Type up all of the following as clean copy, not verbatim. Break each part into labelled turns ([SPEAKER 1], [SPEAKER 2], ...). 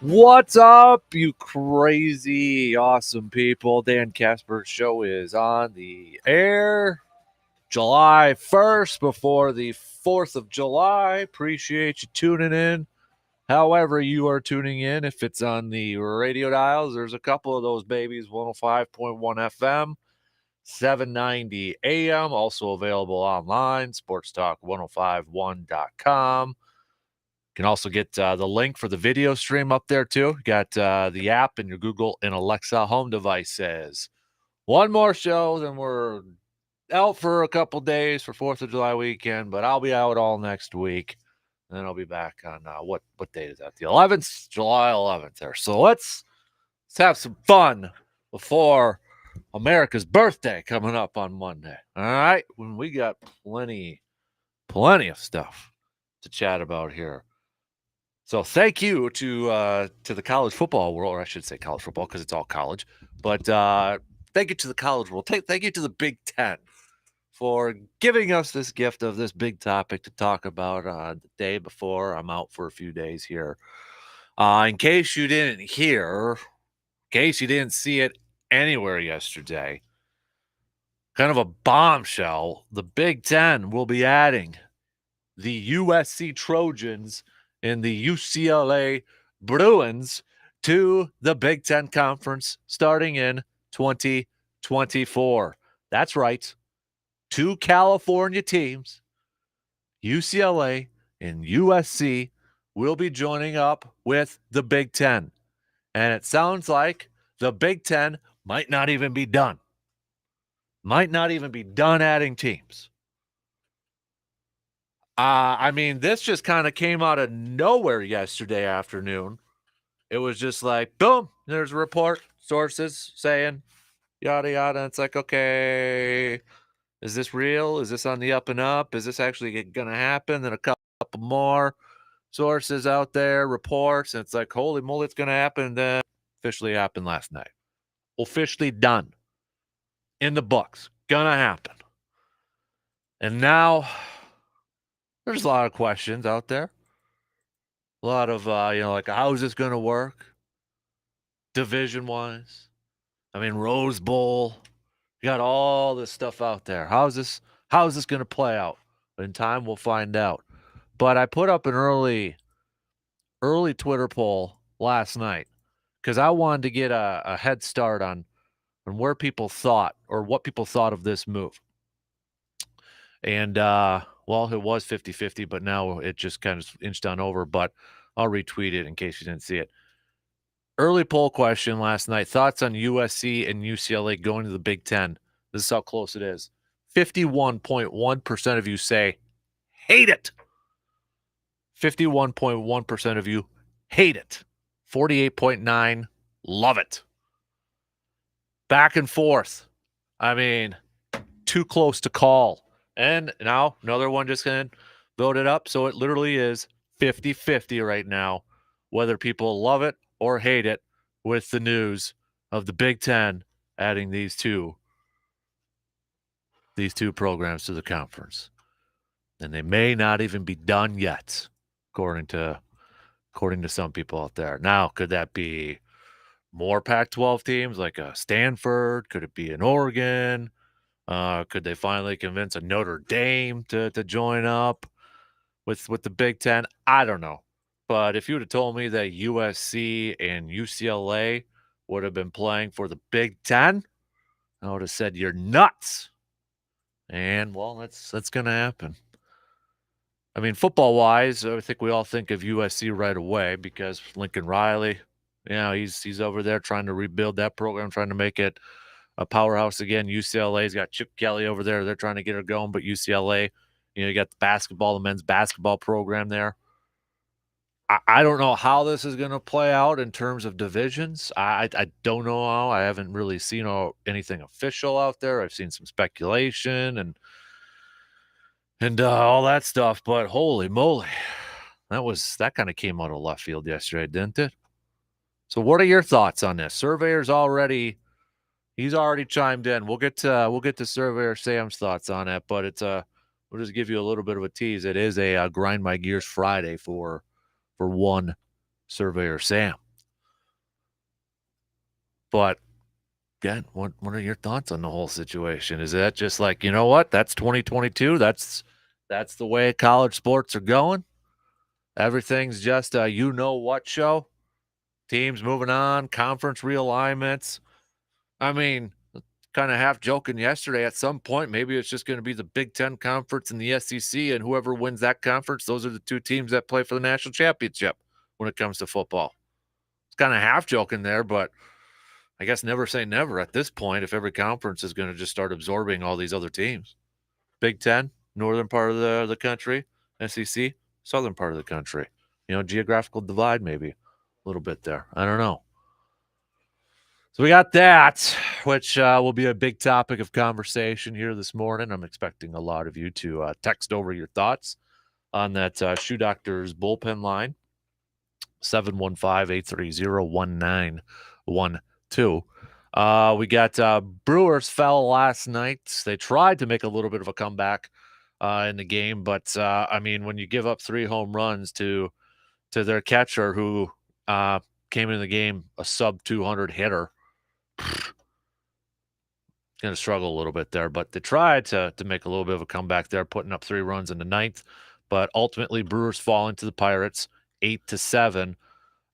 [SPEAKER 1] What's up, you crazy, awesome people? Dan Kasper Show is on the air. July 1st, before the 4th of July. Appreciate you tuning in. However, you are tuning in, if it's on the radio dials, there's a couple of those babies 105.1 FM, 790 AM, also available online, sportstalk1051.com. You can also get the link for the video stream up there too. You got the app in your Google and Alexa home devices. One more show, then we're out for a couple days for 4th of July weekend, but I'll be out all next week. And then I'll be back on what date is that? The 11th, July 11th there. So let's have some fun before America's birthday coming up on Monday. All right, when we got plenty of stuff to chat about here. So thank you to the college football world, or I should say college football because it's all college. But thank you to the college world. Thank you to the Big Ten for giving us this gift of this big topic to talk about the day before I'm out for a few days here. In case you didn't hear, in case you didn't see it anywhere yesterday, kind of a bombshell, the Big Ten will be adding the USC Trojans and the UCLA Bruins to the Big Ten Conference starting in 2024. That's right. Two California teams, UCLA and USC, will be joining up with the Big Ten. And it sounds like the Big Ten might not even be done. Might not even be done adding teams. I mean, this just kind of came out of nowhere yesterday afternoon. It was just like, boom, there's a report, sources saying, yada, yada. It's like, okay, is this real? Is this on the up and up? Is this actually going to happen? Then a couple more sources out there, reports, and it's like, holy moly, it's going to happen. And then officially happened last night. Officially done. In the books. Gonna happen. And now there's a lot of questions out there. A lot of, like, how is this going to work? Division-wise. I mean, Rose Bowl. You got all this stuff out there. How is this going to play out? In time, we'll find out. But I put up an early Twitter poll last night because I wanted to get a head start on where people thought or what people thought of this move. And, well, it was 50-50, but now it just kind of inched on over. But I'll retweet it in case you didn't see it. Early poll question last night. Thoughts on USC and UCLA going to the Big Ten? This is how close it is. 51.1% of you say hate it. 51.1% of you hate it. 48.9% love it. Back and forth. I mean, too close to call. And now another one just voted up. So it literally is 50-50 right now, whether people love it or hate it with the news of the Big Ten adding these two programs to the conference. And they may not even be done yet, according to some people out there. Now, could that be more Pac-12 teams like a Stanford? Could it be an Oregon? Could they finally convince a Notre Dame to join up with the Big Ten? I don't know. But if you would have told me that USC and UCLA would have been playing for the Big Ten, I would have said you're nuts. And, well, that's going to happen. I mean, football-wise, I think we all think of USC right away because Lincoln Riley, he's over there trying to rebuild that program, trying to make it a powerhouse again. UCLA's got Chip Kelly over there. They're trying to get her going, but UCLA, you got the men's basketball program there. I don't know how this is going to play out in terms of divisions. I don't know how. I haven't really seen anything official out there. I've seen some speculation and all that stuff, but holy moly, that kind of came out of left field yesterday, didn't it? So what are your thoughts on this? He's already chimed in. We'll get to Surveyor Sam's thoughts on it, but we'll just give you a little bit of a tease. It is a grind my gears Friday for one Surveyor Sam. But again, what are your thoughts on the whole situation? Is that just like, you know what? That's 2022. That's the way college sports are going. Everything's just a you know what show. Teams moving on, conference realignments. I mean, kind of half joking yesterday, at some point, maybe it's just going to be the Big Ten Conference and the SEC, and whoever wins that conference, those are the two teams that play for the national championship when it comes to football. It's kind of half joking there, but I guess never say never at this point if every conference is going to just start absorbing all these other teams. Big Ten, northern part of the country, SEC, southern part of the country. Geographical divide maybe a little bit there. I don't know. So we got that, which will be a big topic of conversation here this morning. I'm expecting a lot of you to text over your thoughts on that Shoe Doctor's bullpen line, 715-830-1912. We got Brewers fell last night. They tried to make a little bit of a comeback in the game, but I mean, when you give up 3 home runs to their catcher who came in the game a sub 200 hitter, going to struggle a little bit there, but they tried to make a little bit of a comeback there, putting up 3 runs in the 9th, but ultimately Brewers falling to the Pirates 8-7.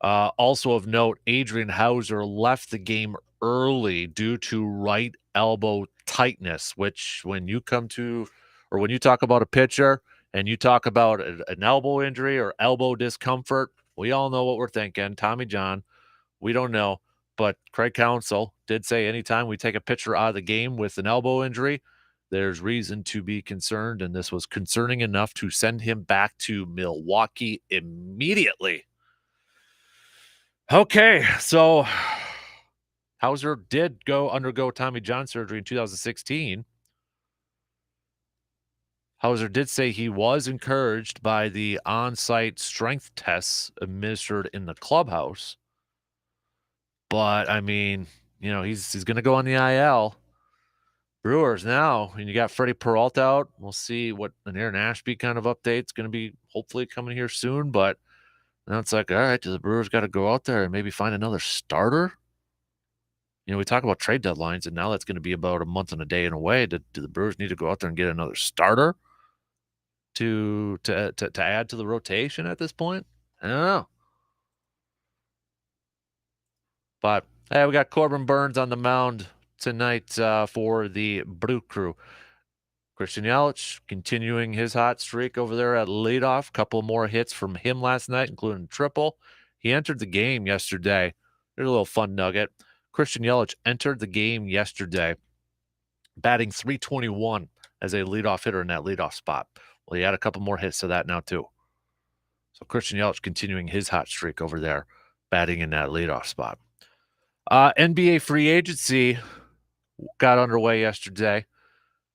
[SPEAKER 1] Also of note, Adrian Hauser left the game early due to right elbow tightness, which when you talk about a pitcher and you talk about an elbow injury or elbow discomfort, we all know what we're thinking. Tommy John, we don't know. But Craig Counsell did say anytime we take a pitcher out of the game with an elbow injury, there's reason to be concerned, and this was concerning enough to send him back to Milwaukee immediately. Okay, so Hauser did undergo Tommy John surgery in 2016. Hauser did say he was encouraged by the on-site strength tests administered in the clubhouse. But, I mean, he's going to go on the IL. Brewers now, and you got Freddie Peralta out. We'll see what an Aaron Ashby kind of update's going to be hopefully coming here soon. But now it's like, all right, do the Brewers got to go out there and maybe find another starter? We talk about trade deadlines, and now that's going to be about a month and a day and away. Do the Brewers need to go out there and get another starter to add to the rotation at this point? I don't know. But, hey, we got Corbin Burnes on the mound tonight for the Brew Crew. Christian Yelich continuing his hot streak over there at leadoff. Couple more hits from him last night, including a triple. He entered the game yesterday. There's a little fun nugget. Christian Yelich entered the game yesterday batting .321 as a leadoff hitter in that leadoff spot. Well, he had a couple more hits to that now, too. So Christian Yelich continuing his hot streak over there, batting in that leadoff spot. NBA free agency got underway yesterday.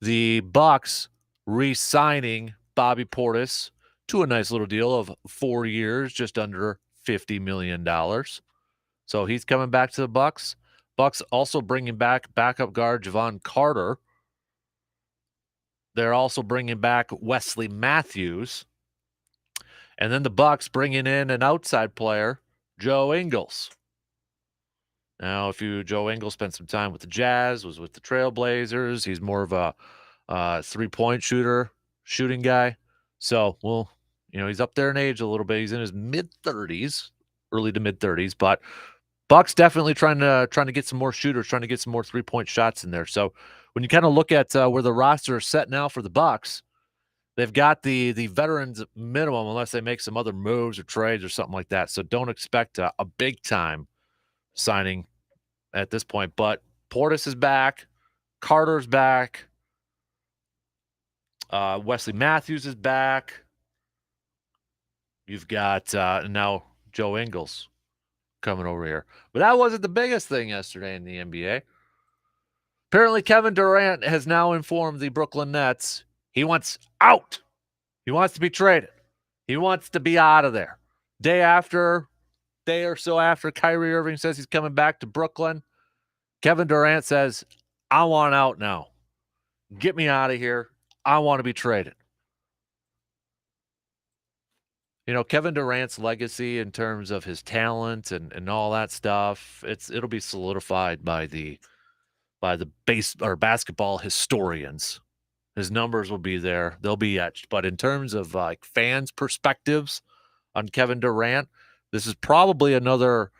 [SPEAKER 1] The Bucks re-signing Bobby Portis to a nice little deal of 4 years, just under $50 million. So he's coming back to the Bucks. Bucks also bringing back backup guard Javon Carter. They're also bringing back Wesley Matthews. And then the Bucks bringing in an outside player, Joe Ingles. Now, Joe Ingles spent some time with the Jazz, was with the Trailblazers. He's more of a three-point shooting guy. So, he's up there in age a little bit. He's in his mid-30s, early to mid-30s. But Bucks definitely trying to get some more shooters, trying to get some more three-point shots in there. So, when you kind of look at where the roster is set now for the Bucks, they've got the veterans minimum unless they make some other moves or trades or something like that. So, don't expect a big-time signing at this point. But Portis is back. Carter's back. Wesley Matthews is back. You've got now Joe Ingles coming over here. But that wasn't the biggest thing yesterday in the NBA. Apparently, Kevin Durant has now informed the Brooklyn Nets he wants out. He wants to be traded. He wants to be out of there. Day or so after Kyrie Irving says he's coming back to Brooklyn, Kevin Durant says, I want out now. Get me out of here. I want to be traded. Kevin Durant's legacy in terms of his talent and all that stuff, it'll be solidified by the base or basketball historians. His numbers will be there. They'll be etched. But in terms of like fans' perspectives on Kevin Durant, this is probably another,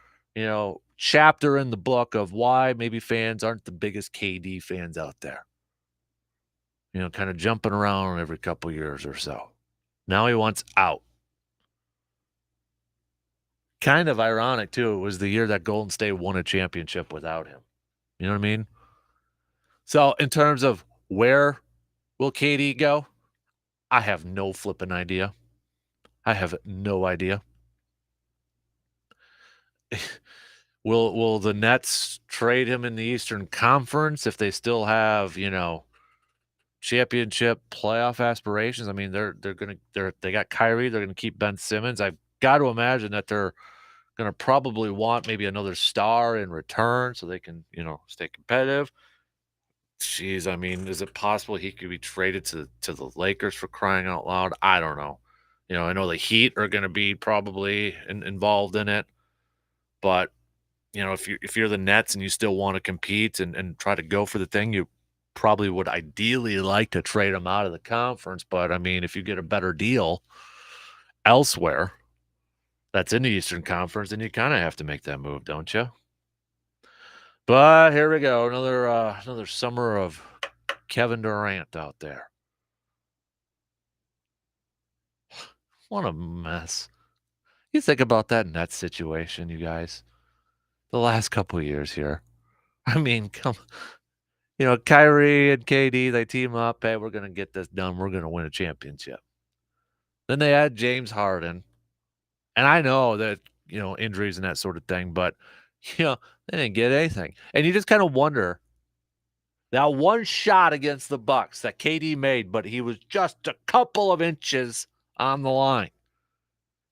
[SPEAKER 1] chapter in the book of why maybe fans aren't the biggest KD fans out there. Kind of jumping around every couple years or so. Now he wants out. Kind of ironic, too. It was the year that Golden State won a championship without him. You know what I mean? So in terms of where will KD go? I have no flipping idea. I have no idea. Will the Nets trade him in the Eastern Conference if they still have, championship playoff aspirations? I mean, they got Kyrie, they're gonna keep Ben Simmons. I've got to imagine that they're gonna probably want maybe another star in return so they can, stay competitive. Jeez, I mean, is it possible he could be traded to the Lakers for crying out loud? I don't know. I know the Heat are going to be probably involved in it, but if you're the Nets and you still want to compete and try to go for the thing, you probably would ideally like to trade them out of the conference. But I mean, if you get a better deal elsewhere that's in the Eastern Conference, then you kind of have to make that move, don't you? But here we go, another summer of Kevin Durant out there. What a mess. You think about that Nets situation, you guys. The last couple of years here. I mean, Kyrie and KD, they team up. Hey, we're going to get this done. We're going to win a championship. Then they add James Harden. And I know that, injuries and that sort of thing, but, they didn't get anything. And you just kind of wonder, that one shot against the Bucks that KD made, but he was just a couple of inches on the line.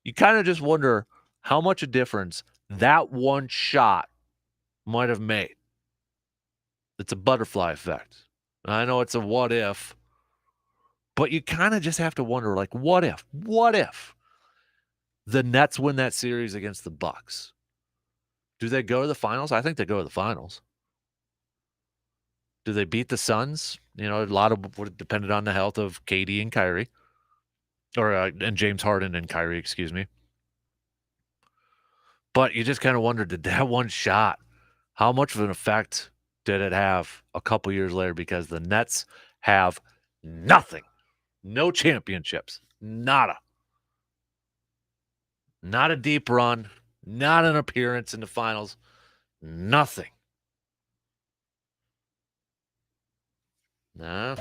[SPEAKER 1] You kind of just wonder how much a difference that one shot might have made. It's a butterfly effect. I know it's a what if, but you kind of just have to wonder, like, what if the Nets win that series against the Bucks? Do they go to the finals? I think they go to the finals. Do they beat the Suns? A lot of would have depended on the health of KD and Kyrie, and James Harden and Kyrie, excuse me. But you just kind of wonder, did that one shot, how much of an effect did it have a couple years later? Because the Nets have nothing, no championships, nada. Not a deep run, not an appearance in the finals, nothing. No.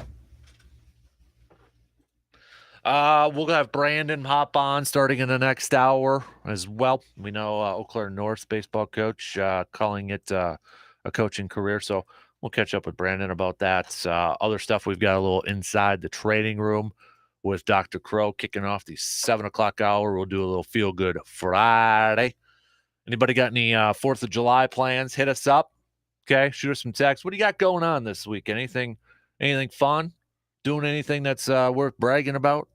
[SPEAKER 1] We'll have Brandon hop on starting in the next hour as well. We know Eau Claire North's baseball coach calling it a coaching career, so we'll catch up with Brandon about that. Other stuff, we've got a little inside the training room with Dr. Crow kicking off the 7 o'clock hour. We'll do a little feel-good Friday. Anybody got any 4th of July plans? Hit us up. Okay, shoot us some text. What do you got going on this week? Anything fun? Doing anything that's worth bragging about?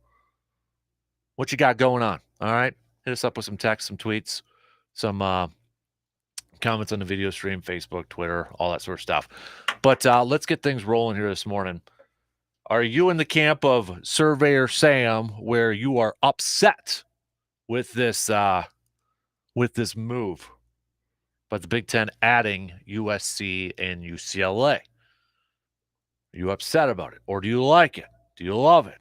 [SPEAKER 1] What you got going on? All right, hit us up with some text, some tweets, some comments on the video stream, Facebook, Twitter, all that sort of stuff. But let's get things rolling here this morning. Are you in the camp of Surveyor Sam, where you are upset with this move by the Big Ten adding USC and UCLA? Are you upset about it, or do you like it? Do you love it?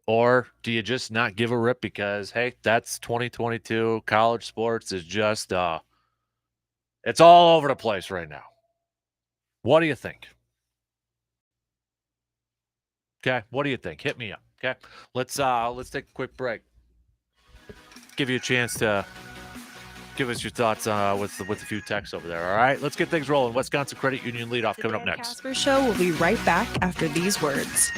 [SPEAKER 1] Or do you just not give a rip because, hey, that's 2022. College sports is just, it's all over the place right now. What do you think? Okay, what do you think? Hit me up. Okay, let's take a quick break. Give you a chance to give us your thoughts with a few texts over there. All right, let's get things rolling. Wisconsin Credit Union leadoff coming up next.
[SPEAKER 2] Dan Kasper Show will be right back after these words.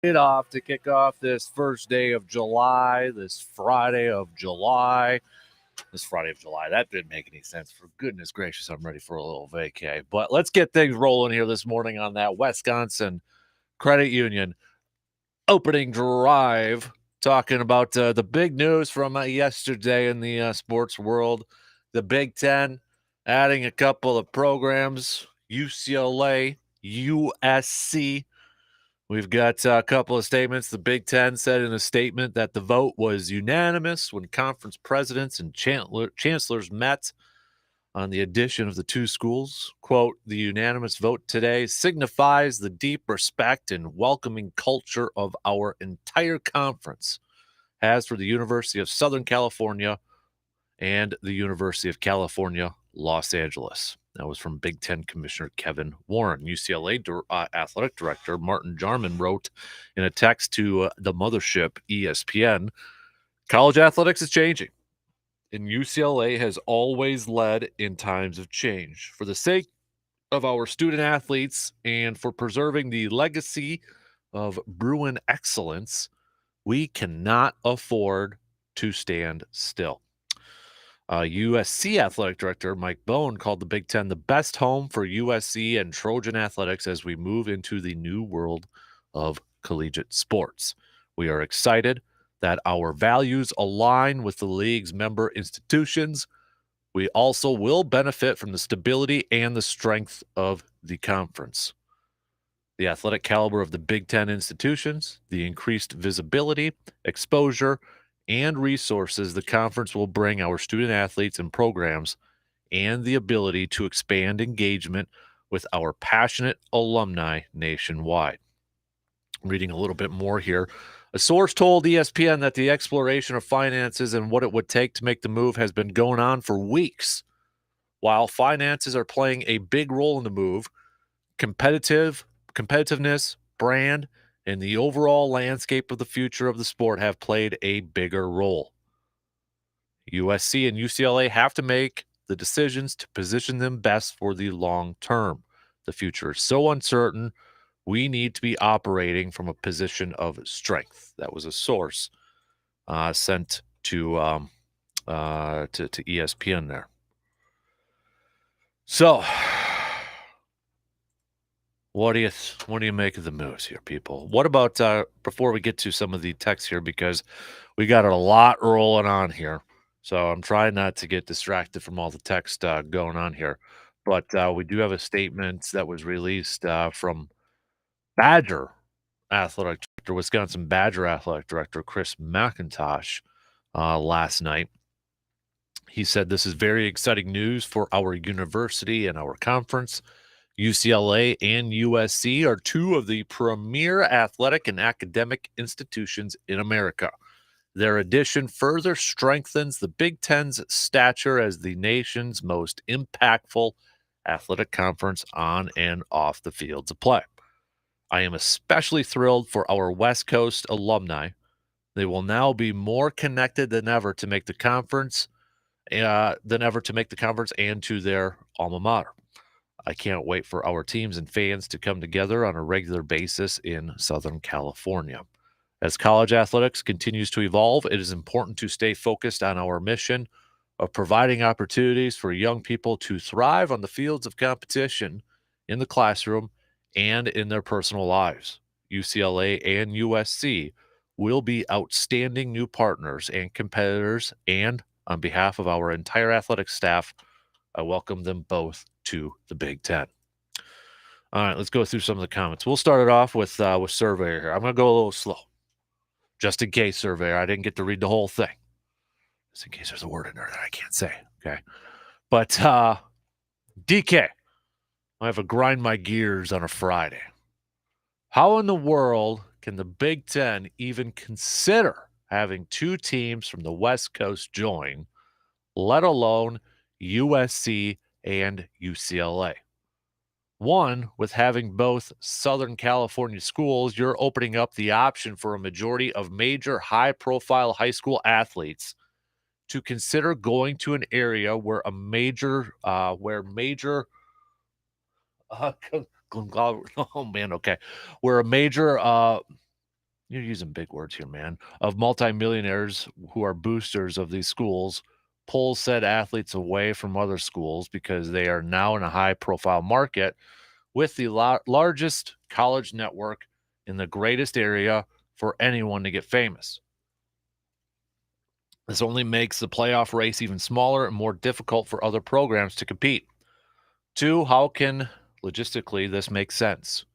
[SPEAKER 1] it off to kick off this first day of July, this Friday of July. That didn't make any sense. For goodness gracious, I'm ready for a little vacay. But let's get things rolling here this morning on that Wisconsin Credit Union opening drive. Talking about the big news from yesterday in the sports world. The Big Ten adding a couple of programs, UCLA, USC. We've got a couple of statements. The Big Ten said in a statement that the vote was unanimous when conference presidents and chancellors met on the addition of the two schools. Quote, the unanimous vote today signifies the deep respect and welcoming culture of our entire conference has for the University of Southern California and the University of California, Los Angeles. That was from Big Ten Commissioner Kevin Warren. UCLA Athletic Director Martin Jarman wrote in a text to the mothership ESPN, college athletics is changing, and UCLA has always led in times of change. For the sake of our student athletes and for preserving the legacy of Bruin excellence, we cannot afford to stand still. USC Athletic Director Mike Bone called the Big Ten the best home for USC and Trojan athletics as we move into the new world of collegiate sports. We are excited that our values align with the league's member institutions. We also will benefit from the stability and the strength of the conference. The athletic caliber of the Big Ten institutions, the increased visibility, exposure, and resources the conference will bring our student athletes and programs, and the ability to expand engagement with our passionate alumni nationwide. Reading a little bit more here. A source told ESPN that the exploration of finances and what it would take to make the move has been going on for weeks. While finances are playing a big role in the move, competitiveness, brand, and the overall landscape of the future of the sport have played a bigger role. USC and UCLA have to make the decisions to position them best for the long term. The future is so uncertain, we need to be operating from a position of strength. That was a source sent to ESPN there. So, what do you make of the moves here, people? What about before we get to some of the text here, because we got a lot rolling on here, so I'm trying not to get distracted from all the text going on here. But we do have a statement that was released from Badger Athletic Director, Wisconsin Badger Athletic Director Chris McIntosh last night. He said, this is very exciting news for our university and our conference. UCLA and USC are two of the premier athletic and academic institutions in America. Their addition further strengthens the Big Ten's stature as the nation's most impactful athletic conference on and off the fields of play. I am especially thrilled for our West Coast alumni. They will now be more connected than ever to make the conference and to their alma mater. I can't wait for our teams and fans to come together on a regular basis in Southern California. As college athletics continues to evolve, it is important to stay focused on our mission of providing opportunities for young people to thrive on the fields of competition, in the classroom, and in their personal lives. UCLA and USC will be outstanding new partners and competitors, and on behalf of our entire athletic staff, I welcome them both to the Big Ten. All right, let's go through some of the comments. We'll start it off with Surveyor here. I'm going to go a little slow, just in case, Surveyor. I didn't get to read the whole thing, just in case there's a word in there that I can't say. Okay, but DK, I have to grind my gears on a Friday. How in the world can the Big Ten even consider having two teams from the West Coast join, let alone USC and UCLA? One, with having both Southern California schools, you're opening up the option for a majority of major high-profile high school athletes to consider going to an area where major you're using big words here, man, of multimillionaires who are boosters of these schools, pulls said athletes away from other schools because they are now in a high profile market with the largest college network in the greatest area for anyone to get famous. This only makes the playoff race even smaller and more difficult for other programs to compete. Two, how can logistically this make sense?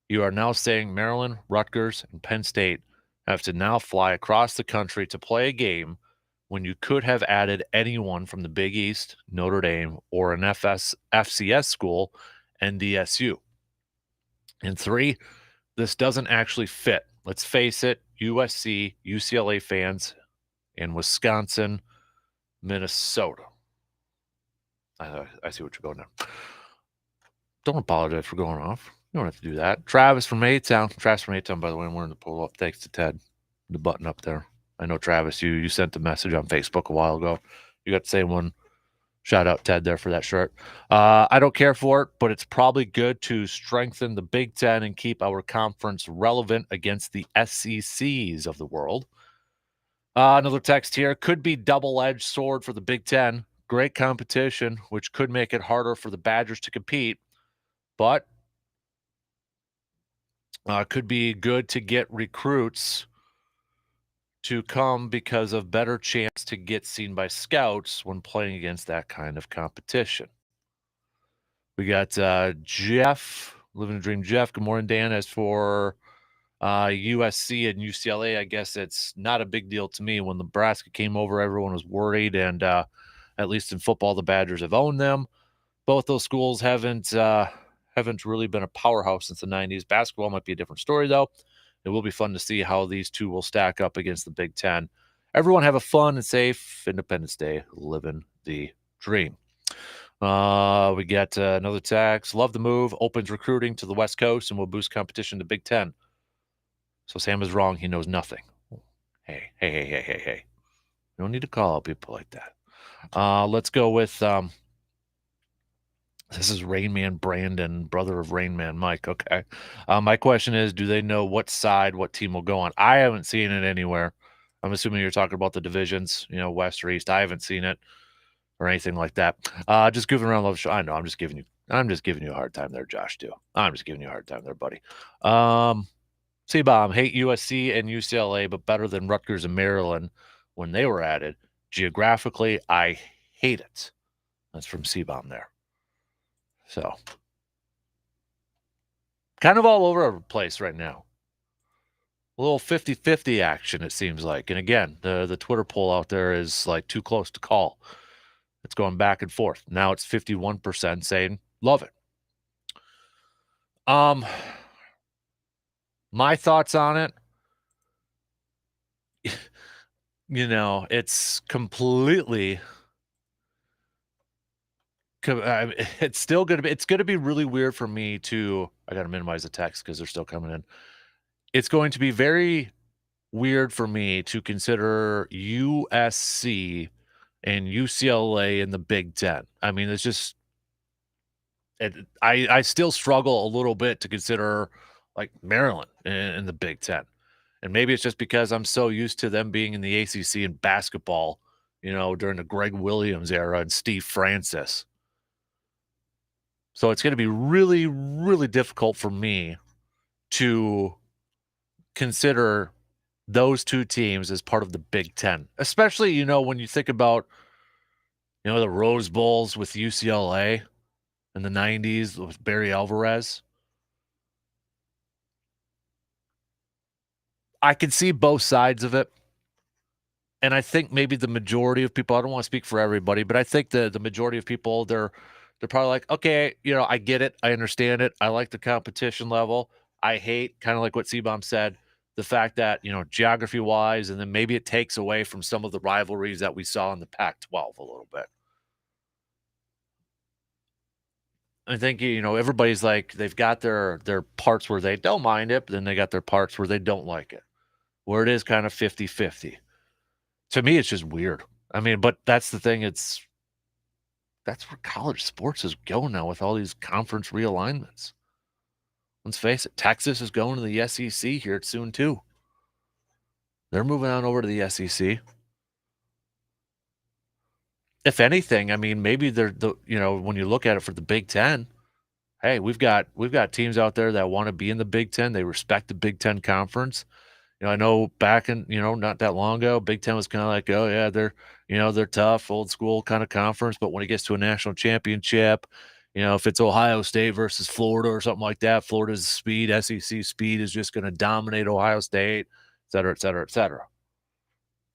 [SPEAKER 1] You are now saying Maryland, Rutgers, and Penn State have to now fly across the country to play a game when you could have added anyone from the Big East, Notre Dame, or an FCS school, NDSU. And three, this doesn't actually fit. Let's face it, USC, UCLA fans in Wisconsin, Minnesota. I see what you're going there. Don't apologize for going off. You don't have to do that. Travis from A-Town. Travis from A-Town, by the way, I'm wearing the pull up. Thanks to Ted. The button up there. I know, Travis, you sent the message on Facebook a while ago. You got the same one. Shout out Ted there for that shirt. I don't care for it, but it's probably good to strengthen the Big Ten and keep our conference relevant against the SECs of the world. Another text here. Could be double-edged sword for the Big Ten. Great competition, which could make it harder for the Badgers to compete, but could be good to get recruits to come because of better chance to get seen by scouts when playing against that kind of competition. We got Jeff, Living a Dream Jeff. Good morning, Dan. As for USC and UCLA, I guess it's not a big deal to me. When Nebraska came over, everyone was worried, and at least in football, the Badgers have owned them. Both those schools haven't really been a powerhouse since the 90s. Basketball might be a different story, though. It will be fun to see how these two will stack up against the Big Ten. Everyone have a fun and safe Independence Day, living the dream. We got another text. Love the move. Opens recruiting to the West Coast and will boost competition to Big Ten. So Sam is wrong. He knows nothing. Hey. You don't need to call out people like that. Let's go with this is Rain Man Brandon, brother of Rain Man Mike. Okay. My question is, do they know what side, what team will go on? I haven't seen it anywhere. I'm assuming you're talking about the divisions, West or East. I haven't seen it or anything like that. Just goofing around love show. I know. I'm just giving you a hard time there, Josh, too. I'm just giving you a hard time there, buddy. C-Bomb, hate USC and UCLA, but better than Rutgers and Maryland when they were added. Geographically, I hate it. That's from C-Bomb there. So, kind of all over the place right now. A little 50-50 action, it seems like. And again, the Twitter poll out there is like too close to call. It's going back and forth. Now it's 51% saying love it. My thoughts on it, it's completely it's going to be really weird for me to, I got to minimize the text because they're still coming in. It's going to be very weird for me to consider USC and UCLA in the Big Ten. I mean, it's just, I still struggle a little bit to consider like Maryland in the Big Ten. And maybe it's just because I'm so used to them being in the ACC in basketball, during the Greg Williams era and Steve Francis. So it's going to be really, really difficult for me to consider those two teams as part of the Big Ten, especially, when you think about, the Rose Bowls with UCLA in the 90s with Barry Alvarez. I can see both sides of it. And I think maybe the majority of people, I don't want to speak for everybody, but I think the majority of people, they're probably like, okay, I get it. I understand it. I like the competition level. I hate, kind of like what C-Bomb said, the fact that, geography-wise, and then maybe it takes away from some of the rivalries that we saw in the Pac-12 a little bit. I think, everybody's like, they've got their parts where they don't mind it, but then they got their parts where they don't like it, where it is kind of 50-50. To me, it's just weird. I mean, but that's the thing. That's where college sports is going now with all these conference realignments. Let's face it, Texas is going to the SEC here soon too. They're moving on over to the SEC. If anything, I mean, maybe they're when you look at it for the Big Ten, hey, we've got teams out there that want to be in the Big Ten. They respect the Big Ten conference. I know back in, not that long ago, Big Ten was kind of like, oh yeah, they're tough, old school kind of conference. But when it gets to a national championship, if it's Ohio State versus Florida or something like that, Florida's speed, SEC speed is just going to dominate Ohio State, et cetera, et cetera, et cetera.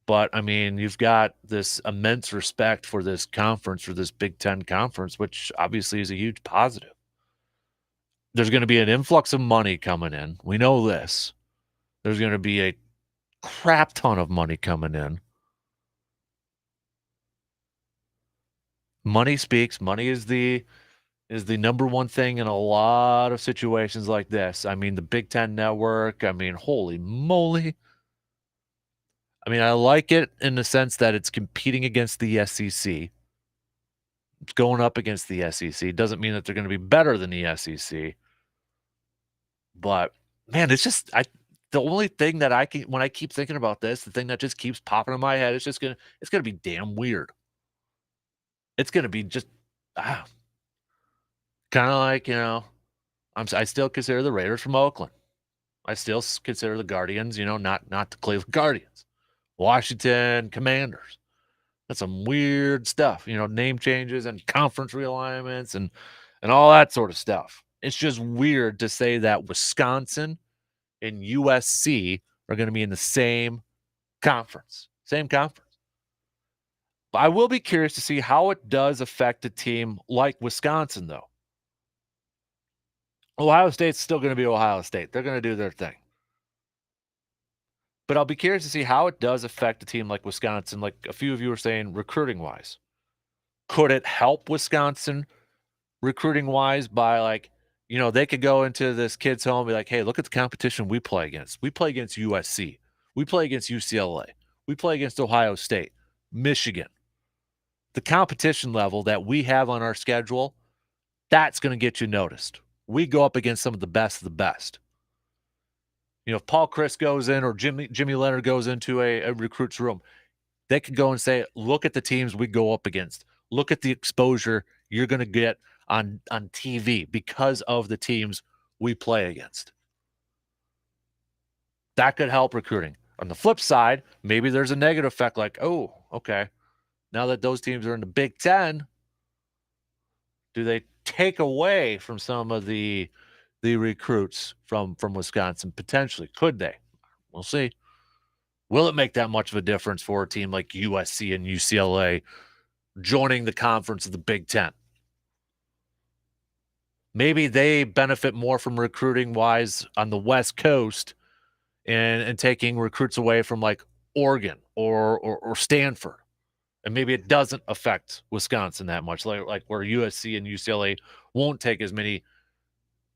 [SPEAKER 1] But I mean, you've got this immense respect for this conference, for this Big Ten conference, which obviously is a huge positive. There's going to be an influx of money coming in. We know this. There's going to be a crap ton of money coming in. Money speaks. Money is the number one thing in a lot of situations like this. I mean, the Big Ten Network, I mean, holy moly. I mean, I like it in the sense that it's competing against the SEC. It's going up against the SEC. Doesn't mean that they're going to be better than the SEC. But man, it's just the only thing that I can, when I keep thinking about this, the thing that just keeps popping in my head, it's gonna be damn weird. It's gonna be just kind of like I still consider the Raiders from Oakland. I still consider the Guardians, not the Cleveland Guardians, Washington Commanders. That's some weird stuff, name changes and conference realignments and all that sort of stuff. It's just weird to say that Wisconsin and USC are going to be in the same conference. Same conference. But I will be curious to see how it does affect a team like Wisconsin, though. Ohio State's still going to be Ohio State. They're going to do their thing. But I'll be curious to see how it does affect a team like Wisconsin, like a few of you were saying, recruiting-wise. Could it help Wisconsin recruiting-wise by they could go into this kid's home and be like, hey, look at the competition we play against. We play against USC. We play against UCLA. We play against Ohio State, Michigan. The competition level that we have on our schedule, that's going to get you noticed. We go up against some of the best of the best. If Paul Chris goes in or Jimmy Leonard goes into a recruit's room, they could go and say, look at the teams we go up against. Look at the exposure you're going to get on TV because of the teams we play against. That could help recruiting. On the flip side, maybe there's a negative effect like, oh, okay, now that those teams are in the Big Ten, do they take away from some of the recruits from Wisconsin? Potentially. Could they? We'll see. Will it make that much of a difference for a team like USC and UCLA joining the conference of the Big Ten? Maybe they benefit more from recruiting-wise on the West Coast and taking recruits away from like Oregon or Stanford. And maybe it doesn't affect Wisconsin that much, like where USC and UCLA won't take as many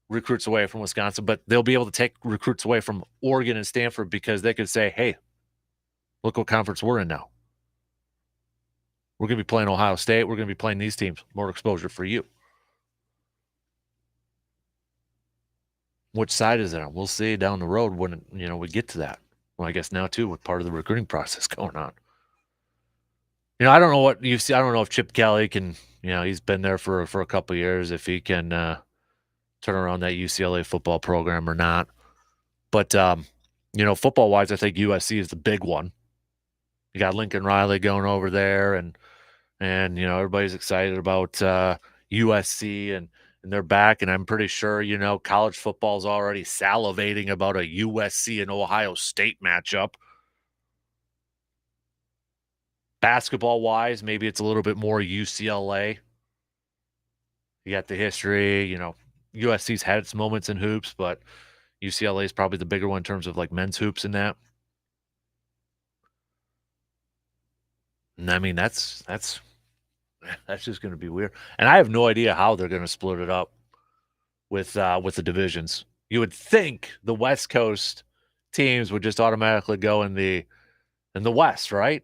[SPEAKER 1] recruits away from Wisconsin, but they'll be able to take recruits away from Oregon and Stanford because they could say, hey, look what conference we're in now. We're going to be playing Ohio State. We're going to be playing these teams. More exposure for you. Which side is it on? We'll see down the road when we get to that. Well, I guess now too with part of the recruiting process going on. I don't know what you see. I don't know if Chip Kelly can. He's been there for a couple of years. If he can turn around that UCLA football program or not. But football wise, I think USC is the big one. You got Lincoln Riley going over there, and everybody's excited about USC and they're back. And I'm pretty sure college football is already salivating about a USC and Ohio State matchup. Basketball wise, maybe it's a little bit more UCLA. You got the history, USC's had its moments in hoops, but UCLA is probably the bigger one in terms of like men's hoops and that. And I mean, that's just going to be weird. And I have no idea how they're going to split it up with the divisions. You would think the West Coast teams would just automatically go in the West, right?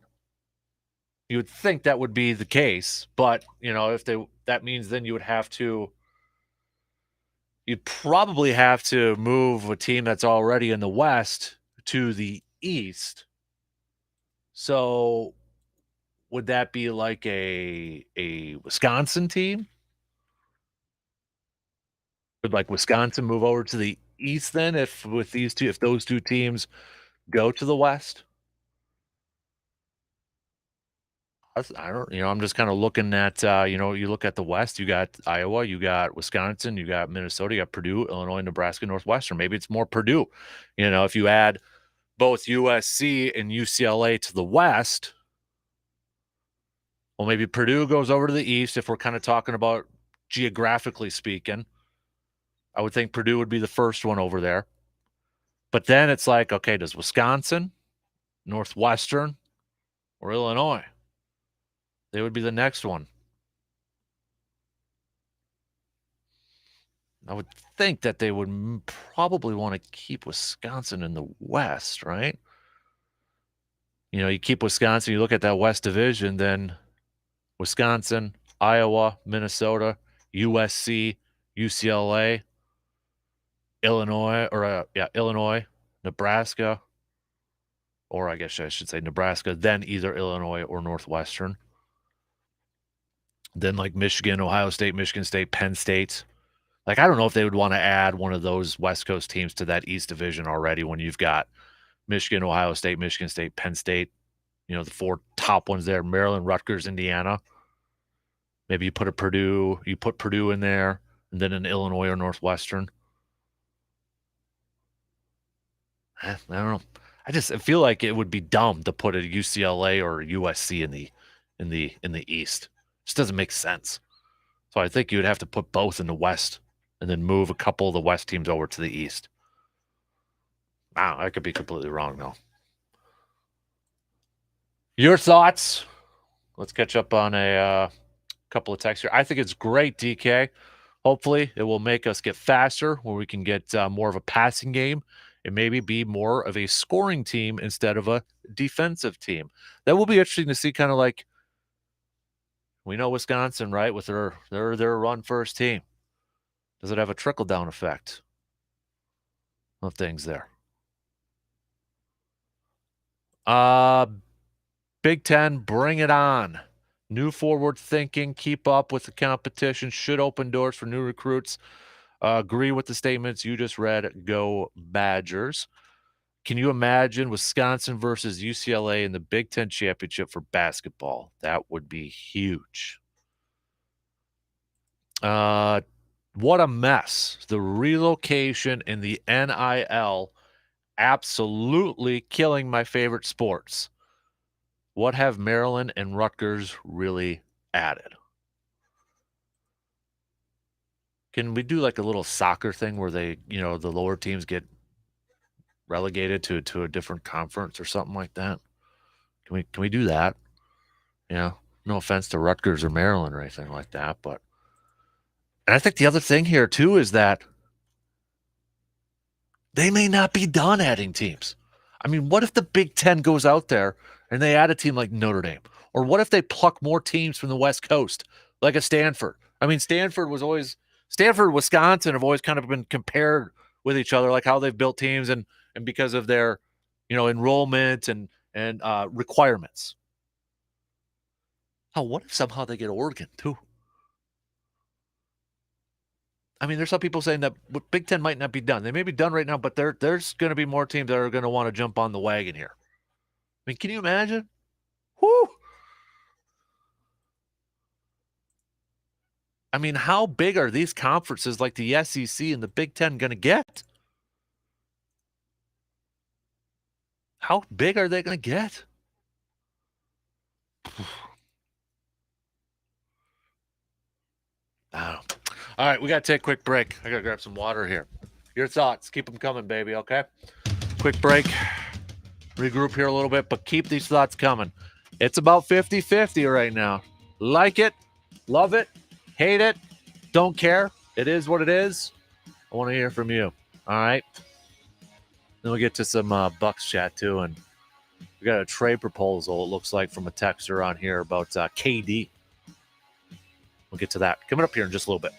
[SPEAKER 1] You would think that would be the case, but if that means then you'd probably have to move a team that's already in the West to the East So would that be like a Wisconsin team? Would like Wisconsin move over to the East then if those 2 teams go to the West? I don't I'm just kinda looking at, you look at the West, you got Iowa, you got Wisconsin, you got Minnesota, you got Purdue, Illinois, Nebraska, Northwestern. Maybe it's more Purdue. If you add both USC and UCLA to the West, well, maybe Purdue goes over to the East if we're kinda talking about geographically speaking. I would think Purdue would be the first one over there. But then it's like, okay, does Wisconsin, Northwestern, or Illinois? They would be the next one. I would think that they would probably want to keep Wisconsin in the West, right? You keep Wisconsin, you look at that West Division, then Wisconsin, Iowa, Minnesota, USC, UCLA, Illinois, Illinois, Nebraska, or I guess I should say Nebraska, then either Illinois or Northwestern. Then like Michigan, Ohio State, Michigan State, Penn State. Like, I don't know if they would want to add one of those West Coast teams to that East Division already when you've got Michigan, Ohio State, Michigan State, Penn State, the 4 top ones there, Maryland, Rutgers, Indiana. Maybe you put Purdue in there, and then an Illinois or Northwestern. I don't know. I feel like it would be dumb to put a UCLA or a USC in the East. It just doesn't make sense. So I think you would have to put both in the West and then move a couple of the West teams over to the East. Wow, I could be completely wrong, though. Your thoughts? Let's catch up on a couple of texts here. I think it's great, DK. Hopefully, it will make us get faster where we can get more of a passing game and maybe be more of a scoring team instead of a defensive team. That will be interesting to see, kind of like we know Wisconsin, right, with their run first team. Does it have a trickle down effect of things there? Big Ten, bring it on. New forward thinking, keep up with the competition, should open doors for new recruits. Agree with the statements you just read. Go Badgers. Can you imagine Wisconsin versus UCLA in the Big Ten championship for basketball? That would be huge. What a mess. The relocation and the NIL absolutely killing my favorite sports. What have Maryland and Rutgers really added? Can we do like a little soccer thing where the lower teams get relegated to a different conference or something like that? Can we do that? No offense to Rutgers or Maryland or anything like that, but and I think the other thing here too is that they may not be done adding teams. I mean, what if the Big Ten goes out there and they add a team like Notre Dame? Or what if they pluck more teams from the West Coast, like a Stanford? I mean, Stanford, Wisconsin have always kind of been compared with each other, like how they've built teams and because of their, enrollment and requirements. Oh, what if somehow they get Oregon too? I mean, there's some people saying that Big Ten might not be done. They may be done right now, but there's going to be more teams that are going to want to jump on the wagon here. I mean, can you imagine? Whoo! I mean, how big are these conferences like the SEC and the Big Ten going to get? How big are they going to get? I don't know. All right, we got to take a quick break. I got to grab some water here. Your thoughts. Keep them coming, baby, okay? Quick break. Regroup here a little bit, but keep these thoughts coming. It's about 50-50 right now. Like it, love it, hate it, don't care. It is what it is. I want to hear from you. All right? Then we'll get to some Bucks chat, too, and we got a trade proposal, it looks like, from a texter on here about KD. We'll get to that coming up here in just a little bit.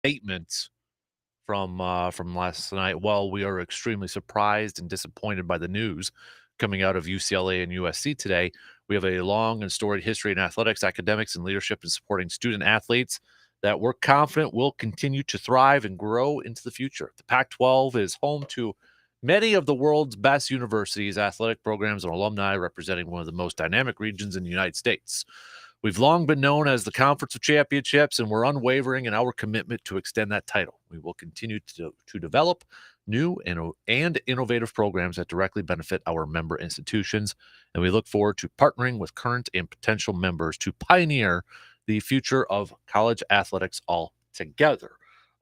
[SPEAKER 1] Statements from last night. While we are extremely surprised and disappointed by the news coming out of UCLA and USC today, we have a long and storied history in athletics, academics, and leadership in supporting student athletes that we're confident will continue to thrive and grow into the future. The Pac 12 is home to many of the world's best universities, athletic programs, and alumni, representing one of the most dynamic regions in the United States. We've long been known as the Conference of Championships, and we're unwavering in our commitment to extend that title. We will continue to develop new and innovative programs that directly benefit our member institutions, and we look forward to partnering with current and potential members to pioneer the future of college athletics all together.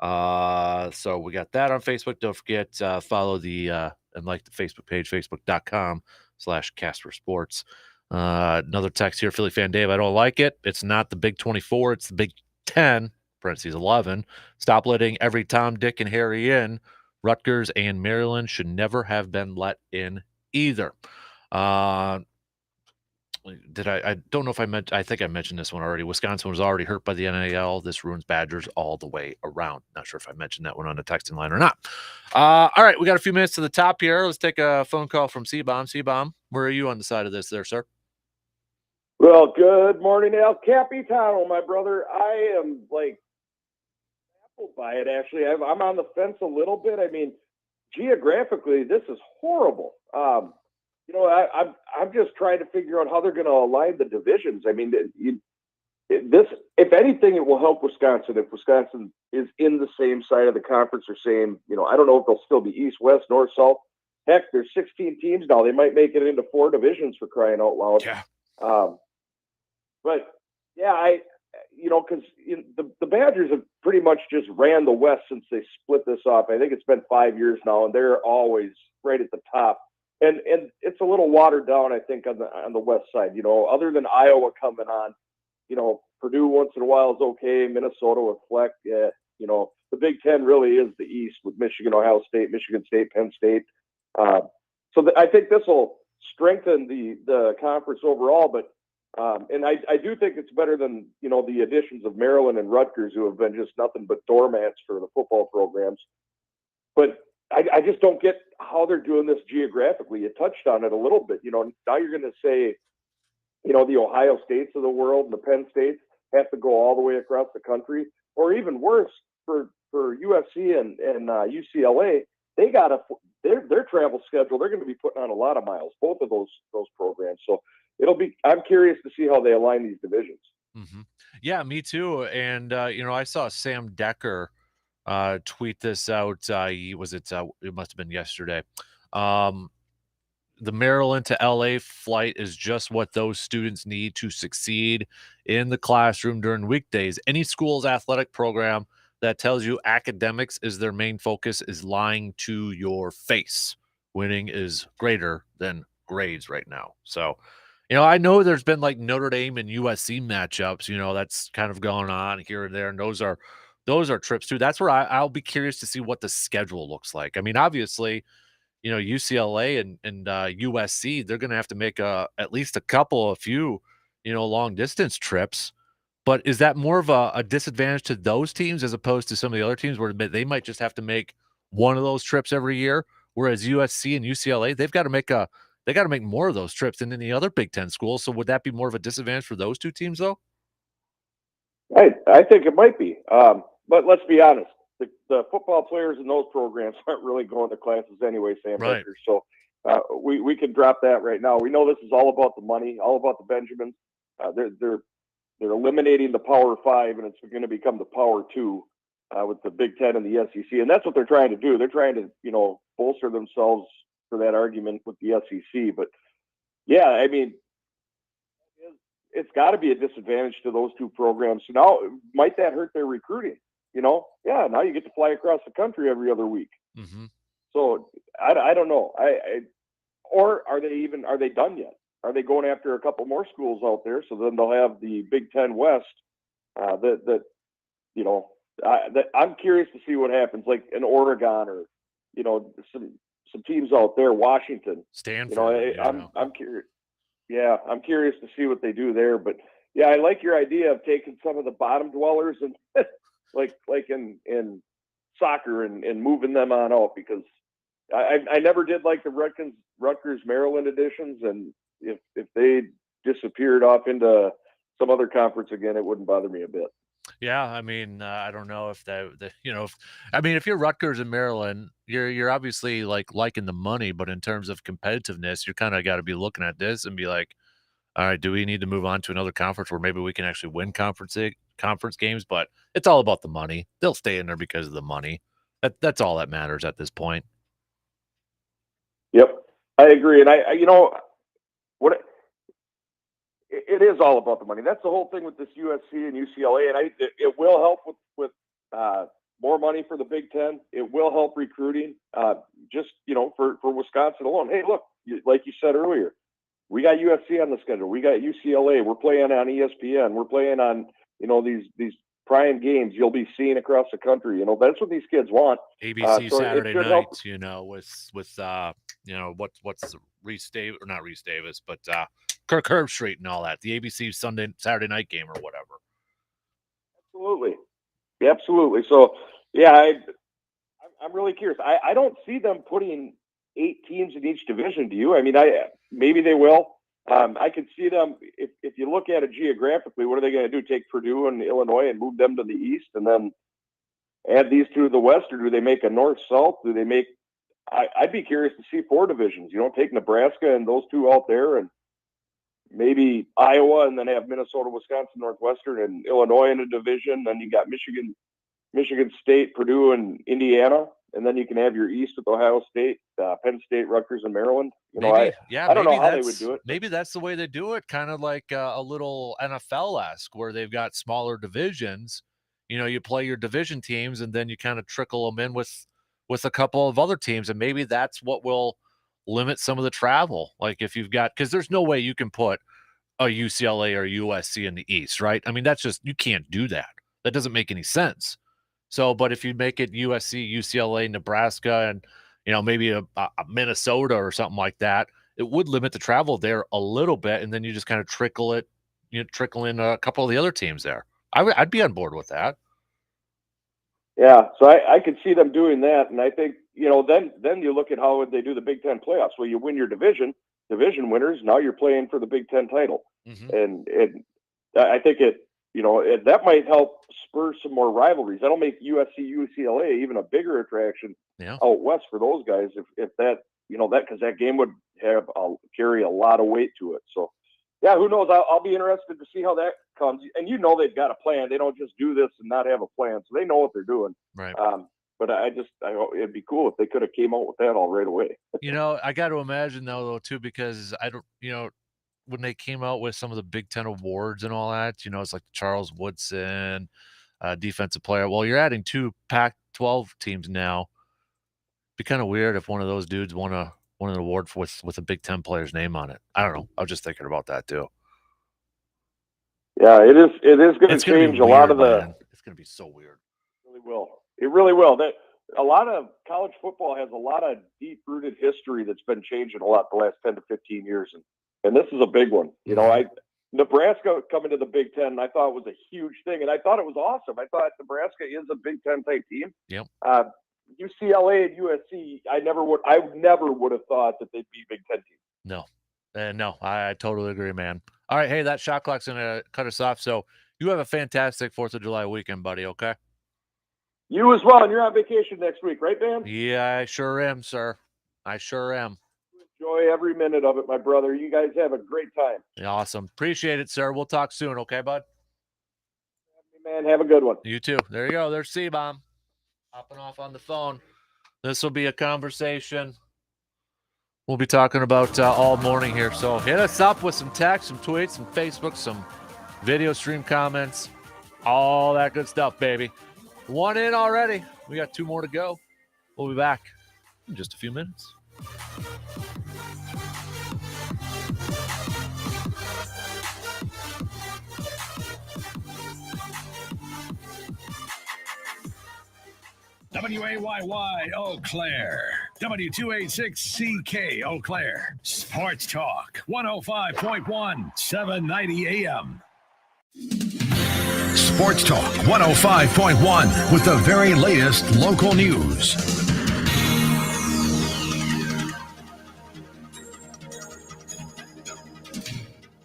[SPEAKER 1] So we got that on Facebook. Don't forget, follow and like the Facebook page, facebook.com/Casper Sports. Another text here, Philly fan Dave. I don't like it. It's not the Big 24. It's the Big 10, parentheses 11. Stop letting every Tom, Dick, and Harry in. Rutgers and Maryland should never have been let in either. I don't know if I think I mentioned this one already. Wisconsin was already hurt by the NAL. This ruins Badgers all the way around. Not sure if I mentioned that one on the texting line or not. All right, we got a few minutes to the top here. Let's take a phone call from C-Bomb. C-Bomb, where are you on the side of this there, sir?
[SPEAKER 3] Well, good morning, El Capitano, my brother. I am baffled by it. Actually, I'm on the fence a little bit. I mean, geographically, this is horrible. I'm just trying to figure out how they're going to align the divisions. I mean, this, if anything, it will help Wisconsin if Wisconsin is in the same side of the conference or same. I don't know if they'll still be East, West, North, South. Heck, there's 16 teams now. They might make it into 4 divisions for crying out loud.
[SPEAKER 1] Yeah.
[SPEAKER 3] But yeah, because the Badgers have pretty much just ran the West since they split this off. I think it's been 5 years now, and they're always right at the top. And it's a little watered down, I think, on the West side. Other than Iowa coming on, Purdue once in a while is okay. Minnesota with Fleck, yeah. The Big Ten really is the East with Michigan, Ohio State, Michigan State, Penn State. I think this will strengthen the conference overall, but. And I do think it's better than, the additions of Maryland and Rutgers, who have been just nothing but doormats for the football programs. But I just don't get how they're doing this geographically. You touched on it a little bit. Now you're going to say, the Ohio States of the world and the Penn States have to go all the way across the country, or even worse for USC and UCLA, they got their travel schedule. They're going to be putting on a lot of miles, both of those programs. So I'm curious to see how they align these divisions.
[SPEAKER 1] Mm-hmm. Yeah, me too. And, I saw Sam Decker tweet this out. It must have been yesterday. The Maryland to LA flight is just what those students need to succeed in the classroom during weekdays. Any school's athletic program that tells you academics is their main focus is lying to your face. Winning is greater than grades right now. So, I know there's been like Notre Dame and USC matchups, that's kind of going on here and there. And those are trips too. That's where I'll be curious to see what the schedule looks like. I mean, obviously, UCLA and USC, they're going to have to make at least a few, long distance trips. But is that more of a disadvantage to those teams as opposed to some of the other teams where they might just have to make one of those trips every year? Whereas USC and UCLA, they got to make more of those trips than any other Big Ten schools. So would that be more of a disadvantage for those two teams, though?
[SPEAKER 3] I think it might be. But let's be honest. The football players in those programs aren't really going to classes anyway, Sam.
[SPEAKER 1] Right.
[SPEAKER 3] So we can drop that right now. We know this is all about the money, all about the Benjamins. They're eliminating the Power 5, and it's going to become the Power 2 with the Big Ten and the SEC. And that's what they're trying to do. They're trying to, bolster themselves for that argument with the SEC. But, yeah, I mean, it's got to be a disadvantage to those two programs. So now, might that hurt their recruiting? Yeah, now you get to fly across the country every other week.
[SPEAKER 1] Mm-hmm.
[SPEAKER 3] So I don't know. Or are they done yet? Are they going after a couple more schools out there? So then they'll have the Big Ten West. I'm curious to see what happens, like in Oregon or some teams out there, Washington,
[SPEAKER 1] Stanford.
[SPEAKER 3] I'm curious. Yeah, I'm curious to see what they do there. But yeah, I like your idea of taking some of the bottom dwellers and like in soccer and moving them on out, because I never did like the Rutgers Maryland editions, and if they disappeared off into some other conference again, it wouldn't bother me a bit.
[SPEAKER 1] Yeah, I mean, I don't know if if you're Rutgers and Maryland, you're obviously liking the money, but in terms of competitiveness, you kind of got to be looking at this and be like, all right, do we need to move on to another conference where maybe we can actually win conference games? But it's all about the money. They'll stay in there because of the money. That's all that matters at this point.
[SPEAKER 3] Yep, I agree, and it is all about the money. That's the whole thing with this USC and UCLA, and it will help with more money for the Big Ten. It will help recruiting, just for Wisconsin alone. Hey, look, like you said earlier, We got USC on the schedule. We got UCLA. We're playing on ESPN. We're playing on, these prime games you'll be seeing across the country. That's what these kids want.
[SPEAKER 1] ABC
[SPEAKER 3] So
[SPEAKER 1] Saturday
[SPEAKER 3] nights,
[SPEAKER 1] with what's Reese Davis, or not Reese Davis, but Kirk Herbstreit and all that. The ABC Saturday night game or whatever.
[SPEAKER 3] Absolutely. So yeah, I'm really curious. I don't see them putting 8 teams in each division. Do you? I mean, maybe they will. I could see them if you look at it geographically. What are they going to do? Take Purdue and Illinois and move them to the east, and then add these two to the west, or do they make a north-south? Do they make? I'd be curious to see 4 divisions. Take Nebraska and those two out there, and maybe Iowa, and then have Minnesota, Wisconsin, Northwestern, and Illinois in a division. Then you got Michigan State, Purdue, and Indiana, and then you can have your East with Ohio State, Penn State, Rutgers, and Maryland. I don't know how they would do it.
[SPEAKER 1] Maybe that's the way they do it, kind of like a little NFL-esque, where they've got smaller divisions. You play your division teams, and then you kind of trickle them in with a couple of other teams, and maybe that's what will limit some of the travel. Like if you've got, because there's no way you can put a UCLA or USC in the East, right? I mean, that's just, you can't do that. That doesn't make any sense. So, but if you make it USC, UCLA, Nebraska, and maybe a Minnesota or something like that, it would limit the travel there a little bit, and then you just kind of trickle in a couple of the other teams there. I'd be on board with that.
[SPEAKER 3] Yeah, so I could see them doing that, and I think then you look at how would they do the Big Ten playoffs. Well, you win your division winners. Now you're playing for the Big Ten title, and I think that might help spur some more rivalries. That'll make USC, UCLA even a bigger attraction out west for those guys. If that because that game would carry a lot of weight to it. So yeah, who knows? I'll be interested to see how that comes. And they've got a plan. They don't just do this and not have a plan. So they know what they're doing.
[SPEAKER 1] Right.
[SPEAKER 3] But it'd be cool if they could have came out with that all right away.
[SPEAKER 1] I got to imagine though too, because I don't, when they came out with some of the Big Ten awards and all that, it's like Charles Woodson, defensive player. Well, you're adding 2 Pac-12 teams now. It'd be kind of weird if one of those dudes won an award with a Big Ten player's name on it. I don't know. I was just thinking about that too.
[SPEAKER 3] Yeah, it is going to change a lot of the.
[SPEAKER 1] Man. It's going to be so weird.
[SPEAKER 3] It really will. That a lot of college football has a lot of deep-rooted history that's been changing a lot the last 10 to 15 years, and this is a big one. Nebraska coming to the Big Ten, I thought was a huge thing, and I thought it was awesome. I thought Nebraska is a Big Ten type team.
[SPEAKER 1] Yep.
[SPEAKER 3] UCLA and USC, I never would have thought that they'd be Big Ten teams.
[SPEAKER 1] No, I totally agree, man. All right, hey, that shot clock's gonna cut us off. So you have a fantastic 4th of July weekend, buddy. Okay.
[SPEAKER 3] You as well, and you're on vacation next week, right, Dan?
[SPEAKER 1] Yeah, I sure am, sir. I sure am.
[SPEAKER 3] Enjoy every minute of it, my brother. You guys have a great time.
[SPEAKER 1] Awesome. Appreciate it, sir. We'll talk soon, okay, bud?
[SPEAKER 3] Man, have a good one.
[SPEAKER 1] You too. There you go. There's C-Bomb. Hopping off on the phone. This will be a conversation we'll be talking about all morning here. So hit us up with some text, some tweets, some Facebook, some video stream comments, all that good stuff, baby. 1 in already. We got 2 more to go. We'll be back in just a few minutes.
[SPEAKER 4] WAYY Eau Claire, W286CK Eau Claire, Sports Talk, 105.1, 790 AM. Sports Talk 105.1 with the very latest local news.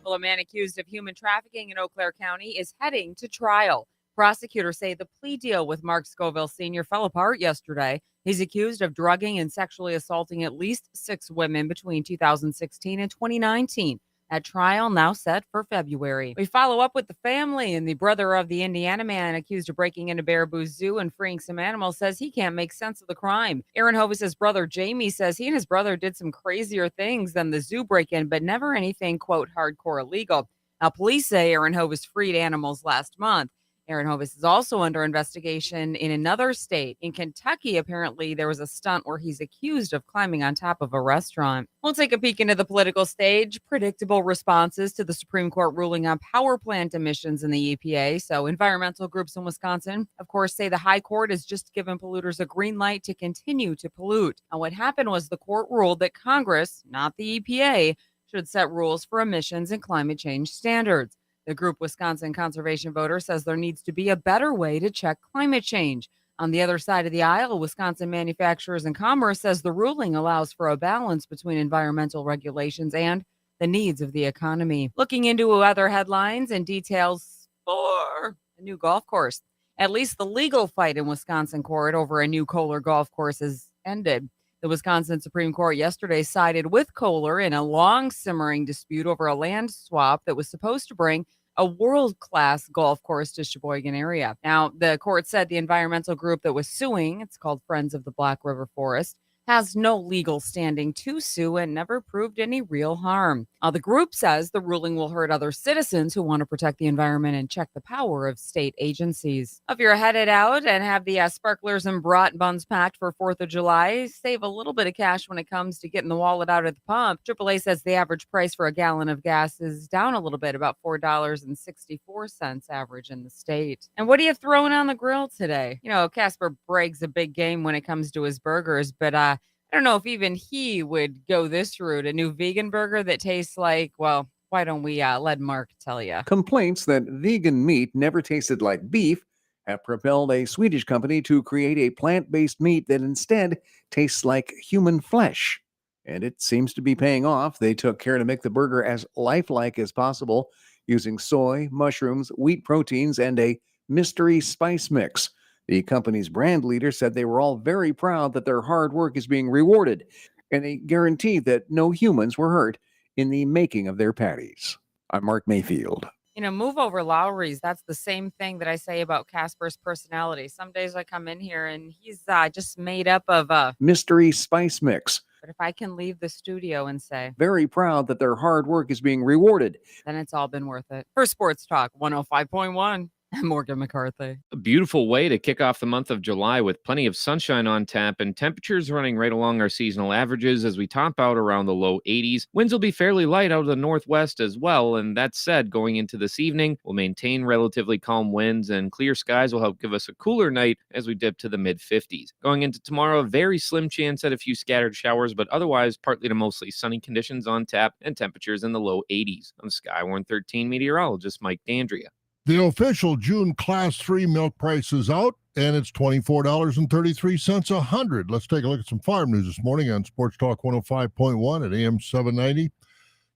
[SPEAKER 5] Well, a man accused of human trafficking in Eau Claire County is heading to trial. Prosecutors say the plea deal with Mark Scoville Sr. fell apart yesterday. He's accused of drugging and sexually assaulting at least 6 women between 2016 and 2019. At trial now set for February. We follow up with the family, and the brother of the Indiana man accused of breaking into Baraboo Zoo and freeing some animals says he can't make sense of the crime. Aaron Hovis' brother Jamie says he and his brother did some crazier things than the zoo break-in, but never anything, quote, hardcore illegal. Now, police say Aaron Hovis freed animals last month. Aaron Hovis is also under investigation in another state. In Kentucky, apparently, there was a stunt where he's accused of climbing on top of a restaurant. We'll take a peek into the political stage. Predictable responses to the Supreme Court ruling on power plant emissions in the EPA. So, environmental groups in Wisconsin, of course, say the high court has just given polluters a green light to continue to pollute. Now, what happened was the court ruled that Congress, not the EPA, should set rules for emissions and climate change standards. The group Wisconsin Conservation Voter says there needs to be a better way to check climate change. On the other side of the aisle, Wisconsin Manufacturers and Commerce says the ruling allows for a balance between environmental regulations and the needs of the economy. Looking into other headlines and details for a new golf course. At least the legal fight in Wisconsin court over a new Kohler golf course has ended. The Wisconsin Supreme Court yesterday sided with Kohler in a long simmering dispute over a land swap that was supposed to bring a world-class golf course to Sheboygan area. Now, the court said the environmental group that was suing, it's called Friends of the Black River Forest, has no legal standing to sue and never proved any real harm. The group says the ruling will hurt other citizens who want to protect the environment and check the power of state agencies. If you're headed out and have the sparklers and brat buns packed for 4th of July, save a little bit of cash when it comes to getting the wallet out at the pump. AAA says the average price for a gallon of gas is down a little bit, about $4.64 average in the state. And what are you throwing on the grill today? You know, Kasper brags a big game when it comes to his burgers, but I don't know if even he would go this route. A new vegan burger that tastes like, well, why don't we let Mark tell you?
[SPEAKER 6] Complaints that vegan meat never tasted like beef have propelled a Swedish company to create a plant-based meat that instead tastes like human flesh. And it seems to be paying off. They took care to make the burger as lifelike as possible using soy, mushrooms, wheat proteins, and a mystery spice mix. The company's brand leader said they were all very proud that their hard work is being rewarded, and they guaranteed that no humans were hurt in the making of their patties. I'm Mark Mayfield.
[SPEAKER 5] You know, move over Lowry's. That's the same thing that I say about Kasper's personality. Some days I come in here and he's just made up of a
[SPEAKER 6] mystery spice mix.
[SPEAKER 5] But if I can leave the studio and say,
[SPEAKER 6] very proud that their hard work is being rewarded,
[SPEAKER 5] then it's all been worth it. For Sports Talk 105.1. Morgan McCarthy.
[SPEAKER 7] A beautiful way to kick off the month of July with plenty of sunshine on tap and temperatures running right along our seasonal averages as we top out around the low 80s. Winds will be fairly light out of the northwest as well, and that said, going into this evening, we'll maintain relatively calm winds and clear skies will help give us a cooler night as we dip to the mid-50s. Going into tomorrow, a very slim chance at a few scattered showers, but otherwise partly to mostly sunny conditions on tap and temperatures in the low 80s. I'm Skywarn 13 meteorologist Mike D'Andrea.
[SPEAKER 8] The official June Class 3 milk price is out, and it's $24.33 a hundred. Let's take a look at some farm news this morning on Sports Talk 105.1 at AM 790.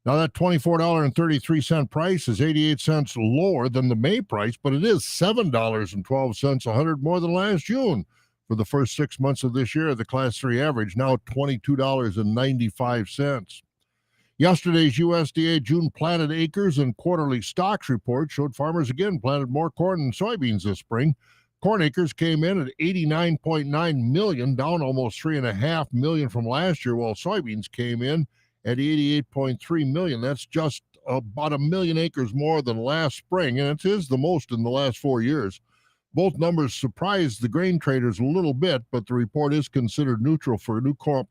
[SPEAKER 8] Now, that $24.33 price is 88 cents lower than the May price, but it is $7.12 a hundred more than last June. For the first 6 months of this year, the Class 3 average now $22.95. Yesterday's USDA June planted acres and quarterly stocks report showed farmers again planted more corn and soybeans this spring. Corn acres came in at 89.9 million, down almost 3.5 million from last year, while soybeans came in at 88.3 million. That's just about 1 million acres more than last spring, and it is the most in the last 4 years. Both numbers surprised the grain traders a little bit, but the report is considered neutral for new crop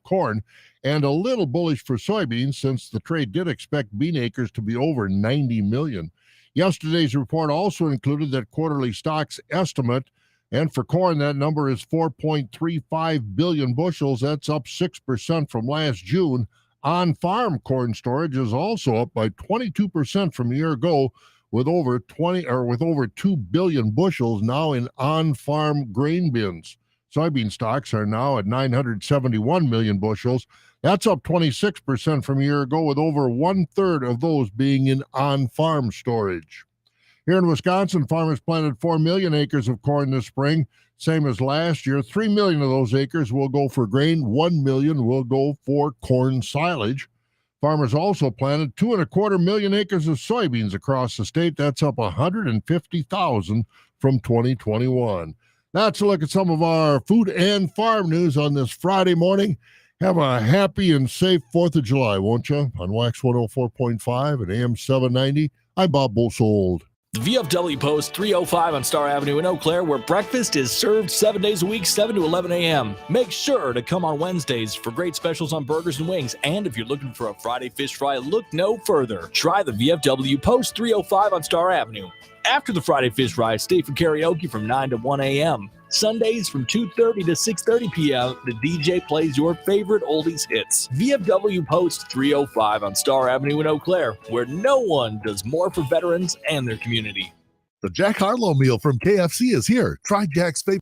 [SPEAKER 8] corn and a little bullish for soybeans, since the trade did expect bean acres to be over 90 million. Yesterday's report also included that quarterly stocks estimate, and for corn, that number is 4.35 billion bushels. That's up 6% from last June. On-farm corn storage is also up by 22% from a year ago, with over 2 billion bushels now in on-farm grain bins. Soybean stocks are now at 971 million bushels. That's up 26% from a year ago, with over 1/3 of those being in on-farm storage. Here in Wisconsin, farmers planted 4 million acres of corn this spring, same as last year. 3 million of those acres will go for grain. 1 million will go for corn silage. Farmers also planted 2.25 million acres of soybeans across the state. That's up 150,000 from 2021. That's a look at some of our food and farm news on this Friday morning. Have a happy and safe 4th of July, won't you? On Wax 104.5 and AM 790, I'm Bob Bosold.
[SPEAKER 9] The VFW Post 305 on Star Avenue in Eau Claire, where breakfast is served 7 days a week, 7 to 11 a.m. Make sure to come on Wednesdays for great specials on burgers and wings. And if you're looking for a Friday fish fry, look no further. Try the VFW Post 305 on Star Avenue. After the Friday fish fry, stay for karaoke from 9 to 1 a.m. Sundays from 2:30 to 6:30 p.m. The DJ plays your favorite oldies hits. VFW Post 305 on Star Avenue in Eau Claire, where no one does more for veterans and their community.
[SPEAKER 8] The Jack Harlow meal from KFC is here. Try Jack's favorite.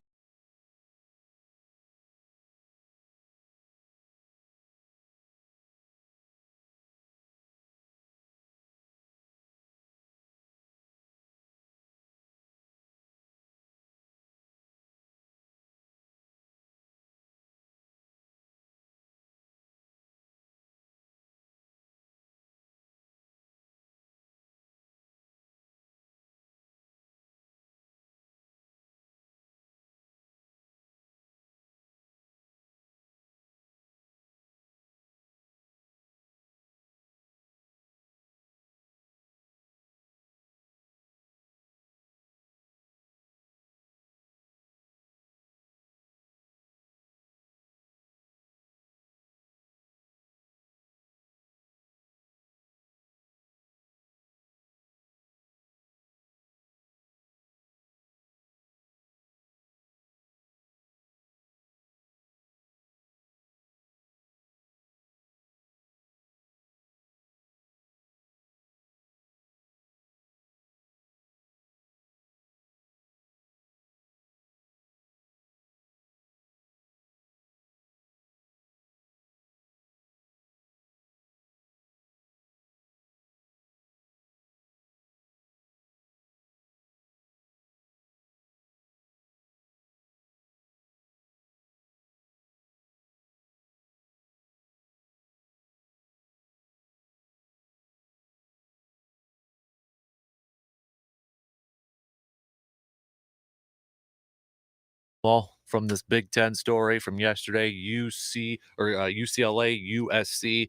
[SPEAKER 1] Well, from this Big Ten story from yesterday, UCLA, USC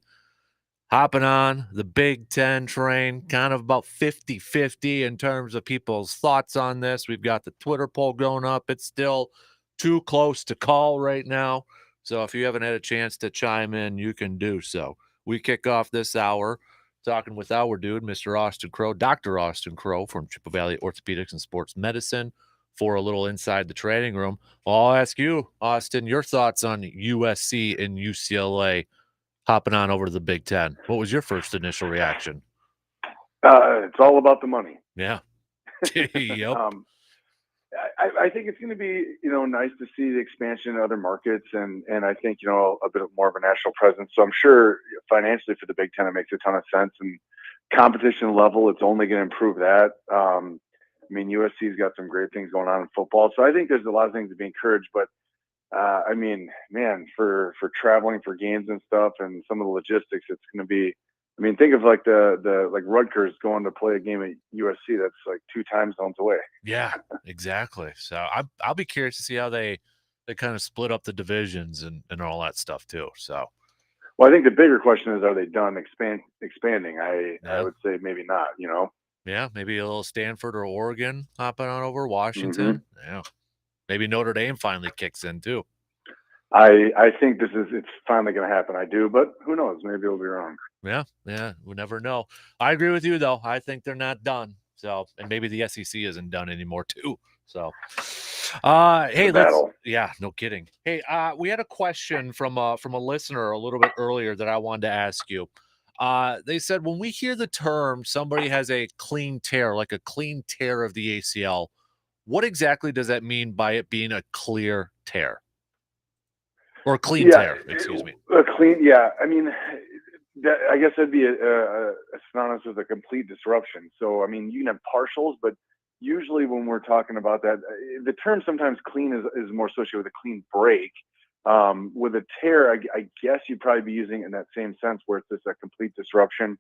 [SPEAKER 1] hopping on the Big Ten train, kind of about 50-50 in terms of people's thoughts on this. We've got the Twitter poll going up. It's still too close to call right now. So if you haven't had a chance to chime in, you can do so. We kick off this hour talking with our dude, Mr. Austin Crow, Dr. Austin Crow from Chippewa Valley Orthopedics and Sports Medicine, for a little inside the training room. Well, I'll ask you, Austin, your thoughts on USC and UCLA hopping on over to the Big Ten. What was your first initial reaction?
[SPEAKER 10] It's all about the money.
[SPEAKER 1] Yeah. Yep.
[SPEAKER 10] I think it's going to be, nice to see the expansion in other markets and I think, a bit more of a national presence. So I'm sure financially for the Big Ten, it makes a ton of sense, and competition level, it's only going to improve that. USC's got some great things going on in football. So I think there's a lot of things to be encouraged, but for traveling for games and stuff and some of the logistics, it's going to be, think of like the Rutgers going to play a game at USC. That's like 2 time zones away.
[SPEAKER 1] Yeah, exactly. So I'll be curious to see how they kind of split up the divisions and all that stuff too. So,
[SPEAKER 10] well, I think the bigger question is, are they done expanding? I would say maybe not,
[SPEAKER 1] Yeah, maybe a little Stanford or Oregon hopping on over Washington. Mm-hmm. Yeah. Maybe Notre Dame finally kicks in too.
[SPEAKER 10] I think it's finally going to happen. I do, but who knows? Maybe it'll be wrong.
[SPEAKER 1] Yeah, we never know. I agree with you though. I think they're not done. So, and maybe the SEC isn't done anymore too. So, hey, no kidding. Hey, we had a question from a listener a little bit earlier that I wanted to ask you. They said, when we hear the term somebody has a clean tear, like a clean tear of the ACL, what exactly does that mean by it being a clear tear? Or a clean tear, excuse me.
[SPEAKER 10] A clean, yeah. I guess that'd be a synonymous with a complete disruption. So, you can have partials, but usually when we're talking about that, the term sometimes clean is more associated with a clean break. With a tear, I guess you'd probably be using it in that same sense where it's just a complete disruption.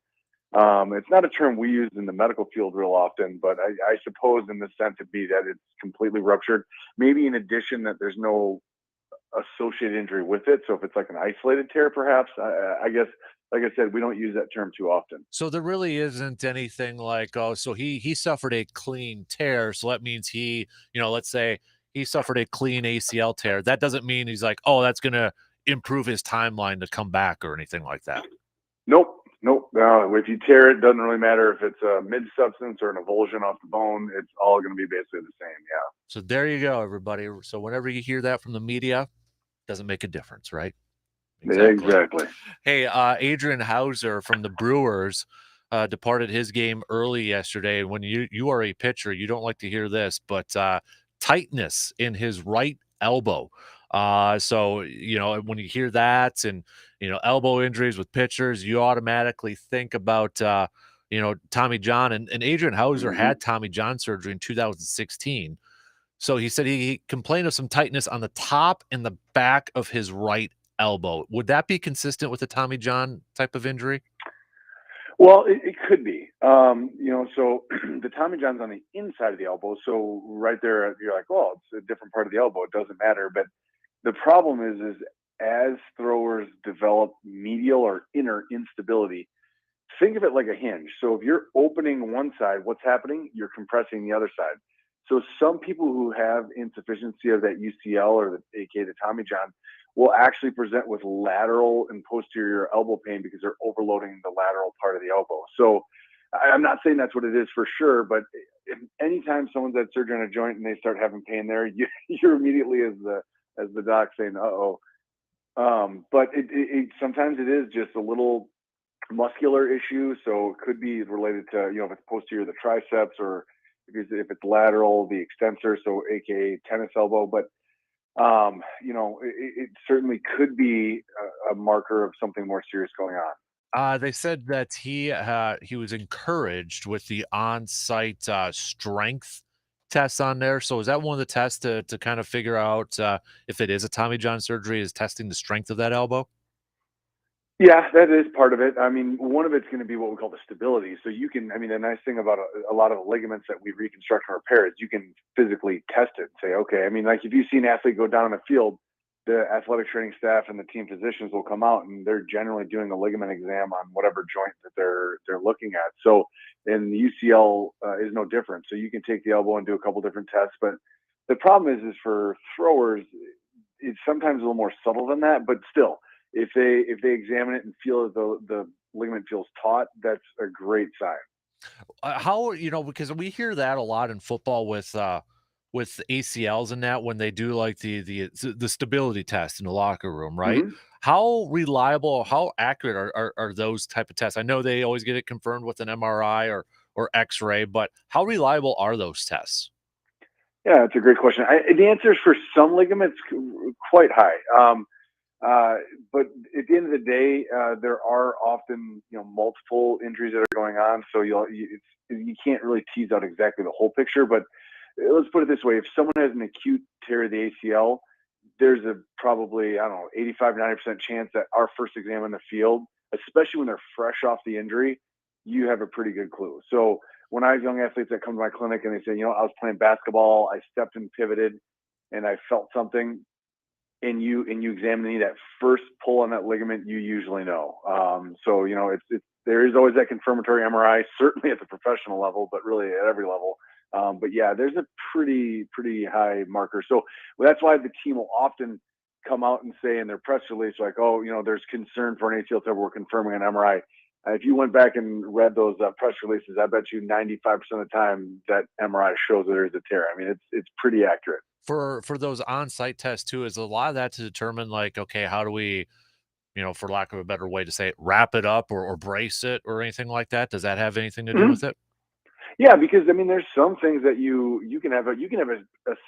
[SPEAKER 10] It's not a term we use in the medical field real often, but I suppose in the sense it'd be that it's completely ruptured. Maybe in addition that there's no associated injury with it. So if it's like an isolated tear, perhaps, I guess like I said, we don't use that term too often.
[SPEAKER 1] So there really isn't anything like, oh, so he suffered a clean tear, so that means he, let's say he suffered a clean ACL tear. That doesn't mean he's like, oh, that's gonna improve his timeline to come back or anything like that.
[SPEAKER 10] Nope. If you tear it, doesn't really matter if it's a mid-substance or an avulsion off the bone. It's all going to be basically the same. Yeah.
[SPEAKER 1] So there you go, everybody. So whenever you hear that from the media, doesn't make a difference, right?
[SPEAKER 10] Exactly.
[SPEAKER 1] Hey, Adrian Hauser from the Brewers departed his game early yesterday. When you are a pitcher, you don't like to hear this, but tightness in his right elbow. So when you hear that, and elbow injuries with pitchers, you automatically think about Tommy John, and Adrian Hauser had Tommy John surgery in 2016. So he said he complained of some tightness on the top and the back of his right elbow. Would that be consistent with a Tommy John type of injury?
[SPEAKER 10] Well, it could be. So the Tommy John's on the inside of the elbow. So right there, you're like, well, it's a different part of the elbow. It doesn't matter. But the problem is as throwers develop medial or inner instability, think of it like a hinge. So if you're opening one side, what's happening? You're compressing the other side. So some people who have insufficiency of that UCL or aka the Tommy John will actually present with lateral and posterior elbow pain because they're overloading the lateral part of the elbow. So I'm not saying that's what it is for sure, but anytime someone's had surgery on a joint and they start having pain there, you're immediately as the doc saying, uh-oh. But it sometimes it is just a little muscular issue. So it could be related to, if it's posterior, the triceps, or if it's lateral, the extensor, so aka tennis elbow. But it certainly could be a marker of something more serious going on.
[SPEAKER 1] They said that he was encouraged with the on-site strength tests on there. So is that one of the tests to kind of figure out if it is a Tommy John surgery, is testing the strength of that elbow?
[SPEAKER 10] Yeah, that is part of it. I mean, one of it's going to be what we call the stability. So you can, the nice thing about a lot of the ligaments that we reconstruct and repair is you can physically test it and say, okay, like if you see an athlete go down on the field, the athletic training staff and the team physicians will come out and they're generally doing a ligament exam on whatever joint that they're looking at. So, and the UCL is no different. So you can take the elbow and do a couple different tests. But the problem is for throwers, it's sometimes a little more subtle than that, but still, if they examine it and feel that the ligament feels taut, that's a great sign.
[SPEAKER 1] How, because we hear that a lot in football with ACLs and that, when they do like the stability test in the locker room, right?
[SPEAKER 10] Mm-hmm.
[SPEAKER 1] How reliable, how accurate are those type of tests? I know they always get it confirmed with an MRI or X-ray, but how reliable are those tests?
[SPEAKER 10] Yeah, that's a great question. The answer is for some ligaments quite high. But at the end of the day, there are often multiple injuries that are going on, so you can't really tease out exactly the whole picture. But let's put it this way: if someone has an acute tear of the ACL, there's a probably 85-90% chance that our first exam in the field, especially when they're fresh off the injury, you have a pretty good clue. So when I have young athletes that come to my clinic and they say, I was playing basketball, I stepped and pivoted, and I felt something. And you examine that first pull on that ligament, you usually know. So there is always that confirmatory MRI, certainly at the professional level, but really at every level. But yeah, there's a pretty high marker. So that's why the team will often come out and say in their press release, like, oh, there's concern for an ACL tear, we're confirming an MRI. If you went back and read those press releases, I bet you 95% of the time that MRI shows that there's a tear. It's pretty accurate.
[SPEAKER 1] For those on-site tests too, is a lot of that to determine, like, okay, how do we, for lack of a better way to say it, wrap it up or brace it or anything like that? Does that have anything to do with it?
[SPEAKER 10] Yeah, because there's some things that you can have a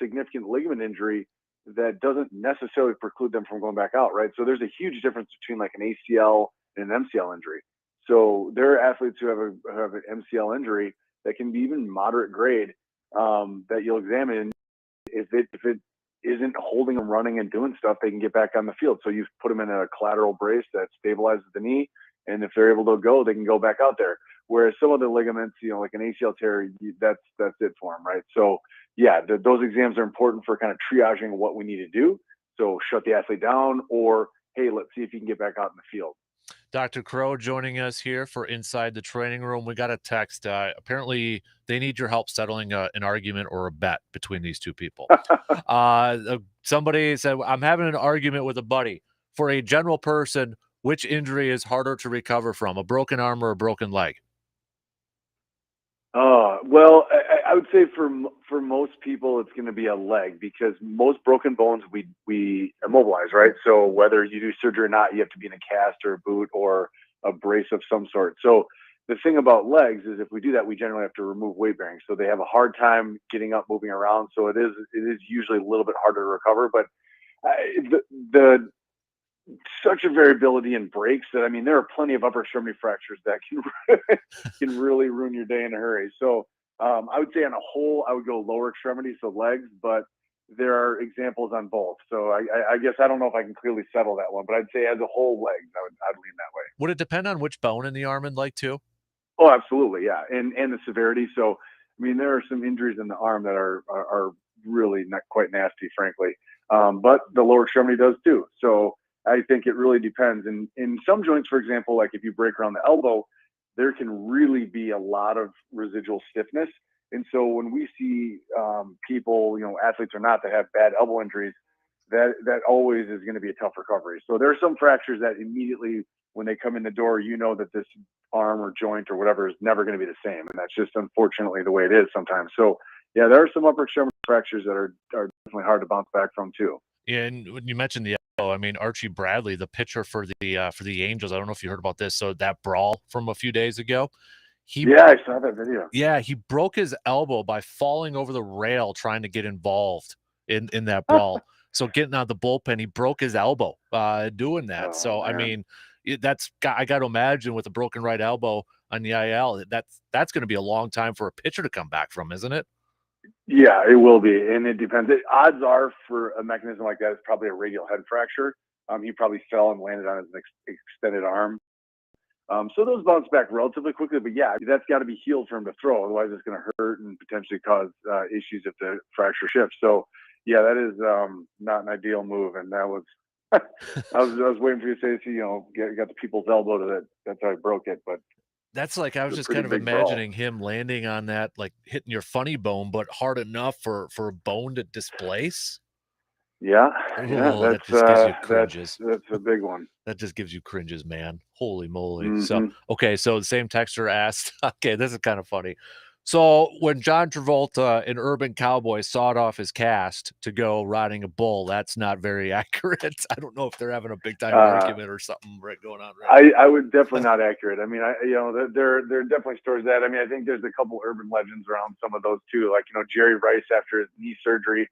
[SPEAKER 10] significant ligament injury that doesn't necessarily preclude them from going back out, right? So there's a huge difference between like an ACL and an MCL injury. So there are athletes who have an MCL injury that can be even moderate grade that you'll examine. If it isn't holding them running and doing stuff, they can get back on the field. So you put them in a collateral brace that stabilizes the knee, and if they're able to go, they can go back out there. Whereas some of the ligaments, like an ACL tear, that's it for them, right? So yeah, those exams are important for kind of triaging what we need to do. So shut the athlete down, or hey, let's see if you can get back out in the field.
[SPEAKER 1] Dr. Crow joining us here for Inside the Training Room. We got a text. Apparently, they need your help settling an argument or a bet between these two people. Somebody said, I'm having an argument with a buddy. For a general person, which injury is harder to recover from, a broken arm or a broken leg?
[SPEAKER 10] Well, I would say for most people, it's going to be a leg, because most broken bones we immobilize, right? So whether you do surgery or not, you have to be in a cast or a boot or a brace of some sort. So the thing about legs is, if we do that, we generally have to remove weight bearing. So they have a hard time getting up, moving around. So it is usually a little bit harder to recover. But the such a variability in breaks that, I mean, there are plenty of upper extremity fractures that can really ruin your day in a hurry. So I would say on a whole, I would go lower extremity, so legs, but there are examples on both. So I guess I don't know if I can clearly settle that one, but I'd say as a whole, legs, I'd lean that way.
[SPEAKER 1] Would it depend on which bone in the arm and leg too?
[SPEAKER 10] Oh, absolutely, yeah, and the severity. So I mean, there are some injuries in the arm that are really not quite nasty, frankly, but the lower extremity does too. So I think it really depends. And in some joints, for example, like if you break around the elbow, there can really be a lot of residual stiffness. And so when we see people, athletes or not, that have bad elbow injuries, that always is going to be a tough recovery. So there are some fractures that immediately when they come in the door, that this arm or joint or whatever is never going to be the same. And that's just unfortunately the way it is sometimes. So yeah, there are some upper extremity fractures that are definitely hard to bounce back from too.
[SPEAKER 1] Yeah, and when you mentioned the elbow, I mean, Archie Bradley, the pitcher for the Angels, I don't know if you heard about this. So that brawl from a few days ago,
[SPEAKER 10] I saw that video.
[SPEAKER 1] Yeah, he broke his elbow by falling over the rail trying to get involved in that brawl. So getting out of the bullpen, he broke his elbow doing that. I mean, I got to imagine with a broken right elbow on the IL, that's going to be a long time for a pitcher to come back from, isn't it?
[SPEAKER 10] Yeah, it will be, and it depends. Odds are for a mechanism like that, it's probably a radial head fracture. He probably fell and landed on his extended arm. So those bounce back relatively quickly, but yeah, that's got to be healed for him to throw. Otherwise, it's going to hurt and potentially cause issues if the fracture shifts. So yeah, that is not an ideal move, and that was I was waiting for you to say, got the people's elbow to that. That's how I broke it, but.
[SPEAKER 1] That's like, I was just kind of imagining him landing on that, like hitting your funny bone, but hard enough for a bone to displace.
[SPEAKER 10] Yeah,
[SPEAKER 1] that just gives you cringes.
[SPEAKER 10] That's a big one.
[SPEAKER 1] That just gives you cringes, man. Holy moly. Mm-hmm. So, okay, so the same texter asked, okay, this is kind of funny. So when John Travolta in Urban Cowboy sawed off his cast to go riding a bull, that's not very accurate. I don't know if they're having a big time argument or something going on.
[SPEAKER 10] Right? I would definitely not accurate. I mean, there are definitely stories that, I mean, I think there's a couple urban legends around some of those too. Like, Jerry Rice, after his knee surgery,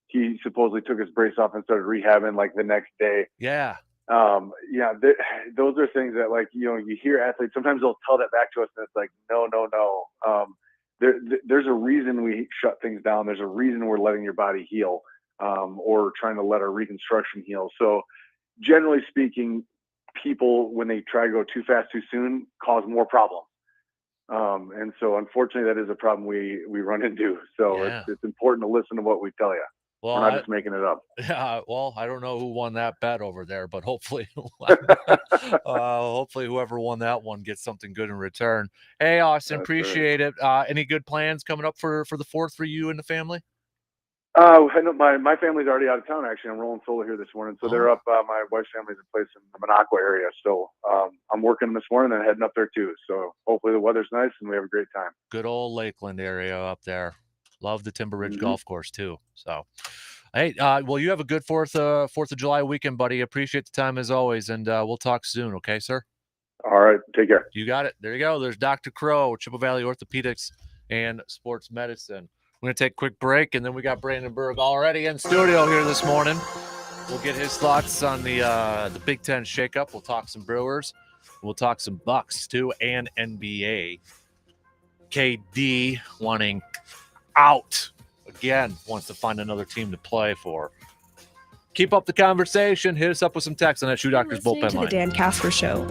[SPEAKER 10] he supposedly took his brace off and started rehabbing like the next day.
[SPEAKER 1] Yeah.
[SPEAKER 10] Those are things that, like, you hear athletes, sometimes they'll tell that back to us and it's like, no. There's a reason we shut things down. There's a reason we're letting your body heal, or trying to let our reconstruction heal. So generally speaking, people, when they try to go too fast, too soon, cause more problems. And so unfortunately, that is a problem we run into. So it's important to listen to what we tell you. Well, we're not just making it up.
[SPEAKER 1] Yeah, well, I don't know who won that bet over there, but hopefully, hopefully whoever won that one gets something good in return. Hey, Austin, appreciate it. Any good plans coming up for the 4th for you and the family?
[SPEAKER 10] My family's already out of town. Actually, I'm rolling solo here this morning, so they're up. My wife's family's a place in the Minocqua area, so I'm working this morning and heading up there too. So hopefully the weather's nice and we have a great time.
[SPEAKER 1] Good old Lakeland area up there. Love the Timber Ridge Golf Course too. So, hey, well, you have a good 4th of July weekend, buddy. Appreciate the time as always, and we'll talk soon. Okay, sir?
[SPEAKER 10] All right. Take care.
[SPEAKER 1] You got it. There you go. There's Dr. Crow, Chippewa Valley Orthopedics and Sports Medicine. We're going to take a quick break, and then we got Brandon Berg already in studio here this morning. We'll get his thoughts on the Big Ten shakeup. We'll talk some Brewers. We'll talk some Bucks too, and NBA. KD wanting out again, wants to find another team to play for. Keep up the conversation. Hit us up with some text on that Shoe Doctors bullpen line.
[SPEAKER 2] The Dan Kasper Show.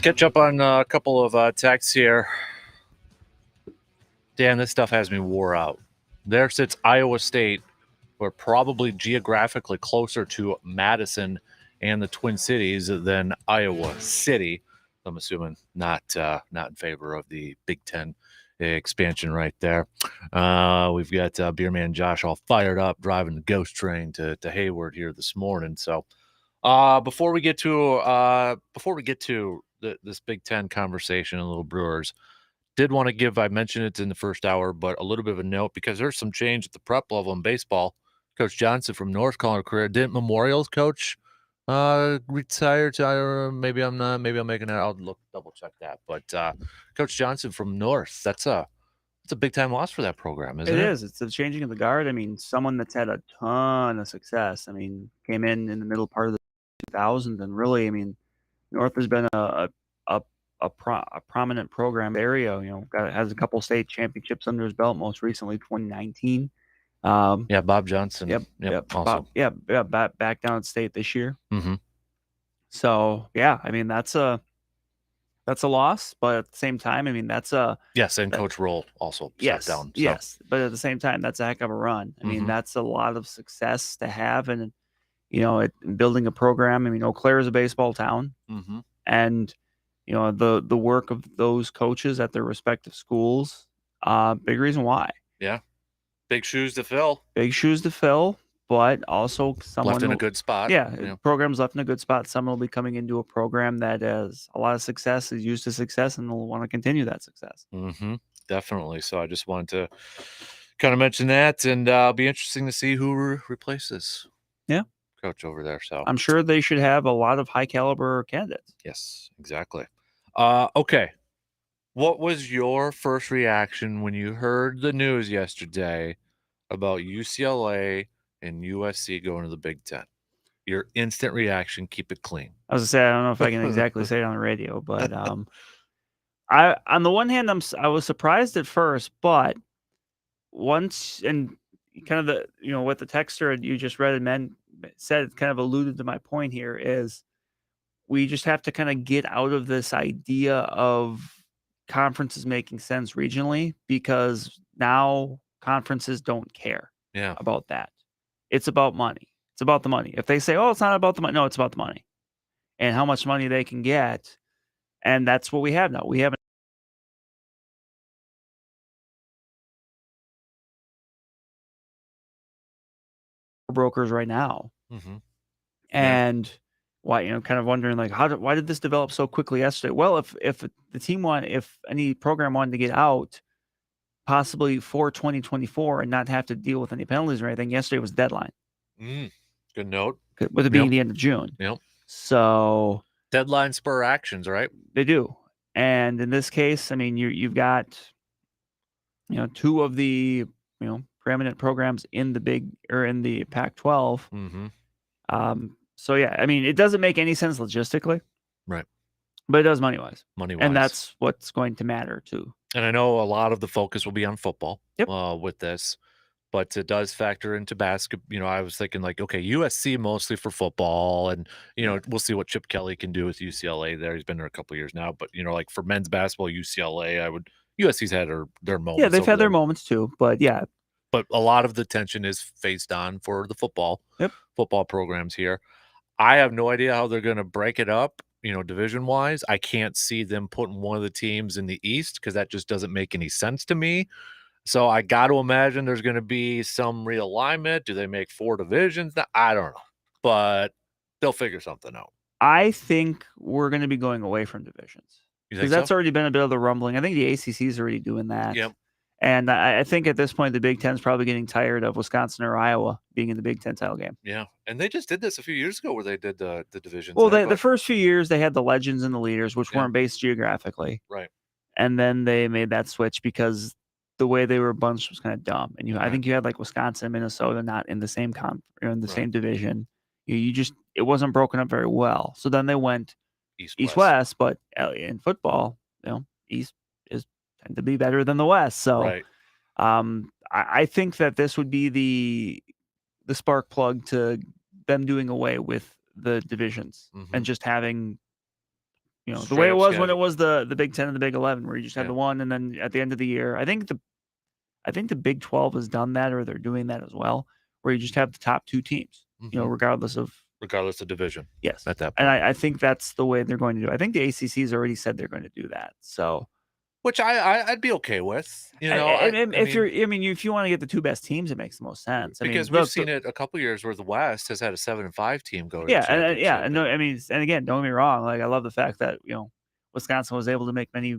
[SPEAKER 1] catch up on a couple of texts here. Dan, this stuff has me wore out. There sits Iowa State. We're probably geographically closer to Madison and the Twin Cities than Iowa City. I'm assuming not in favor of the Big Ten expansion right there. We've got Beerman Josh all fired up driving the ghost train to Hayward here this morning. So before we get to this Big Ten conversation and little Brewers, did want to give, I mentioned it in the first hour, but a little bit of a note because there's some change at the prep level in baseball. Coach Johnson from North calling a career. Didn't Memorial's coach retire to maybe I'm not, maybe I'm making that. I'll double check that. But Coach Johnson from North, that's a big time loss for that program, isn't it?
[SPEAKER 11] It is. It's the changing of the guard. I mean, someone that's had a ton of success. I mean, came in the middle part of the 2000s, and really, I mean, North has been a prominent program area. You know, has a couple state championships under his belt. Most recently, 2019.
[SPEAKER 1] Yeah, Bob Johnson.
[SPEAKER 11] Yep.
[SPEAKER 1] Also.
[SPEAKER 11] Back down at state this year.
[SPEAKER 1] Mm-hmm.
[SPEAKER 11] So yeah, I mean that's a loss, but at the same time, I mean that's a
[SPEAKER 1] yes, and Coach Roll also stepped down. So.
[SPEAKER 11] Yes, but at the same time, that's a heck of a run. I mean, that's a lot of success to have, and you know, building a program. I mean, Eau Claire is a baseball town, and you know the work of those coaches at their respective schools. Big reason why.
[SPEAKER 1] Yeah. Big shoes to fill.
[SPEAKER 11] Big shoes to fill, but also someone
[SPEAKER 1] left in a good spot.
[SPEAKER 11] Yeah, program's left in a good spot. Someone will be coming into a program that has a lot of success, is used to success, and will want to continue that success.
[SPEAKER 1] Definitely. So I just wanted to kind of mention that, and it'll be interesting to see who replaces. Coach over there. So
[SPEAKER 11] I'm sure they should have a lot of high caliber candidates.
[SPEAKER 1] Yes, exactly. Okay. What was your first reaction when you heard the news yesterday about UCLA and USC going to the Big Ten? Your instant reaction, keep it clean.
[SPEAKER 11] I was gonna say, I don't know if I can exactly say it on the radio, but I on the one hand, I was surprised at first, but once and kind of the what the texter you just read and said kind of alluded to my point here is we just have to kind of get out of this idea of conferences making sense regionally, because now conferences don't care about that. It's about money. It's about the money. If they say, oh, it's not about the money. No, it's about the money and how much money they can get. And that's what we have now. We have brokers right now. And why, kind of wondering like, why did this develop so quickly yesterday? Well, if the team if any program wanted to get out possibly for 2024 and not have to deal with any penalties or anything, yesterday was deadline.
[SPEAKER 1] Good note.
[SPEAKER 11] With it being the end of June.
[SPEAKER 1] Yep.
[SPEAKER 11] So
[SPEAKER 1] deadline spur actions, right?
[SPEAKER 11] They do. And in this case, I mean, you've got, two of the, preeminent programs in the Pac-12. So yeah, I mean, it doesn't make any sense logistically,
[SPEAKER 1] right?
[SPEAKER 11] But it does money-wise,
[SPEAKER 1] and
[SPEAKER 11] that's what's going to matter too.
[SPEAKER 1] And I know a lot of the focus will be on football with this, but it does factor into basketball. I was thinking like, okay, USC mostly for football, and we'll see what Chip Kelly can do with UCLA. There, he's been there a couple of years now, but like for men's basketball, UCLA, USC's had their moments.
[SPEAKER 11] Yeah, they've had their moments too, but yeah.
[SPEAKER 1] But a lot of the tension is faced on for the football programs here. I have no idea how they're going to break it up, division-wise. I can't see them putting one of the teams in the East because that just doesn't make any sense to me. So I got to imagine there's going to be some realignment. Do they make 4 divisions? I don't know, but they'll figure something out.
[SPEAKER 11] I think we're going to be going away from divisions because that's already been a bit of the rumbling. I think the ACC is already doing that.
[SPEAKER 1] Yep.
[SPEAKER 11] And I think at this point, the Big Ten is probably getting tired of Wisconsin or Iowa being in the Big Ten title game.
[SPEAKER 1] Yeah. And they just did this a few years ago where they did the divisions.
[SPEAKER 11] Well, the first few years, they had the legends and the leaders, which weren't based geographically.
[SPEAKER 1] Right.
[SPEAKER 11] And then they made that switch because the way they were bunched was kind of dumb. And I think you had like Wisconsin and Minnesota not in the same same division. It wasn't broken up very well. So then they went East-West, but in football, East is tend to be better than the West. So I think that this would be the spark plug to them doing away with the divisions and just having the
[SPEAKER 1] Straight
[SPEAKER 11] way it
[SPEAKER 1] up
[SPEAKER 11] was when
[SPEAKER 1] schedule.
[SPEAKER 11] it was the Big 10 and the Big 11, where you just had
[SPEAKER 1] Yeah.
[SPEAKER 11] the one, and then at the end of the year, I think the Big 12 has done that, or they're doing that as well, where you just have the top 2 teams,
[SPEAKER 1] Mhm.
[SPEAKER 11] regardless of
[SPEAKER 1] division.
[SPEAKER 11] yes.
[SPEAKER 1] At that
[SPEAKER 11] And
[SPEAKER 1] point.
[SPEAKER 11] I think that's the way they're going to do it. I think the ACC's already said they're going to do that. So
[SPEAKER 1] Which I'd be okay with.
[SPEAKER 11] if you want to get the 2 best teams, it makes the most sense.
[SPEAKER 1] Because we've seen it a couple years where the West has had a 7-5 team go to the
[SPEAKER 11] yeah,
[SPEAKER 1] championship.
[SPEAKER 11] and no, and again, don't get me wrong. Like, I love the fact that Wisconsin was able to make many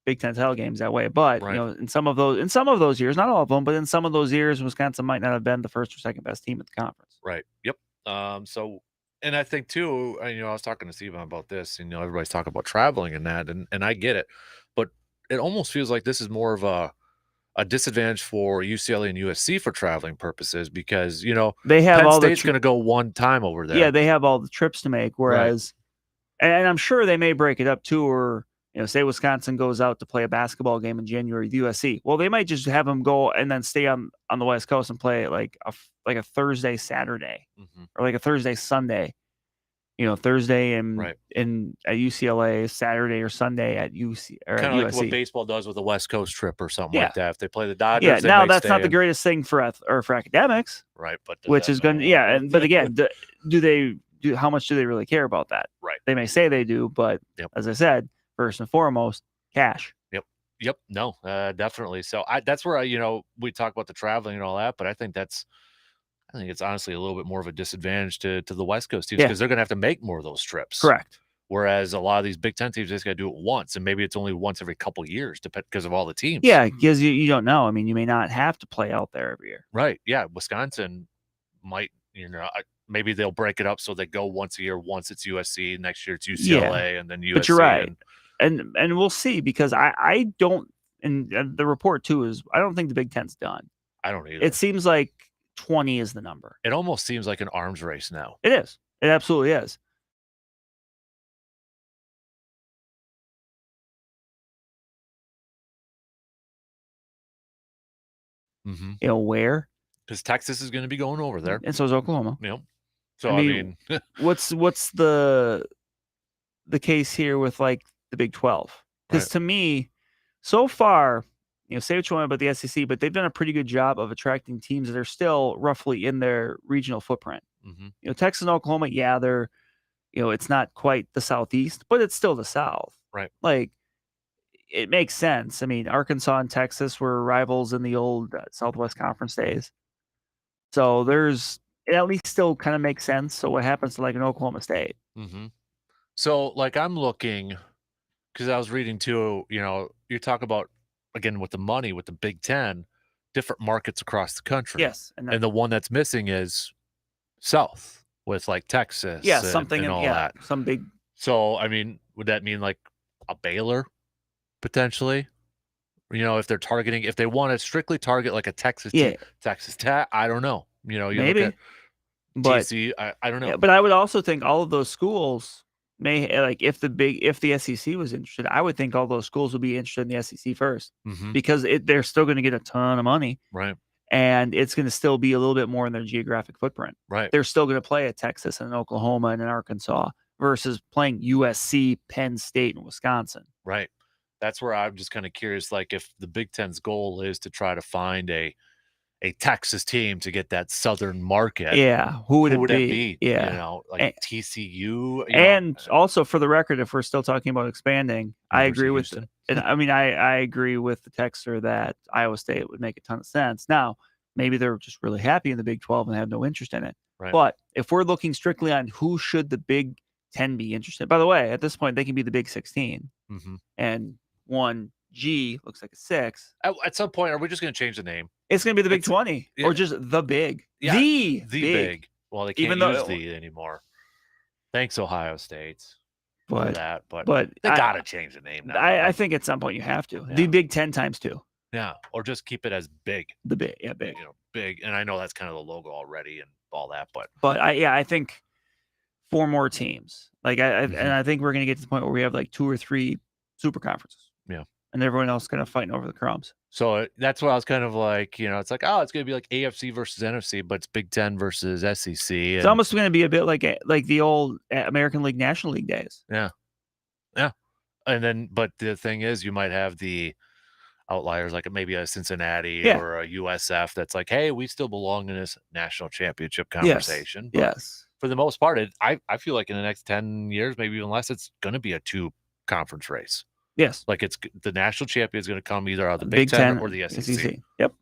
[SPEAKER 11] Big Ten title games that way. But
[SPEAKER 1] Right.
[SPEAKER 11] in some of those years, not all of them, but in some of those years, Wisconsin might not have been the first or second best team at the conference.
[SPEAKER 1] Right. Yep. So, and I think too, I was talking to Steven about this, and everybody's talking about traveling and that, and I get it, but it almost feels like this is more of a disadvantage for UCLA and USC for traveling purposes because
[SPEAKER 11] They have
[SPEAKER 1] Penn
[SPEAKER 11] all
[SPEAKER 1] State's
[SPEAKER 11] the
[SPEAKER 1] going to go one time over there.
[SPEAKER 11] yeah, they have all the trips to make. Whereas, and I'm sure they may break it up too, or say Wisconsin goes out to play a basketball game in January with USC. Well, they might just have them go and then stay on the West Coast and play like a Thursday, Saturday, or like a Thursday, Sunday. Thursday in at UCLA, Saturday or Sunday at UC or
[SPEAKER 1] Kind
[SPEAKER 11] at
[SPEAKER 1] of like what
[SPEAKER 11] USC.
[SPEAKER 1] baseball does with the West Coast trip or something
[SPEAKER 11] Yeah.
[SPEAKER 1] like that. If they play the Dodgers,
[SPEAKER 11] Yeah,
[SPEAKER 1] they
[SPEAKER 11] now
[SPEAKER 1] might
[SPEAKER 11] that's not
[SPEAKER 1] stay
[SPEAKER 11] the
[SPEAKER 1] in.
[SPEAKER 11] greatest thing for academics,
[SPEAKER 1] Right, but
[SPEAKER 11] which is going to but again, how much do they really care about that?
[SPEAKER 1] Right.
[SPEAKER 11] They may say they do, but as I said, first and foremost, cash.
[SPEAKER 1] Yep. No, definitely. So that's where we talk about the traveling and all that, but I think it's honestly a little bit more of a disadvantage to the West Coast teams because they're going to have to make more of those trips.
[SPEAKER 11] Correct.
[SPEAKER 1] Whereas a lot of these Big Ten teams just got to do it once, and maybe it's only once every couple of years because of all the teams.
[SPEAKER 11] Yeah, because you don't know. I mean, you may not have to play out there every year.
[SPEAKER 1] Right. Yeah. Wisconsin might, maybe they'll break it up so they go once a year. Once it's USC, next year it's UCLA, and then USC.
[SPEAKER 11] But you're right. And we'll see because I don't, and the report too is I don't think the Big Ten's done.
[SPEAKER 1] I don't either.
[SPEAKER 11] It seems like 20 is the number.
[SPEAKER 1] It almost seems like an arms race now.
[SPEAKER 11] It is. It absolutely is. Where?
[SPEAKER 1] Because Texas is going to be going over there,
[SPEAKER 11] and so is Oklahoma.
[SPEAKER 1] So I mean
[SPEAKER 11] what's the case here with like the Big 12? Because to me, so far, say what you want about the SEC, but they've done a pretty good job of attracting teams that are still roughly in their regional footprint. Texas and Oklahoma, they're, it's not quite the Southeast, but it's still the South.
[SPEAKER 1] Right.
[SPEAKER 11] Like, it makes sense. I mean, Arkansas and Texas were rivals in the old Southwest Conference days. So it at least still kind of makes sense. So what happens to like an Oklahoma State?
[SPEAKER 1] So like I'm looking, because I was reading too, you talk about, again, with the money, with the Big Ten, different markets across the country.
[SPEAKER 11] Yes.
[SPEAKER 1] And the one that's missing is South with like Texas.
[SPEAKER 11] Yeah,
[SPEAKER 1] and all that.
[SPEAKER 11] Some big.
[SPEAKER 1] So, I mean, would that mean like a Baylor potentially? If they're targeting, if they want to strictly target like a Texas team, Texas Tech, I don't know.
[SPEAKER 11] Maybe.
[SPEAKER 1] Look at
[SPEAKER 11] But
[SPEAKER 1] TC, I don't know.
[SPEAKER 11] Yeah, but I would also think all of those schools may, like, if the SEC was interested, I would think all those schools would be interested in the SEC first because they're still going to get a ton of money.
[SPEAKER 1] Right.
[SPEAKER 11] And it's going to still be a little bit more in their geographic footprint.
[SPEAKER 1] Right.
[SPEAKER 11] They're still going to play at Texas and Oklahoma and in Arkansas versus playing USC, Penn State, and Wisconsin.
[SPEAKER 1] Right. That's where I'm just kind of curious, like if the Big Ten's goal is to try to find a Texas team to get that southern market.
[SPEAKER 11] Yeah. Who would it
[SPEAKER 1] be?
[SPEAKER 11] Yeah.
[SPEAKER 1] Like TCU.
[SPEAKER 11] And also for the record, if we're still talking about expanding, I agree with it. And I mean, I agree with the texter that Iowa State would make a ton of sense. Now, maybe they're just really happy in the Big 12 and have no interest in it.
[SPEAKER 1] Right.
[SPEAKER 11] But if we're looking strictly on who should the Big 10 be interested in, by the way, at this point, they can be the Big 16. And 1G looks like a 6.
[SPEAKER 1] At some point, are we just going to change the name?
[SPEAKER 11] It's going to be the Big 20 or just the Big.
[SPEAKER 1] Yeah,
[SPEAKER 11] the
[SPEAKER 1] big. Well, they can't use the anymore. Thanks, Ohio State. For that, but they got to change the name now.
[SPEAKER 11] I think at some point you have to. The Big 10 times 2.
[SPEAKER 1] Yeah, or just keep it as big.
[SPEAKER 11] The big, big.
[SPEAKER 1] Big. And I know that's kind of the logo already and all that, but
[SPEAKER 11] I think 4 more teams. Like and I think we're going to get to the point where we have like 2 or 3 super conferences.
[SPEAKER 1] Yeah.
[SPEAKER 11] And everyone else kind of fighting over the crumbs.
[SPEAKER 1] So that's what I was kind of like, it's like, oh, it's going to be like AFC versus NFC, but it's Big 10 versus SEC.
[SPEAKER 11] It's almost going to be a bit like the old American League, National League days.
[SPEAKER 1] Yeah. And then, but the thing is, you might have the outliers like maybe a Cincinnati
[SPEAKER 11] Yeah.
[SPEAKER 1] or a USF that's like, hey, we still belong in this national championship
[SPEAKER 11] Yes.
[SPEAKER 1] conversation. But
[SPEAKER 11] Yes.
[SPEAKER 1] for the most part, I feel like in the next 10 years, maybe even less, it's going to be a 2-conference race.
[SPEAKER 11] Yes.
[SPEAKER 1] Like it's the national champion is going to come either out of the Big Ten or the SEC.
[SPEAKER 11] Yep.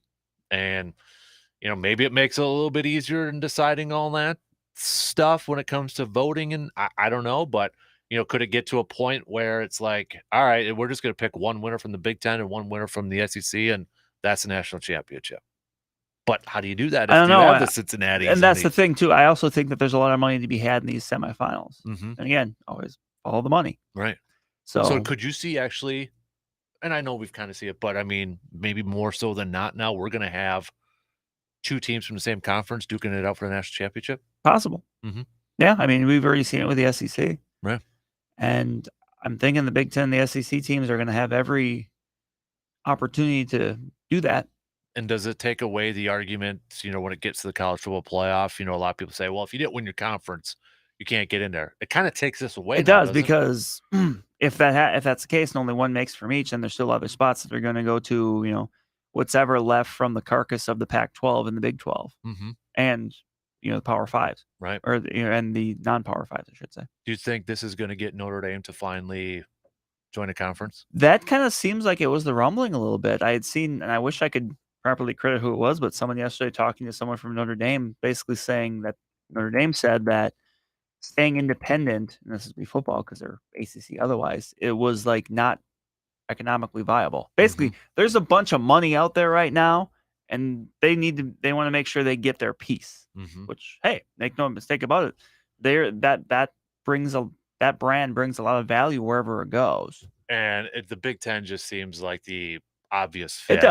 [SPEAKER 1] And, maybe it makes it a little bit easier in deciding all that stuff when it comes to voting. And I don't know, but, could it get to a point where it's like, all right, we're just going to pick one winner from the Big Ten and one winner from the SEC, and that's the national championship. But how do you do that if
[SPEAKER 11] I don't
[SPEAKER 1] you
[SPEAKER 11] know.
[SPEAKER 1] have the Cincinnati?
[SPEAKER 11] And that's the thing, too. I also think that there's a lot of money to be had in these semifinals.
[SPEAKER 1] Mm-hmm.
[SPEAKER 11] And again, always follow the money.
[SPEAKER 1] Right.
[SPEAKER 11] So
[SPEAKER 1] could you see actually, and I know we've kind of seen it, but I mean, maybe more so than not now, we're going to have 2 teams from the same conference duking it out for the national championship?
[SPEAKER 11] Possible.
[SPEAKER 1] Mm-hmm.
[SPEAKER 11] Yeah. I mean, we've already seen it with the SEC.
[SPEAKER 1] Right.
[SPEAKER 11] And I'm thinking the Big Ten, the SEC teams are going to have every opportunity to do that.
[SPEAKER 1] And does it take away the argument, when it gets to the college football playoff? A lot of people say, well, if you didn't win your conference, you can't get in there. It kind of takes this away.
[SPEAKER 11] It
[SPEAKER 1] now,
[SPEAKER 11] does, because if that's the case and only one makes from each, then there's still other spots that they're going to go to, what's ever left from the carcass of the Pac-12 and the Big 12
[SPEAKER 1] mm-hmm.
[SPEAKER 11] and, the Power Fives.
[SPEAKER 1] Right.
[SPEAKER 11] Or, and the non-Power Fives, I should say.
[SPEAKER 1] Do you think this is going to get Notre Dame to finally join a conference?
[SPEAKER 11] That kind of seems like it was the rumbling a little bit. I had seen, and I wish I could properly credit who it was, but someone yesterday talking to someone from Notre Dame basically saying that Notre Dame said that staying independent, and this is be football because they're ACC otherwise, it was like not economically viable. Basically, there's a bunch of money out there right now, and they want to make sure they get their piece, which, hey, make no mistake about it. That brand brings a lot of value wherever it goes.
[SPEAKER 1] And the Big Ten just seems like the obvious fit.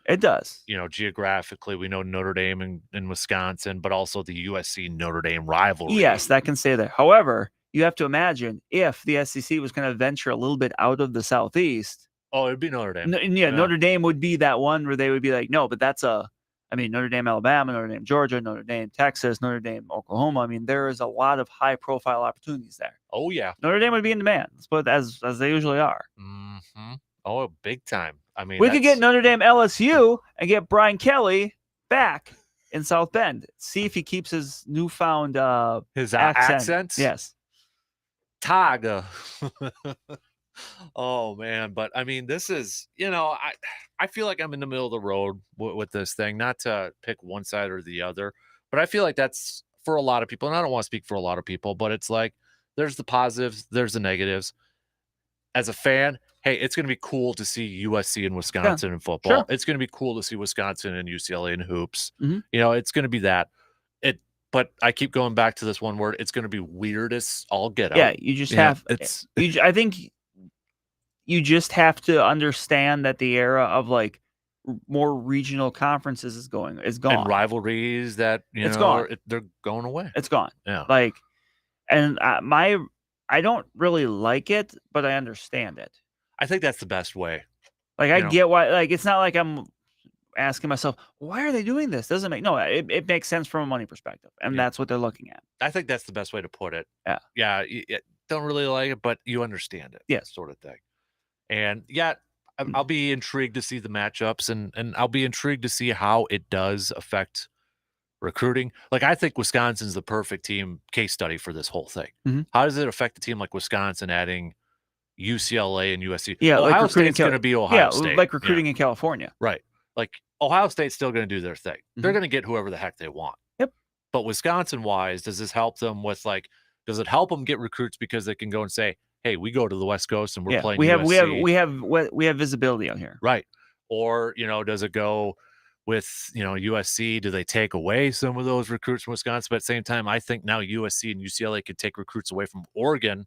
[SPEAKER 11] It does.
[SPEAKER 1] Geographically, we know Notre Dame and Wisconsin, but also the USC Notre Dame rivalry.
[SPEAKER 11] Yes, that can stay there. However, you have to imagine if the SEC was going to venture a little bit out of the Southeast.
[SPEAKER 1] Oh, it'd be Notre Dame.
[SPEAKER 11] Yeah, Notre Dame would be that one where they would be like, no, but that's Notre Dame, Alabama, Notre Dame, Georgia, Notre Dame, Texas, Notre Dame, Oklahoma. I mean, there is a lot of high-profile opportunities there.
[SPEAKER 1] Oh, yeah.
[SPEAKER 11] Notre Dame would be in demand, but as they usually are.
[SPEAKER 1] Mm-hmm. Oh, big time. I mean,
[SPEAKER 11] we could get Notre Dame LSU and get Brian Kelly back in South Bend. See if he keeps his newfound accent. Yes.
[SPEAKER 1] Taga. Oh, man. But, I mean, this is, I feel like I'm in the middle of the road with this thing, not to pick one side or the other, but I feel like that's for a lot of people, and I don't want to speak for a lot of people, but it's like there's the positives, there's the negatives. As a fan, hey, it's going to be cool to see USC and Wisconsin in football.
[SPEAKER 11] Sure.
[SPEAKER 1] It's going to be cool to see Wisconsin and UCLA in hoops.
[SPEAKER 11] Mm-hmm.
[SPEAKER 1] It's going to be that. But I keep going back to this one word. It's going to be weird as all get out.
[SPEAKER 11] Yeah, you just have. I think you just have to understand that the era of like more regional conferences is gone.
[SPEAKER 1] And rivalries that
[SPEAKER 11] it's gone.
[SPEAKER 1] They're going away.
[SPEAKER 11] It's gone.
[SPEAKER 1] Yeah.
[SPEAKER 11] I don't really like it, but I understand it.
[SPEAKER 1] I think that's the best way.
[SPEAKER 11] Like, I get why. Like, it's not like I'm asking myself, why are they doing this? It makes sense from a money perspective, and that's what they're looking at.
[SPEAKER 1] I think that's the best way to put it.
[SPEAKER 11] Yeah.
[SPEAKER 1] Yeah. You don't really like it, but you understand it.
[SPEAKER 11] Yes.
[SPEAKER 1] Sort of thing. And yeah, I'll be intrigued to see the matchups, and I'll be intrigued to see how it does affect recruiting. Like, I think Wisconsin's the perfect team case study for this whole thing.
[SPEAKER 11] Mm-hmm.
[SPEAKER 1] How does it affect a team like Wisconsin adding UCLA and USC?
[SPEAKER 11] Yeah,
[SPEAKER 1] Ohio State's going to be Ohio State.
[SPEAKER 11] Like recruiting in California.
[SPEAKER 1] Right. Like, Ohio State's still going to do their thing.
[SPEAKER 11] Mm-hmm.
[SPEAKER 1] They're going to get whoever the heck they want.
[SPEAKER 11] Yep.
[SPEAKER 1] But Wisconsin-wise, does this help them with, like, does it help them get recruits because they can go and say, hey, we go to the West Coast and we're playing USC.
[SPEAKER 11] We have visibility out here.
[SPEAKER 1] Right. Or, does it go with, USC? Do they take away some of those recruits from Wisconsin? But at the same time, I think now USC and UCLA could take recruits away from Oregon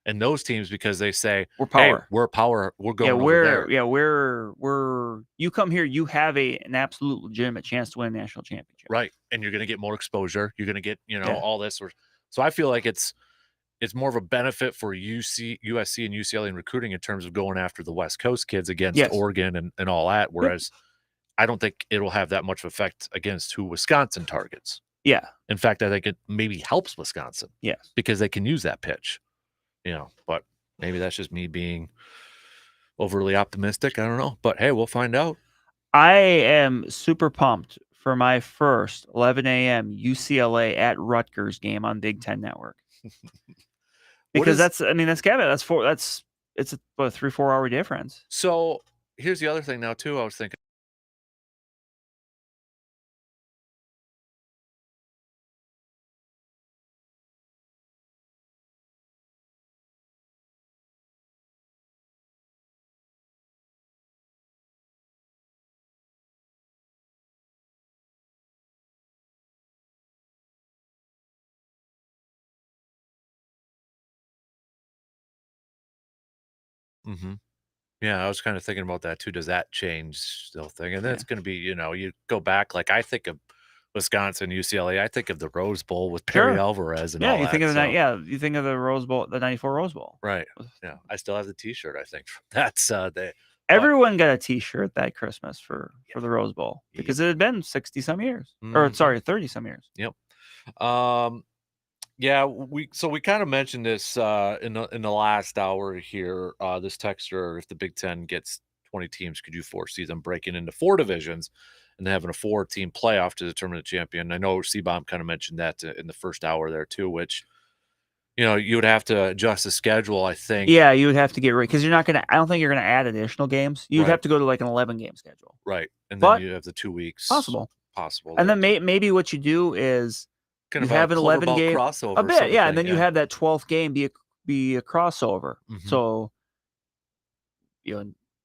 [SPEAKER 1] and those teams because they say,
[SPEAKER 11] we're power.
[SPEAKER 1] Hey, we're power. We're going over there.
[SPEAKER 11] Yeah, we're you come here, you have an absolute legitimate chance to win a national championship.
[SPEAKER 1] Right. And you're going to get more exposure. You're going to get, all this. So I feel like it's more of a benefit for USC and UCLA in recruiting in terms of going after the West Coast kids against Oregon and all that. Whereas I don't think it'll have that much of effect against who Wisconsin targets.
[SPEAKER 11] Yeah.
[SPEAKER 1] In fact, I think it maybe helps Wisconsin.
[SPEAKER 11] Yes.
[SPEAKER 1] Because they can use that pitch, but Maybe that's just me being overly optimistic. I don't know. But hey, we'll find out.
[SPEAKER 11] I am super pumped for my first 11 a.m. UCLA at Rutgers game on Big Ten Network. Because it's a 3-4 hour difference.
[SPEAKER 1] So here's the other thing now too. I was thinking. Mm-hmm. Yeah, I was kind of thinking about that too. Does that change the whole thing? And then it's going to be, you go back. Like I think of Wisconsin, UCLA. I think of the Rose Bowl with Perry Alvarez and all
[SPEAKER 11] you
[SPEAKER 1] that.
[SPEAKER 11] think of you think of the Rose Bowl, the '94 Rose Bowl.
[SPEAKER 1] Right. Yeah, I still have the T-shirt. I think that's
[SPEAKER 11] everyone got a T-shirt that Christmas for the Rose Bowl because it had been 60 some years, or sorry, 30 some years.
[SPEAKER 1] Yep. Yeah, we kind of mentioned this in the last hour here. This texter, if the Big Ten gets 20 teams, could you foresee them breaking into 4 divisions and having a 4-team playoff to determine the champion? I know C-Bomb kind of mentioned that in the first hour there too, which you would have to adjust the schedule. I think.
[SPEAKER 11] Yeah, you would have to get rid because you're not gonna. I don't think you're gonna add additional games. You'd have to go to like an 11-game schedule.
[SPEAKER 1] Right, and then you have the 2 weeks
[SPEAKER 11] possible,
[SPEAKER 1] and
[SPEAKER 11] then maybe what you do is.
[SPEAKER 1] Kind
[SPEAKER 11] you have an
[SPEAKER 1] 11-game crossover
[SPEAKER 11] a bit, and then you have that 12th game be a crossover. So,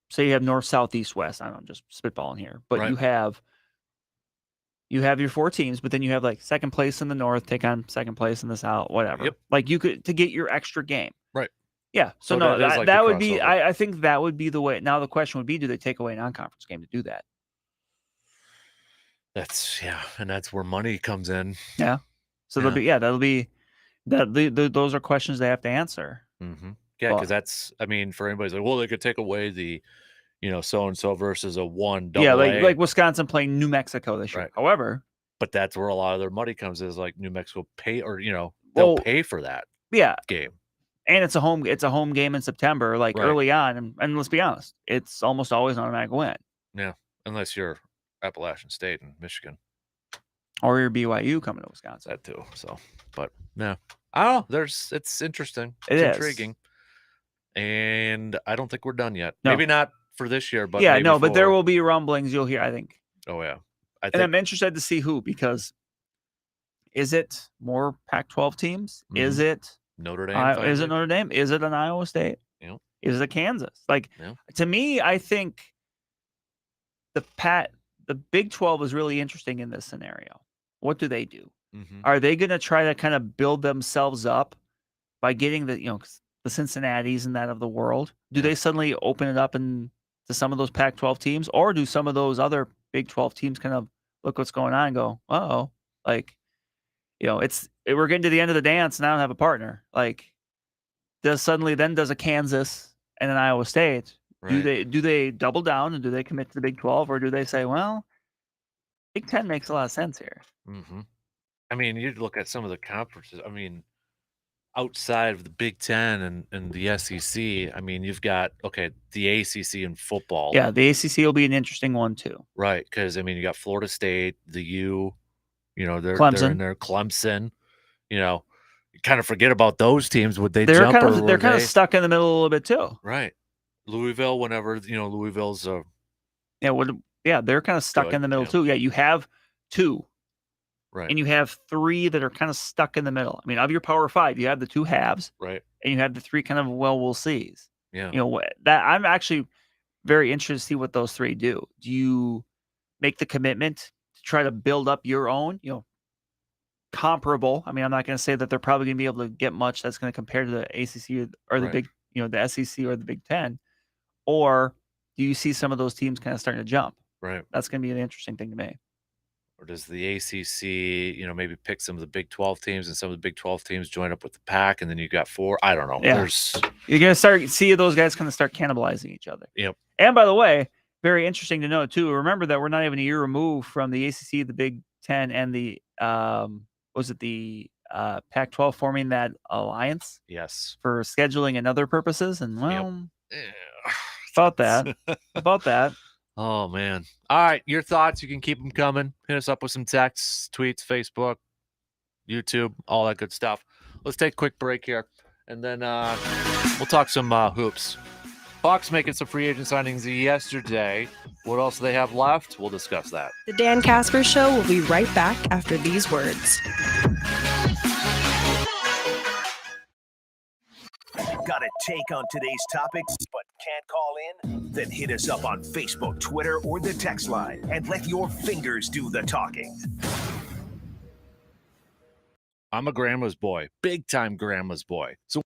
[SPEAKER 11] say you have north, south, east, west. I don't know, I'm just spitballing here, but you have your 4 teams, but then you have like second place in the north take on second place in the south, whatever.
[SPEAKER 1] Yep.
[SPEAKER 11] Like you could to get your extra game.
[SPEAKER 1] Right.
[SPEAKER 11] Yeah. So no, that would be. I think that would be the way. Now the question would be, do they take away a non-conference game to do that?
[SPEAKER 1] And that's where money comes in.
[SPEAKER 11] Yeah. So that'll be those are questions they have to answer.
[SPEAKER 1] Mm-hmm. Yeah, because that's for anybody's like, well, they could take away the, so and so versus a 1 double.
[SPEAKER 11] Yeah, like Wisconsin playing New Mexico this year.
[SPEAKER 1] Right.
[SPEAKER 11] However,
[SPEAKER 1] but that's where a lot of their money comes is like New Mexico pay or they'll pay for that.
[SPEAKER 11] Yeah.
[SPEAKER 1] Game.
[SPEAKER 11] And it's a home game in September, like early on, and let's be honest, it's almost always an automatic win.
[SPEAKER 1] Yeah, unless you're Appalachian State and Michigan.
[SPEAKER 11] Or your BYU coming to Wisconsin.
[SPEAKER 1] That too. So, but no, I don't know. It's interesting. It's intriguing. And I don't think we're done yet. No. Maybe not for this year, but
[SPEAKER 11] but there will be rumblings you'll hear, I think.
[SPEAKER 1] Oh yeah.
[SPEAKER 11] And I'm interested to see who, because is it more Pac-12 teams?
[SPEAKER 1] Mm-hmm.
[SPEAKER 11] Is it
[SPEAKER 1] Notre Dame?
[SPEAKER 11] Is it Notre Dame? Is it an Iowa State?
[SPEAKER 1] Yeah.
[SPEAKER 11] Is it Kansas? Like to me, I think the Big 12 is really interesting in this scenario. What do they do?
[SPEAKER 1] Mm-hmm.
[SPEAKER 11] Are they going to try to kind of build themselves up by getting the Cincinnatis and that of the world? Do they suddenly open it up to some of those Pac-12 teams, or do some of those other Big 12 teams kind of look what's going on and go, uh-oh, like, we're getting to the end of the dance and I don't have a partner. Like, does a Kansas and an Iowa State, do they double down and do they commit to the Big 12, or do they say, well, Big 10 makes a lot of sense here?
[SPEAKER 1] Mm-hmm. You look at some of the conferences. Outside of the Big 10 and the SEC, you've got the ACC in football.
[SPEAKER 11] Yeah, the ACC will be an interesting one too.
[SPEAKER 1] Right, because you got Florida State, the U, they're in there. Clemson, you kind of forget about those teams. Would they jump?
[SPEAKER 11] They're kind of stuck in the middle a little bit too.
[SPEAKER 1] Right, Louisville. Whenever Louisville's
[SPEAKER 11] they're kind of stuck in the middle too. Yeah, you have 2.
[SPEAKER 1] Right.
[SPEAKER 11] And you have 3 that are kind of stuck in the middle. Of your Power 5, you have the 2 halves.
[SPEAKER 1] Right.
[SPEAKER 11] And you have the 3 kind of we'll sees.
[SPEAKER 1] Yeah.
[SPEAKER 11] That I'm actually very interested to see what those 3 do. Do you make the commitment to try to build up your own, comparable? I'm not going to say that they're probably going to be able to get much that's going to compare to the ACC or the big, the SEC or the Big 10. Or do you see some of those teams kind of starting to jump?
[SPEAKER 1] Right.
[SPEAKER 11] That's going to be an interesting thing to me.
[SPEAKER 1] Or does the ACC, maybe pick some of the Big 12 teams and some of the Big 12 teams join up with the Pac, and then you got 4? I don't know.
[SPEAKER 11] Yeah. You're going to see those guys kind of start cannibalizing each other.
[SPEAKER 1] Yep.
[SPEAKER 11] And by the way, very interesting to know too. Remember that we're not even a year removed from the ACC, the Big 10, and the Pac-12 forming that alliance
[SPEAKER 1] Yes.
[SPEAKER 11] for scheduling and other purposes, and well,
[SPEAKER 1] Yeah.
[SPEAKER 11] about that.
[SPEAKER 1] Oh man. All right, your thoughts. You can keep them coming. Hit us up with some texts, tweets, Facebook, YouTube, all that good stuff. Let's take a quick break here, and then we'll talk some hoops. Hawks making some free agent signings yesterday. What else do they have left? We'll discuss that.
[SPEAKER 2] The Dan Kasper Show will be right back after these words.
[SPEAKER 12] Got a take on today's topics but can't call in? Then hit us up on Facebook, Twitter, or the text line and let your fingers do the talking.
[SPEAKER 1] I'm a grandma's boy, big time grandma's boy. So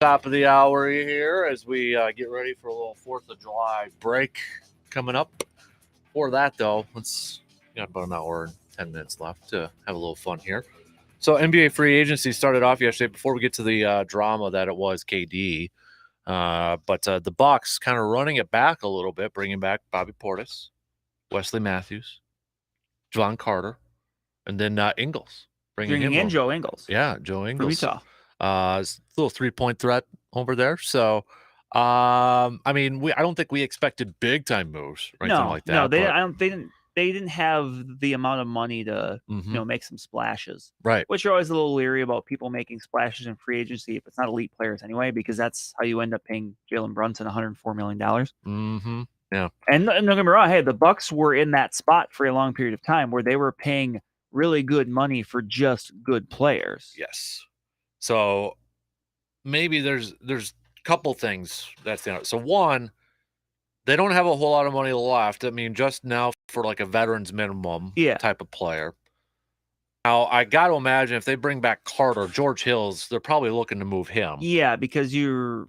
[SPEAKER 1] Top of the hour here as we get ready for a little 4th of July break coming up. Before that, though, got about an hour and 10 minutes left to have a little fun here. So NBA free agency started off yesterday before we get to the drama that it was KD. But the Bucks kind of running it back a little bit, bringing back Bobby Portis, Wesley Matthews, Javon Carter, and then Ingles. Bringing him
[SPEAKER 11] in
[SPEAKER 1] over.
[SPEAKER 11] Joe Ingles.
[SPEAKER 1] Yeah, Joe Ingles.
[SPEAKER 11] From Utah.
[SPEAKER 1] Little 3-point threat over there. So, I mean, I don't think we expected big time moves or anything like that.
[SPEAKER 11] No, they didn't have the amount of money to make some splashes.
[SPEAKER 1] Right.
[SPEAKER 11] Which you're always a little leery about people making splashes in free agency if it's not elite players anyway, because that's how you end up paying Jalen Brunson $104 million.
[SPEAKER 1] Mm-hmm. Yeah.
[SPEAKER 11] And don't get me wrong, hey, the Bucks were in that spot for a long period of time where they were paying really good money for just good players.
[SPEAKER 1] Yes. So maybe there's a couple things that's the so one, they don't have a whole lot of money left. I mean, just now for like a veterans minimum type of player. Now I got to imagine if they bring back Carter, George Hills, they're probably looking to move him.
[SPEAKER 11] Yeah, because you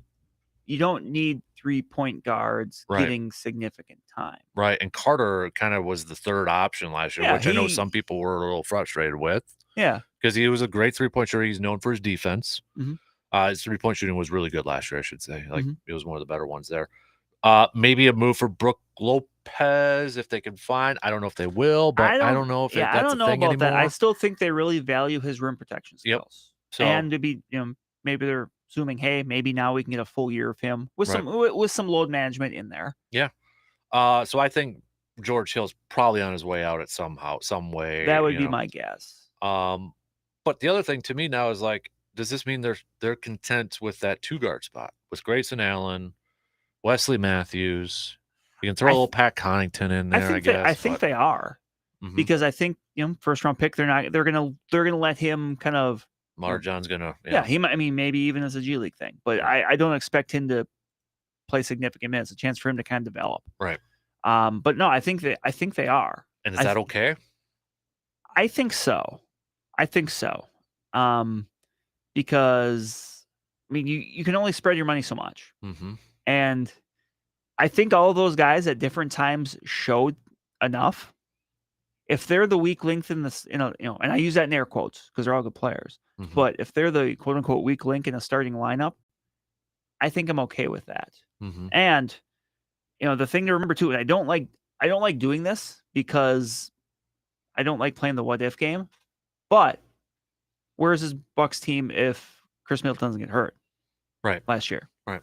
[SPEAKER 11] don't need 3-point guards getting significant time.
[SPEAKER 1] Right. And Carter kind of was the third option last year, which I know some people were a little frustrated with.
[SPEAKER 11] Yeah.
[SPEAKER 1] Because he was a great 3-point shooter. He's known for his defense.
[SPEAKER 11] Mm-hmm.
[SPEAKER 1] His 3-point shooting was really good last year, I should say. Like it was one of the better ones there. Maybe a move for Brook Lopez if they can find. I don't know if they will, but I don't know if that's
[SPEAKER 11] I don't know
[SPEAKER 1] a thing
[SPEAKER 11] about
[SPEAKER 1] anymore.
[SPEAKER 11] that. I still think they really value his rim protection skills.
[SPEAKER 1] So,
[SPEAKER 11] and to be, maybe they're assuming, hey, maybe now we can get a full year of him with some load management in there.
[SPEAKER 1] Yeah. So I think George Hill's probably on his way out at some way.
[SPEAKER 11] That would be my guess.
[SPEAKER 1] But the other thing to me now is like, does this mean they're content with that 2-guard spot with Grayson Allen, Wesley Matthews? You can throw a little Pat Connaughton in there, I guess.
[SPEAKER 11] I think they are, because I think first round pick. They're gonna let him kind of.
[SPEAKER 1] Marjan's gonna.
[SPEAKER 11] Yeah, he might. I mean, maybe even as a G League thing, but I don't expect him to play significant minutes. A chance for him to kind of develop.
[SPEAKER 1] Right.
[SPEAKER 11] But no, I think they are.
[SPEAKER 1] And is that okay?
[SPEAKER 11] I think so. Because I mean, you can only spread your money so much, and I think all of those guys at different times showed enough. If they're the weak link in this, and I use that in air quotes because they're all good players, but if they're the quote unquote weak link in a starting lineup, I think I'm okay with that. And the thing to remember too, and I don't like doing this because I don't like playing the what if game, but where's his Bucks team if Chris Middleton doesn't get hurt?
[SPEAKER 1] Right.
[SPEAKER 11] Last year.
[SPEAKER 1] Right.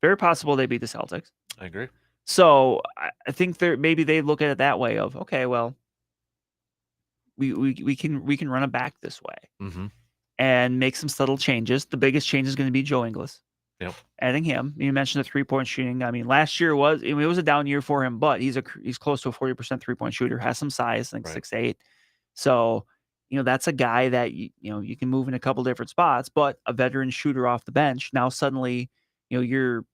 [SPEAKER 11] Very possible they beat the Celtics.
[SPEAKER 1] I agree.
[SPEAKER 11] So I think maybe they look at it that way of, okay, well, we can run it back this way and make some subtle changes. The biggest change is going to be Joe Ingles.
[SPEAKER 1] Yep.
[SPEAKER 11] Adding him. You mentioned the 3-point shooting. I mean, last year it was a down year for him, but he's close to a 40% 3-point shooter, has some size, I think 6'8". So, that's a guy that you can move in a couple different spots, but a veteran shooter off the bench. Now suddenly, your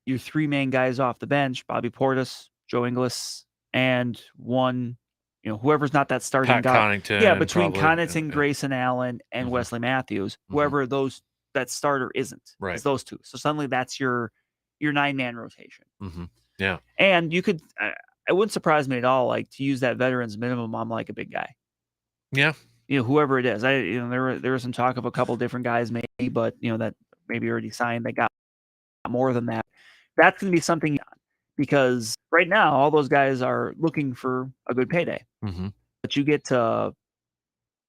[SPEAKER 11] 3 main guys off the bench, Bobby Portis, Joe Ingles, and one, whoever's not that starting
[SPEAKER 1] Pat
[SPEAKER 11] guy.
[SPEAKER 1] Connaughton.
[SPEAKER 11] Yeah, between
[SPEAKER 1] probably.
[SPEAKER 11] Connaughton, Grayson Allen, and Wesley Matthews, whoever that starter isn't.
[SPEAKER 1] Right.
[SPEAKER 11] It's those two. So suddenly that's your 9-man rotation.
[SPEAKER 1] Yeah.
[SPEAKER 11] And you could, it wouldn't surprise me at all, like to use that veterans minimum on like a big guy.
[SPEAKER 1] Yeah.
[SPEAKER 11] Whoever it is. There was some talk of a couple different guys maybe, but that maybe already signed that got more than that. That's going to be something because right now all those guys are looking for a good payday. But you get to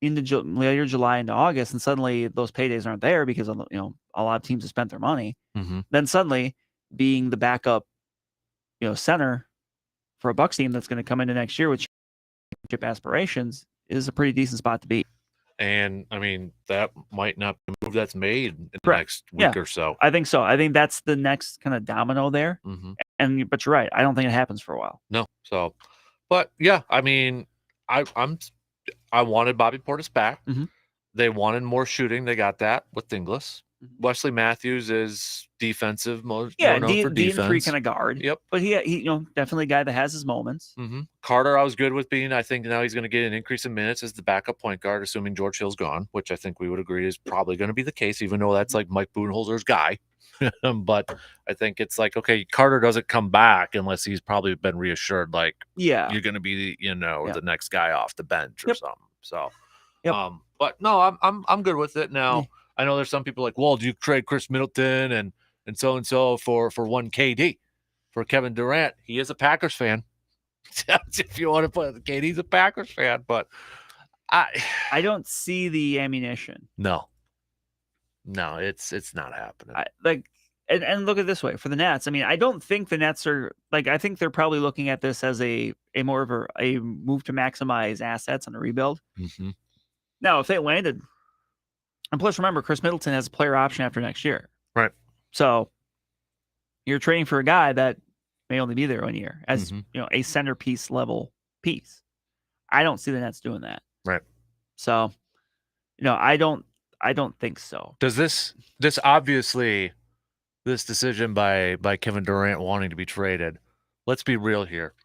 [SPEAKER 11] into later July into August, and suddenly those paydays aren't there because a lot of teams have spent their money. Then suddenly being the backup, center for a Bucks team that's going to come into next year with championship aspirations is a pretty decent spot to be.
[SPEAKER 1] And I mean, that might not be a move that's made in the next week or so.
[SPEAKER 11] I think so. I think that's the next kind of domino there. But you're right. I don't think it happens for a while.
[SPEAKER 1] No. So, but yeah, I mean, I wanted Bobby Portis back. They wanted more shooting. They got that with Ingles. Wesley Matthews is defensive, more
[SPEAKER 11] Yeah,
[SPEAKER 1] known for
[SPEAKER 11] D and 3
[SPEAKER 1] defense.
[SPEAKER 11] kind of guard.
[SPEAKER 1] Yep.
[SPEAKER 11] But he definitely a guy that has his moments.
[SPEAKER 1] Carter, I was good with being. I think now he's going to get an increase in minutes as the backup point guard, assuming George Hill's gone, which I think we would agree is probably going to be the case, even though that's like Mike Budenholzer's guy. But I think it's like, okay, Carter doesn't come back unless he's probably been reassured, like, you're going to be, the next guy off the bench or something. So, but no, I'm good with it now. I know there's some people like, well, do you trade Chris Middleton and so for one KD for Kevin Durant? He is a Packers fan. If you want to put KD's a Packers fan, but
[SPEAKER 11] I don't see the ammunition.
[SPEAKER 1] No, it's not happening.
[SPEAKER 11] And look at it this way for the Nets. I mean, I don't think the Nets are like. I think they're probably looking at this as a more of a move to maximize assets on a rebuild. Now, if they landed, and plus remember, Chris Middleton has a player option after next year,
[SPEAKER 1] right?
[SPEAKER 11] So you're trading for a guy that may only be there 1 year as a centerpiece level piece. I don't see the Nets doing that,
[SPEAKER 1] right?
[SPEAKER 11] So, I don't think so.
[SPEAKER 1] Does this obviously this decision by Kevin Durant wanting to be traded? Let's be real here.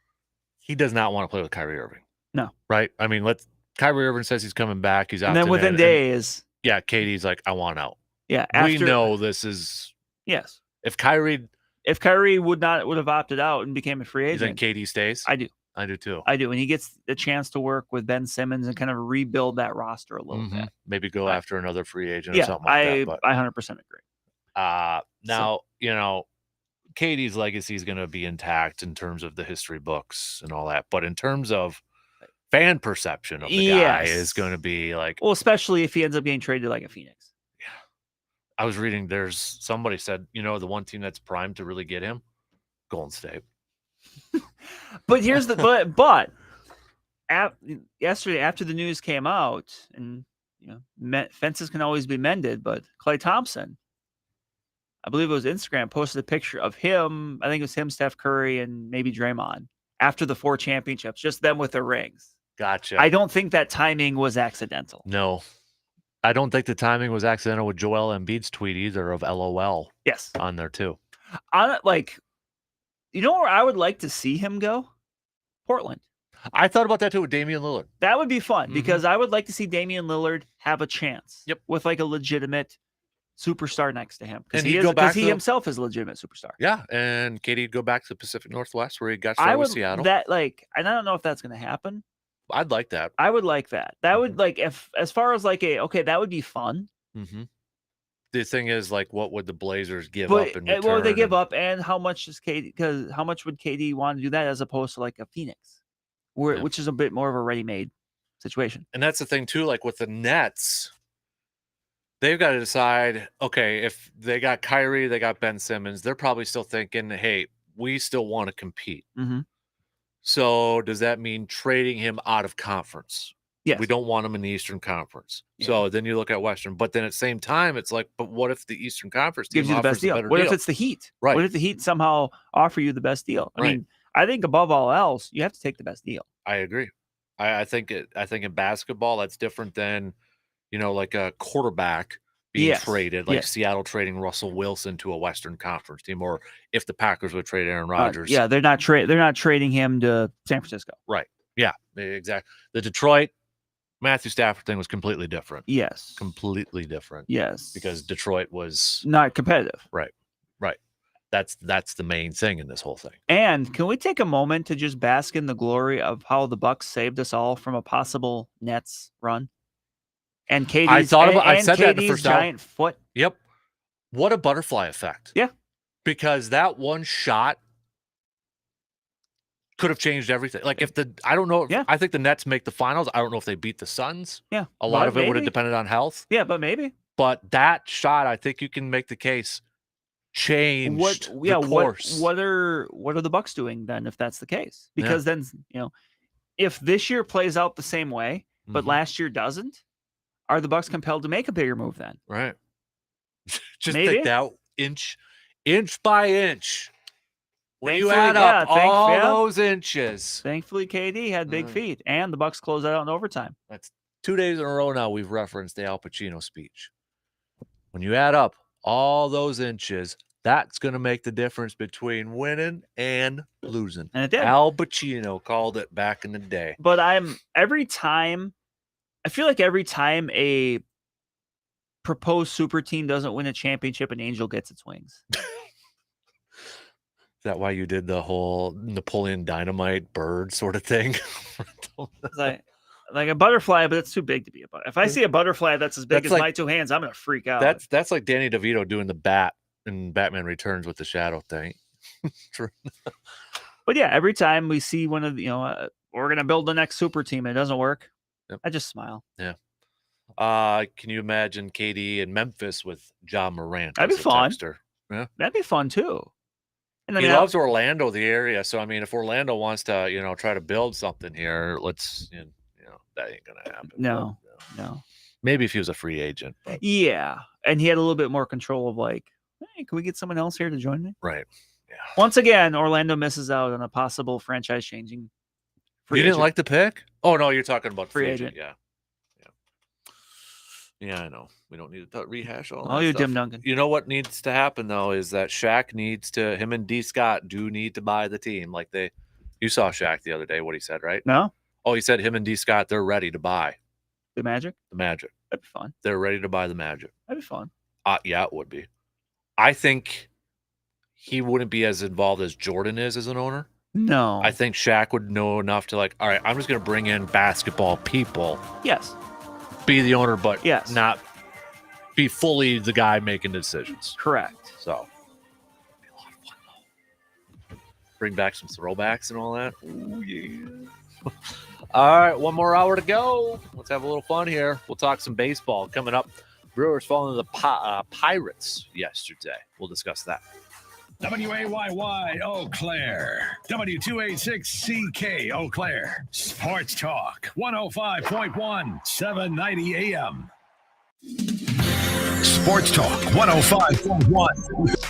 [SPEAKER 1] He does not want to play with Kyrie Irving.
[SPEAKER 11] No,
[SPEAKER 1] right? I mean, Kyrie Irving says he's coming back. He's out.
[SPEAKER 11] And then within days,
[SPEAKER 1] KD's like, I want out.
[SPEAKER 11] Yeah,
[SPEAKER 1] we know this is
[SPEAKER 11] yes.
[SPEAKER 1] If Kyrie would
[SPEAKER 11] have opted out and became a free agent,
[SPEAKER 1] you think KD stays?
[SPEAKER 11] I do.
[SPEAKER 1] I do too.
[SPEAKER 11] I do, and he gets the chance to work with Ben Simmons and kind of rebuild that roster a little bit.
[SPEAKER 1] Maybe go after another free agent or something like that. But
[SPEAKER 11] I 100% agree.
[SPEAKER 1] Now, KD's legacy is going to be intact in terms of the history books and all that, but in terms of fan perception of the guy is going to be like,
[SPEAKER 11] well, especially if he ends up getting traded like a Phoenix.
[SPEAKER 1] Yeah, I was reading. There's somebody said, the one team that's primed to really get him, Golden State.
[SPEAKER 11] But here's the yesterday after the news came out, and fences can always be mended, but Klay Thompson, I believe it was Instagram, posted a picture of him. I think it was him, Steph Curry, and maybe Draymond after the 4 championships, just them with their rings.
[SPEAKER 1] Gotcha.
[SPEAKER 11] I don't think that timing was accidental.
[SPEAKER 1] No, I don't think the timing was accidental with Joel Embiid's tweet either of LOL.
[SPEAKER 11] Yes,
[SPEAKER 1] on there too.
[SPEAKER 11] Where I would like to see him go? Portland.
[SPEAKER 1] I thought about that too with Damian Lillard.
[SPEAKER 11] That would be fun because I would like to see Damian Lillard have a chance.
[SPEAKER 1] Yep.
[SPEAKER 11] With like a legitimate superstar next to him.
[SPEAKER 1] And
[SPEAKER 11] because he himself is a legitimate superstar.
[SPEAKER 1] Yeah. And KD'd go back to the Pacific Northwest where he got started with Seattle.
[SPEAKER 11] And I don't know if that's going to happen.
[SPEAKER 1] I'd like that.
[SPEAKER 11] I would like that. That would as far as that would be fun.
[SPEAKER 1] The thing is, what would the Blazers give up in return?
[SPEAKER 11] What would they give up, and how much does KD? Because how much would KD want to do that as opposed to like a Phoenix, which is a bit more of a ready-made situation?
[SPEAKER 1] And that's the thing too. Like with the Nets, they've got to decide. Okay, if they got Kyrie, they got Ben Simmons, they're probably still thinking, "Hey, we still want to compete." So does that mean trading him out of conference?
[SPEAKER 11] Yes.
[SPEAKER 1] We don't want him in the Eastern Conference. Yeah. So then you look at Western. But then at the same time, it's like, but what if the Eastern Conference
[SPEAKER 11] gives you the best deal? What if it's the Heat?
[SPEAKER 1] Right.
[SPEAKER 11] What if the Heat somehow offer you the best deal? I mean, I think above all else, you have to take the best deal.
[SPEAKER 1] I agree. I think in basketball, that's different than, like a quarterback being traded, like Seattle trading Russell Wilson to a Western Conference team, or if the Packers would trade Aaron Rodgers.
[SPEAKER 11] They're not trading him to San Francisco.
[SPEAKER 1] Right. Yeah, exactly. The Detroit Matthew Stafford thing was completely different.
[SPEAKER 11] Yes.
[SPEAKER 1] Completely different.
[SPEAKER 11] Yes.
[SPEAKER 1] Because Detroit was
[SPEAKER 11] not competitive.
[SPEAKER 1] Right. That's the main thing in this whole thing.
[SPEAKER 11] And can we take a moment to just bask in the glory of how the Bucks saved us all from a possible Nets run? And KD's
[SPEAKER 1] I said that in the first
[SPEAKER 11] giant foot.
[SPEAKER 1] Yep. What a butterfly effect.
[SPEAKER 11] Yeah.
[SPEAKER 1] Because that one shot could have changed everything. Like I don't know. I think the Nets make the finals. I don't know if they beat the Suns.
[SPEAKER 11] Yeah.
[SPEAKER 1] A lot of it would have depended on health.
[SPEAKER 11] Yeah, but maybe.
[SPEAKER 1] But that shot, I think you can make the case, changed the course.
[SPEAKER 11] What are the Bucks doing then if that's the case? Because then, if this year plays out the same way, but last year doesn't, are the Bucks compelled to make a bigger move then?
[SPEAKER 1] Right. Just think that inch by inch. When you add up all those inches.
[SPEAKER 11] Thankfully, KD had big feet, and the Bucks closed that out in overtime.
[SPEAKER 1] That's 2 days in a row now we've referenced the Al Pacino speech. When you add up all those inches. That's going to make the difference between winning and losing.
[SPEAKER 11] And it did.
[SPEAKER 1] Al Pacino called it back in the day.
[SPEAKER 11] But I feel like every time a proposed super team doesn't win a championship, an angel gets its wings.
[SPEAKER 1] Is that why you did the whole Napoleon Dynamite bird sort of thing?
[SPEAKER 11] It's like a butterfly, but it's too big to be a butterfly. If I see a butterfly that's as big as my two hands, I'm going to freak out.
[SPEAKER 1] That's like Danny DeVito doing the bat in Batman Returns with the shadow thing.
[SPEAKER 11] But yeah, every time we see one of the, we're going to build the next super team and it doesn't work, I just smile.
[SPEAKER 1] Yeah. Can you imagine KD in Memphis with John Morant?
[SPEAKER 11] That'd be fun.
[SPEAKER 1] Yeah.
[SPEAKER 11] That'd be fun too. And
[SPEAKER 1] He loves Orlando, the area. So I mean, if Orlando wants to, try to build something here, let's, that ain't gonna happen.
[SPEAKER 11] No.
[SPEAKER 1] Maybe if he was a free agent. But.
[SPEAKER 11] Yeah, and he had a little bit more control of like, hey, can we get someone else here to join me?
[SPEAKER 1] Right. Yeah.
[SPEAKER 11] Once again, Orlando misses out on a possible franchise changing.
[SPEAKER 1] You didn't like the pick? Oh no, you're talking about
[SPEAKER 11] free agent.
[SPEAKER 1] Yeah, I know. We don't need to rehash all that.
[SPEAKER 11] Oh, you
[SPEAKER 1] stuff.
[SPEAKER 11] Tim Duncan.
[SPEAKER 1] You know what needs to happen though is that Shaq him and D. Scott do need to buy the team. Like you saw Shaq the other day. What he said, right?
[SPEAKER 11] No.
[SPEAKER 1] Oh, he said him and D. Scott, they're ready to buy
[SPEAKER 11] the Magic.
[SPEAKER 1] The Magic.
[SPEAKER 11] That'd be fun.
[SPEAKER 1] They're ready to buy the Magic.
[SPEAKER 11] That'd be fun.
[SPEAKER 1] Yeah, it would be. I think he wouldn't be as involved as Jordan is as an owner.
[SPEAKER 11] No.
[SPEAKER 1] I think Shaq would know enough to all right, I'm just going to bring in basketball people.
[SPEAKER 11] Yes.
[SPEAKER 1] Be the owner, but
[SPEAKER 11] yes,
[SPEAKER 1] not be fully the guy making decisions.
[SPEAKER 11] Correct.
[SPEAKER 1] So, be a lot of fun though. Bring back some throwbacks and all that. Oh yeah. All right, one more hour to go. Let's have a little fun here. We'll talk some baseball coming up. Brewers falling to the Pirates yesterday. We'll discuss that.
[SPEAKER 4] WAYY Eau Claire. W286CK Eau Claire. Sports Talk 105.1, 790 AM. Sports Talk 105.1.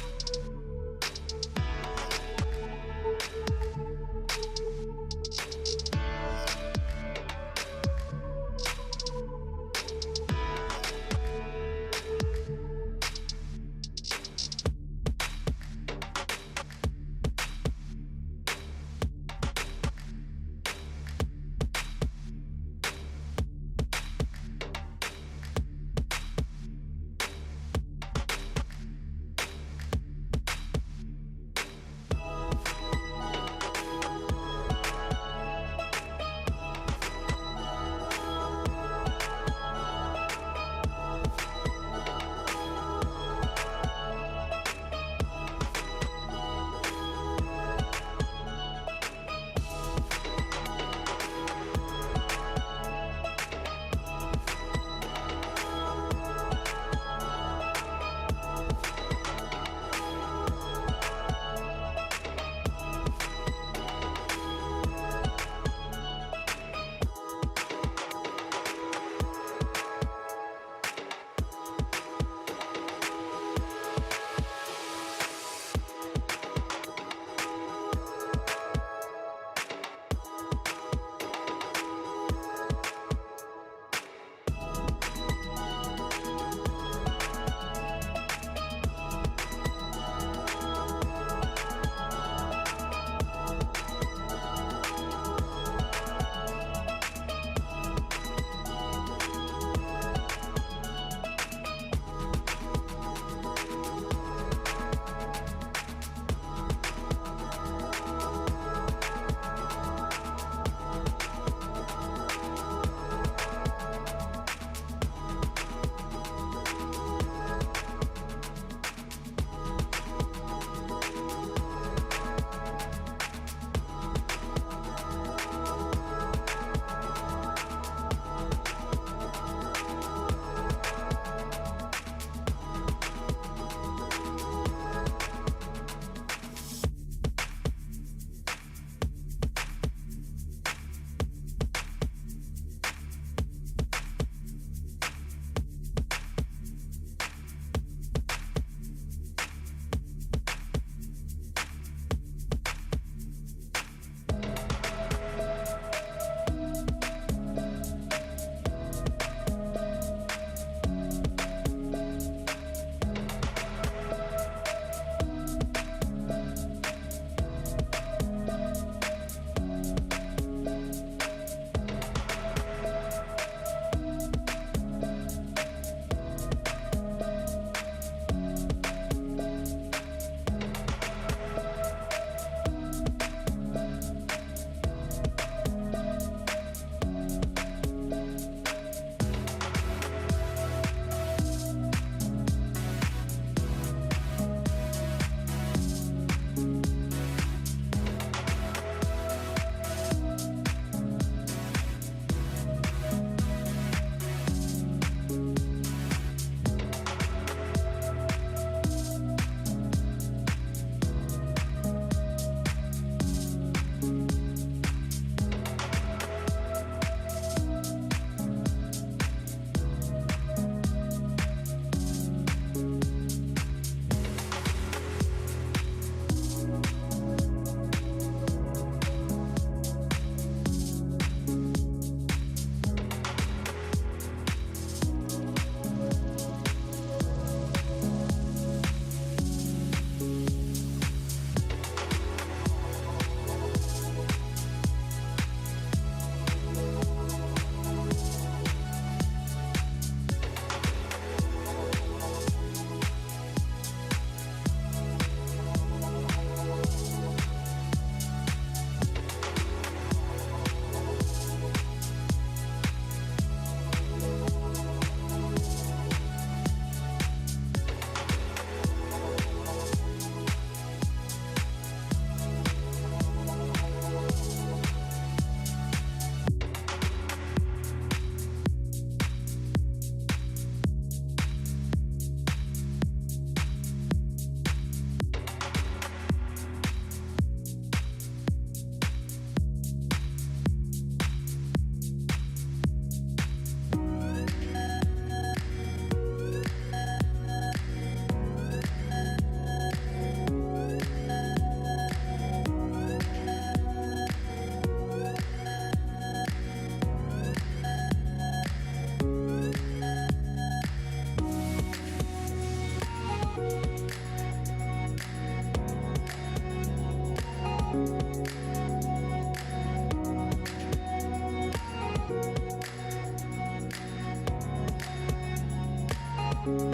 [SPEAKER 1] Anybody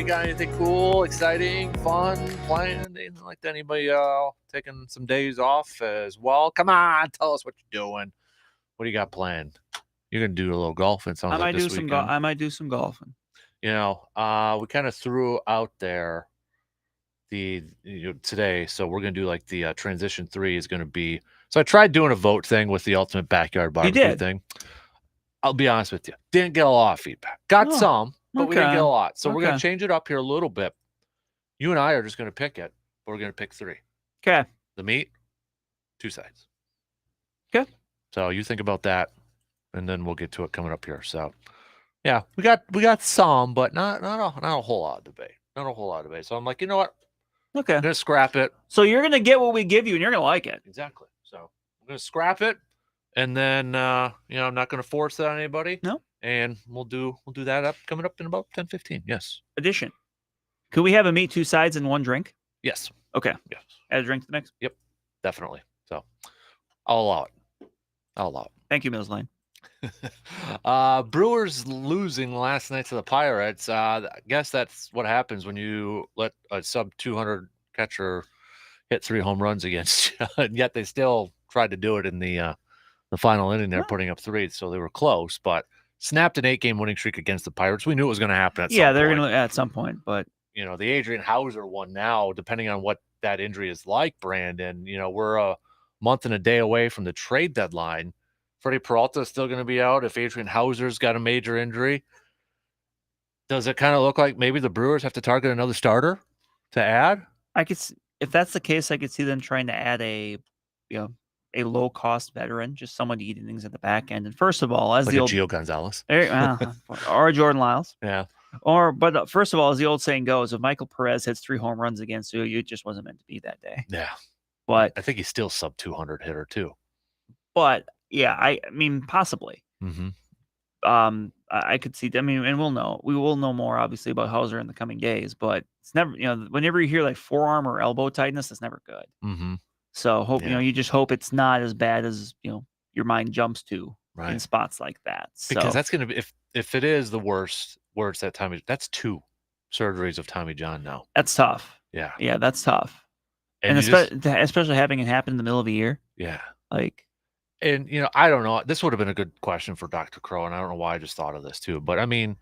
[SPEAKER 1] got anything cool, exciting, fun, planned, anything like that? Anybody taking some days off as well? Come on, tell us what you're doing. What do you got planned? You're gonna do a little golfing. Sounds
[SPEAKER 11] I
[SPEAKER 1] like
[SPEAKER 11] might do
[SPEAKER 1] this
[SPEAKER 11] some.
[SPEAKER 1] weekend.
[SPEAKER 11] I might do some golfing.
[SPEAKER 1] You know, we kind of threw out there today, so we're gonna do like the transition 3 is gonna be. So I tried doing a vote thing with the ultimate backyard barbecue
[SPEAKER 11] did?
[SPEAKER 1] thing. I'll be honest with you, didn't get a lot of feedback. Got
[SPEAKER 11] Oh,
[SPEAKER 1] some, but we didn't get a
[SPEAKER 11] okay.
[SPEAKER 1] lot. So we're gonna
[SPEAKER 11] Okay.
[SPEAKER 1] change it up here a little bit. You and I are just gonna pick it. But we're gonna pick 3.
[SPEAKER 11] Okay.
[SPEAKER 1] The meat, 2 sides.
[SPEAKER 11] Okay.
[SPEAKER 1] So you think about that, and then we'll get to it coming up here. So, yeah, we got some, but not a whole lot of debate. Not a whole lot of debate. So I'm like, you know what?
[SPEAKER 11] Okay.
[SPEAKER 1] I'm gonna scrap it.
[SPEAKER 11] So you're gonna get what we give you, and you're gonna like it.
[SPEAKER 1] Exactly. So I'm gonna scrap it, and then you know, I'm not gonna force it on anybody.
[SPEAKER 11] No.
[SPEAKER 1] And we'll do that up coming up in about 10-15. Yes.
[SPEAKER 11] Addition. Could we have a meat, 2 sides, and 1 drink?
[SPEAKER 1] Yes.
[SPEAKER 11] Okay.
[SPEAKER 1] Yes.
[SPEAKER 11] Add a drink to the mix.
[SPEAKER 1] Yep. Definitely. So I'll allow it.
[SPEAKER 11] Thank you, Ms. Lane.
[SPEAKER 1] Brewers losing last night to the Pirates. I guess that's what happens when you let a sub 200 catcher hit 3 home runs against you, and yet they still tried to do it in the final inning. They're putting up 3, so they were close, but snapped an 8-game winning streak against the Pirates. We knew it was going to happen at some point.
[SPEAKER 11] They're going to at some point, but
[SPEAKER 1] you know, the Adrian Hauser one now, depending on what that injury is like, Brandon, you know, we're a month and a day away from the trade deadline. Freddie Peralta is still going to be out if Adrian Hauser's got a major injury. Does it kind of look like maybe the Brewers have to target another starter to add?
[SPEAKER 11] I could, if that's the case, I could see them trying to add a low cost veteran, just someone to eat innings at the back end. And first of all, as
[SPEAKER 1] like
[SPEAKER 11] the old
[SPEAKER 1] Gio Gonzalez,
[SPEAKER 11] or Jordan Lyles,
[SPEAKER 1] yeah.
[SPEAKER 11] But first of all, as the old saying goes, if Michael Perez hits 3 home runs against you, it just wasn't meant to be that day.
[SPEAKER 1] Yeah.
[SPEAKER 11] But
[SPEAKER 1] I think he's still sub 200 hitter too.
[SPEAKER 11] But yeah, I mean, possibly.
[SPEAKER 1] Mm-hmm.
[SPEAKER 11] I could see. I mean, and we will know more obviously about Hauser in the coming days. But it's never, whenever you hear like forearm or elbow tightness, it's never good.
[SPEAKER 1] Mm-hmm.
[SPEAKER 11] So hope you just hope it's not as bad as your mind jumps to in spots like that.
[SPEAKER 1] Because that's gonna be if it is the worst where it's that Tommy. That's 2 surgeries of Tommy John now.
[SPEAKER 11] That's tough.
[SPEAKER 1] Yeah.
[SPEAKER 11] Yeah, that's tough.
[SPEAKER 1] And
[SPEAKER 11] especially having it happen in the middle of a year.
[SPEAKER 1] Yeah.
[SPEAKER 11] Like.
[SPEAKER 1] And, I don't know. This would have been a good question for Dr. Crow, and I don't know why I just thought of this too. But, I mean,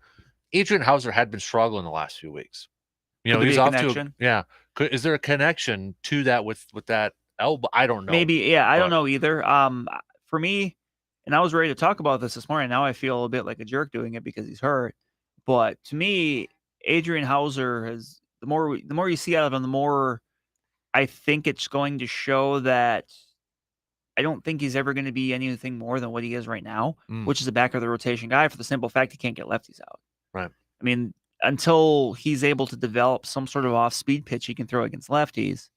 [SPEAKER 1] Adrian Hauser had been struggling the last few weeks. He's off to yeah. Is there a connection to that with that elbow? I don't know.
[SPEAKER 11] Maybe, yeah. I don't know either. For me, and I was ready to talk about this morning. Now I feel a bit like a jerk doing it because he's hurt. But to me, Adrian Hauser has the more you see out of him, the more I think it's going to show that. I don't think he's ever going to be anything more than what he is right now, which is a back of the rotation guy for the simple fact he can't get lefties out.
[SPEAKER 1] Right.
[SPEAKER 11] I mean, until he's able to develop some sort of off-speed pitch he can throw against lefties,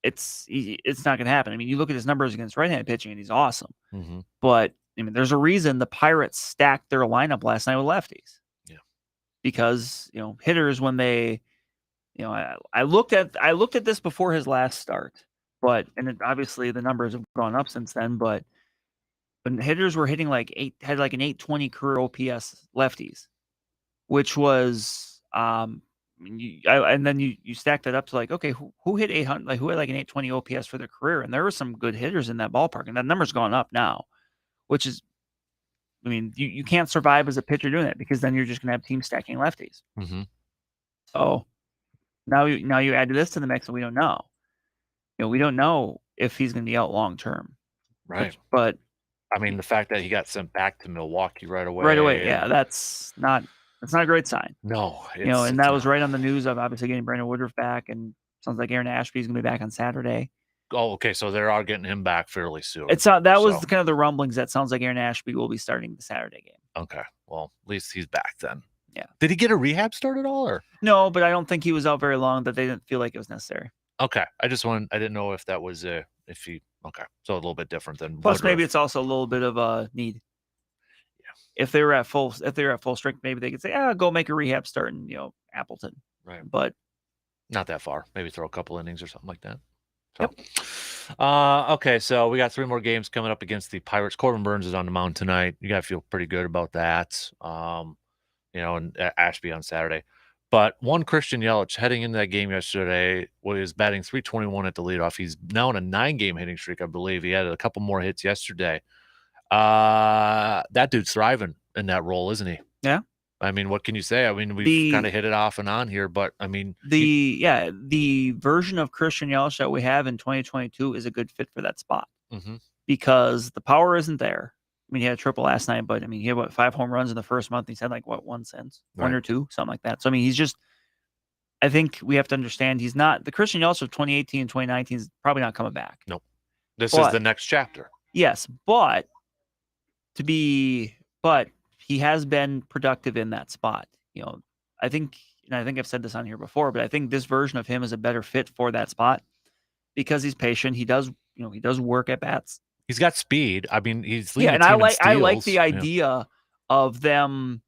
[SPEAKER 11] it's not going to happen. I mean, you look at his numbers against right-handed pitching, and he's awesome.
[SPEAKER 1] Mm-hmm.
[SPEAKER 11] But I mean, there's a reason the Pirates stacked their lineup last night with lefties.
[SPEAKER 1] Yeah.
[SPEAKER 11] Because hitters when they, I looked at this before his last start. And obviously the numbers have gone up since then, but when hitters were hitting had like an 820 career OPS lefties, which was, and then you stack that up to like, okay, who hit 800, like who had like an 820 OPS for their career? And there were some good hitters in that ballpark, and that number's gone up now, which is, I mean, you can't survive as a pitcher doing that because then you're just going to have teams stacking lefties.
[SPEAKER 1] Mm-hmm.
[SPEAKER 11] So now you add this to the mix and we don't know. We don't know if he's going to be out long term.
[SPEAKER 1] Right.
[SPEAKER 11] But
[SPEAKER 1] I mean, the fact that he got sent back to Milwaukee right away.
[SPEAKER 11] Right away. Yeah. That's not a great sign.
[SPEAKER 1] No.
[SPEAKER 11] And that was right on the news of obviously getting Brandon Woodruff back, and sounds like Aaron Ashby's going to be back on Saturday.
[SPEAKER 1] Oh, okay. So they are getting him back fairly soon.
[SPEAKER 11] Was kind of the rumblings. That sounds like Aaron Ashby will be starting the Saturday game.
[SPEAKER 1] Okay. Well, at least he's back then.
[SPEAKER 11] Yeah.
[SPEAKER 1] Did he get a rehab start at all, or?
[SPEAKER 11] No, but I don't think he was out very long, that they didn't feel like it was necessary.
[SPEAKER 1] Okay. I didn't know if that was okay. So a little bit different than
[SPEAKER 11] Plus,
[SPEAKER 1] Woodruff.
[SPEAKER 11] maybe it's also a little bit of a need.
[SPEAKER 1] Yeah.
[SPEAKER 11] If they were at full strength, maybe they could say, go make a rehab start in, Appleton.
[SPEAKER 1] Right.
[SPEAKER 11] But
[SPEAKER 1] not that far. Maybe throw a couple innings or something like that.
[SPEAKER 11] Yep.
[SPEAKER 1] Okay, so we got 3 more games coming up against the Pirates. Corbin Burns is on the mound tonight. You got to feel pretty good about that. And Ashby on Saturday. But one Christian Yelich heading into that game yesterday was batting .321 at the leadoff. He's now on a 9-game hitting streak, I believe. He had a couple more hits yesterday. That dude's thriving in that role, isn't he?
[SPEAKER 11] Yeah.
[SPEAKER 1] I mean, what can you say? I mean, we've kind of hit it off and on here, but I mean,
[SPEAKER 11] the version of Christian Yelich that we have in 2022 is a good fit for that spot because the power isn't there. I mean, he had a triple last night, but I mean, he had 5 home runs in the first month. He's had like 1 since,
[SPEAKER 1] Right.
[SPEAKER 11] 1 or 2, something like that. So I mean, he's just. I think we have to understand he's not the Christian Yelich of 2018 and 2019 is probably not coming back.
[SPEAKER 1] Nope. This is the next chapter.
[SPEAKER 11] Yes, but he has been productive in that spot. I think I've said this on here before, but I think this version of him is a better fit for that spot because he's patient. He does work at bats.
[SPEAKER 1] He's got speed. I mean, he's leading
[SPEAKER 11] and
[SPEAKER 1] the team
[SPEAKER 11] I
[SPEAKER 1] in
[SPEAKER 11] like
[SPEAKER 1] steals.
[SPEAKER 11] the idea of them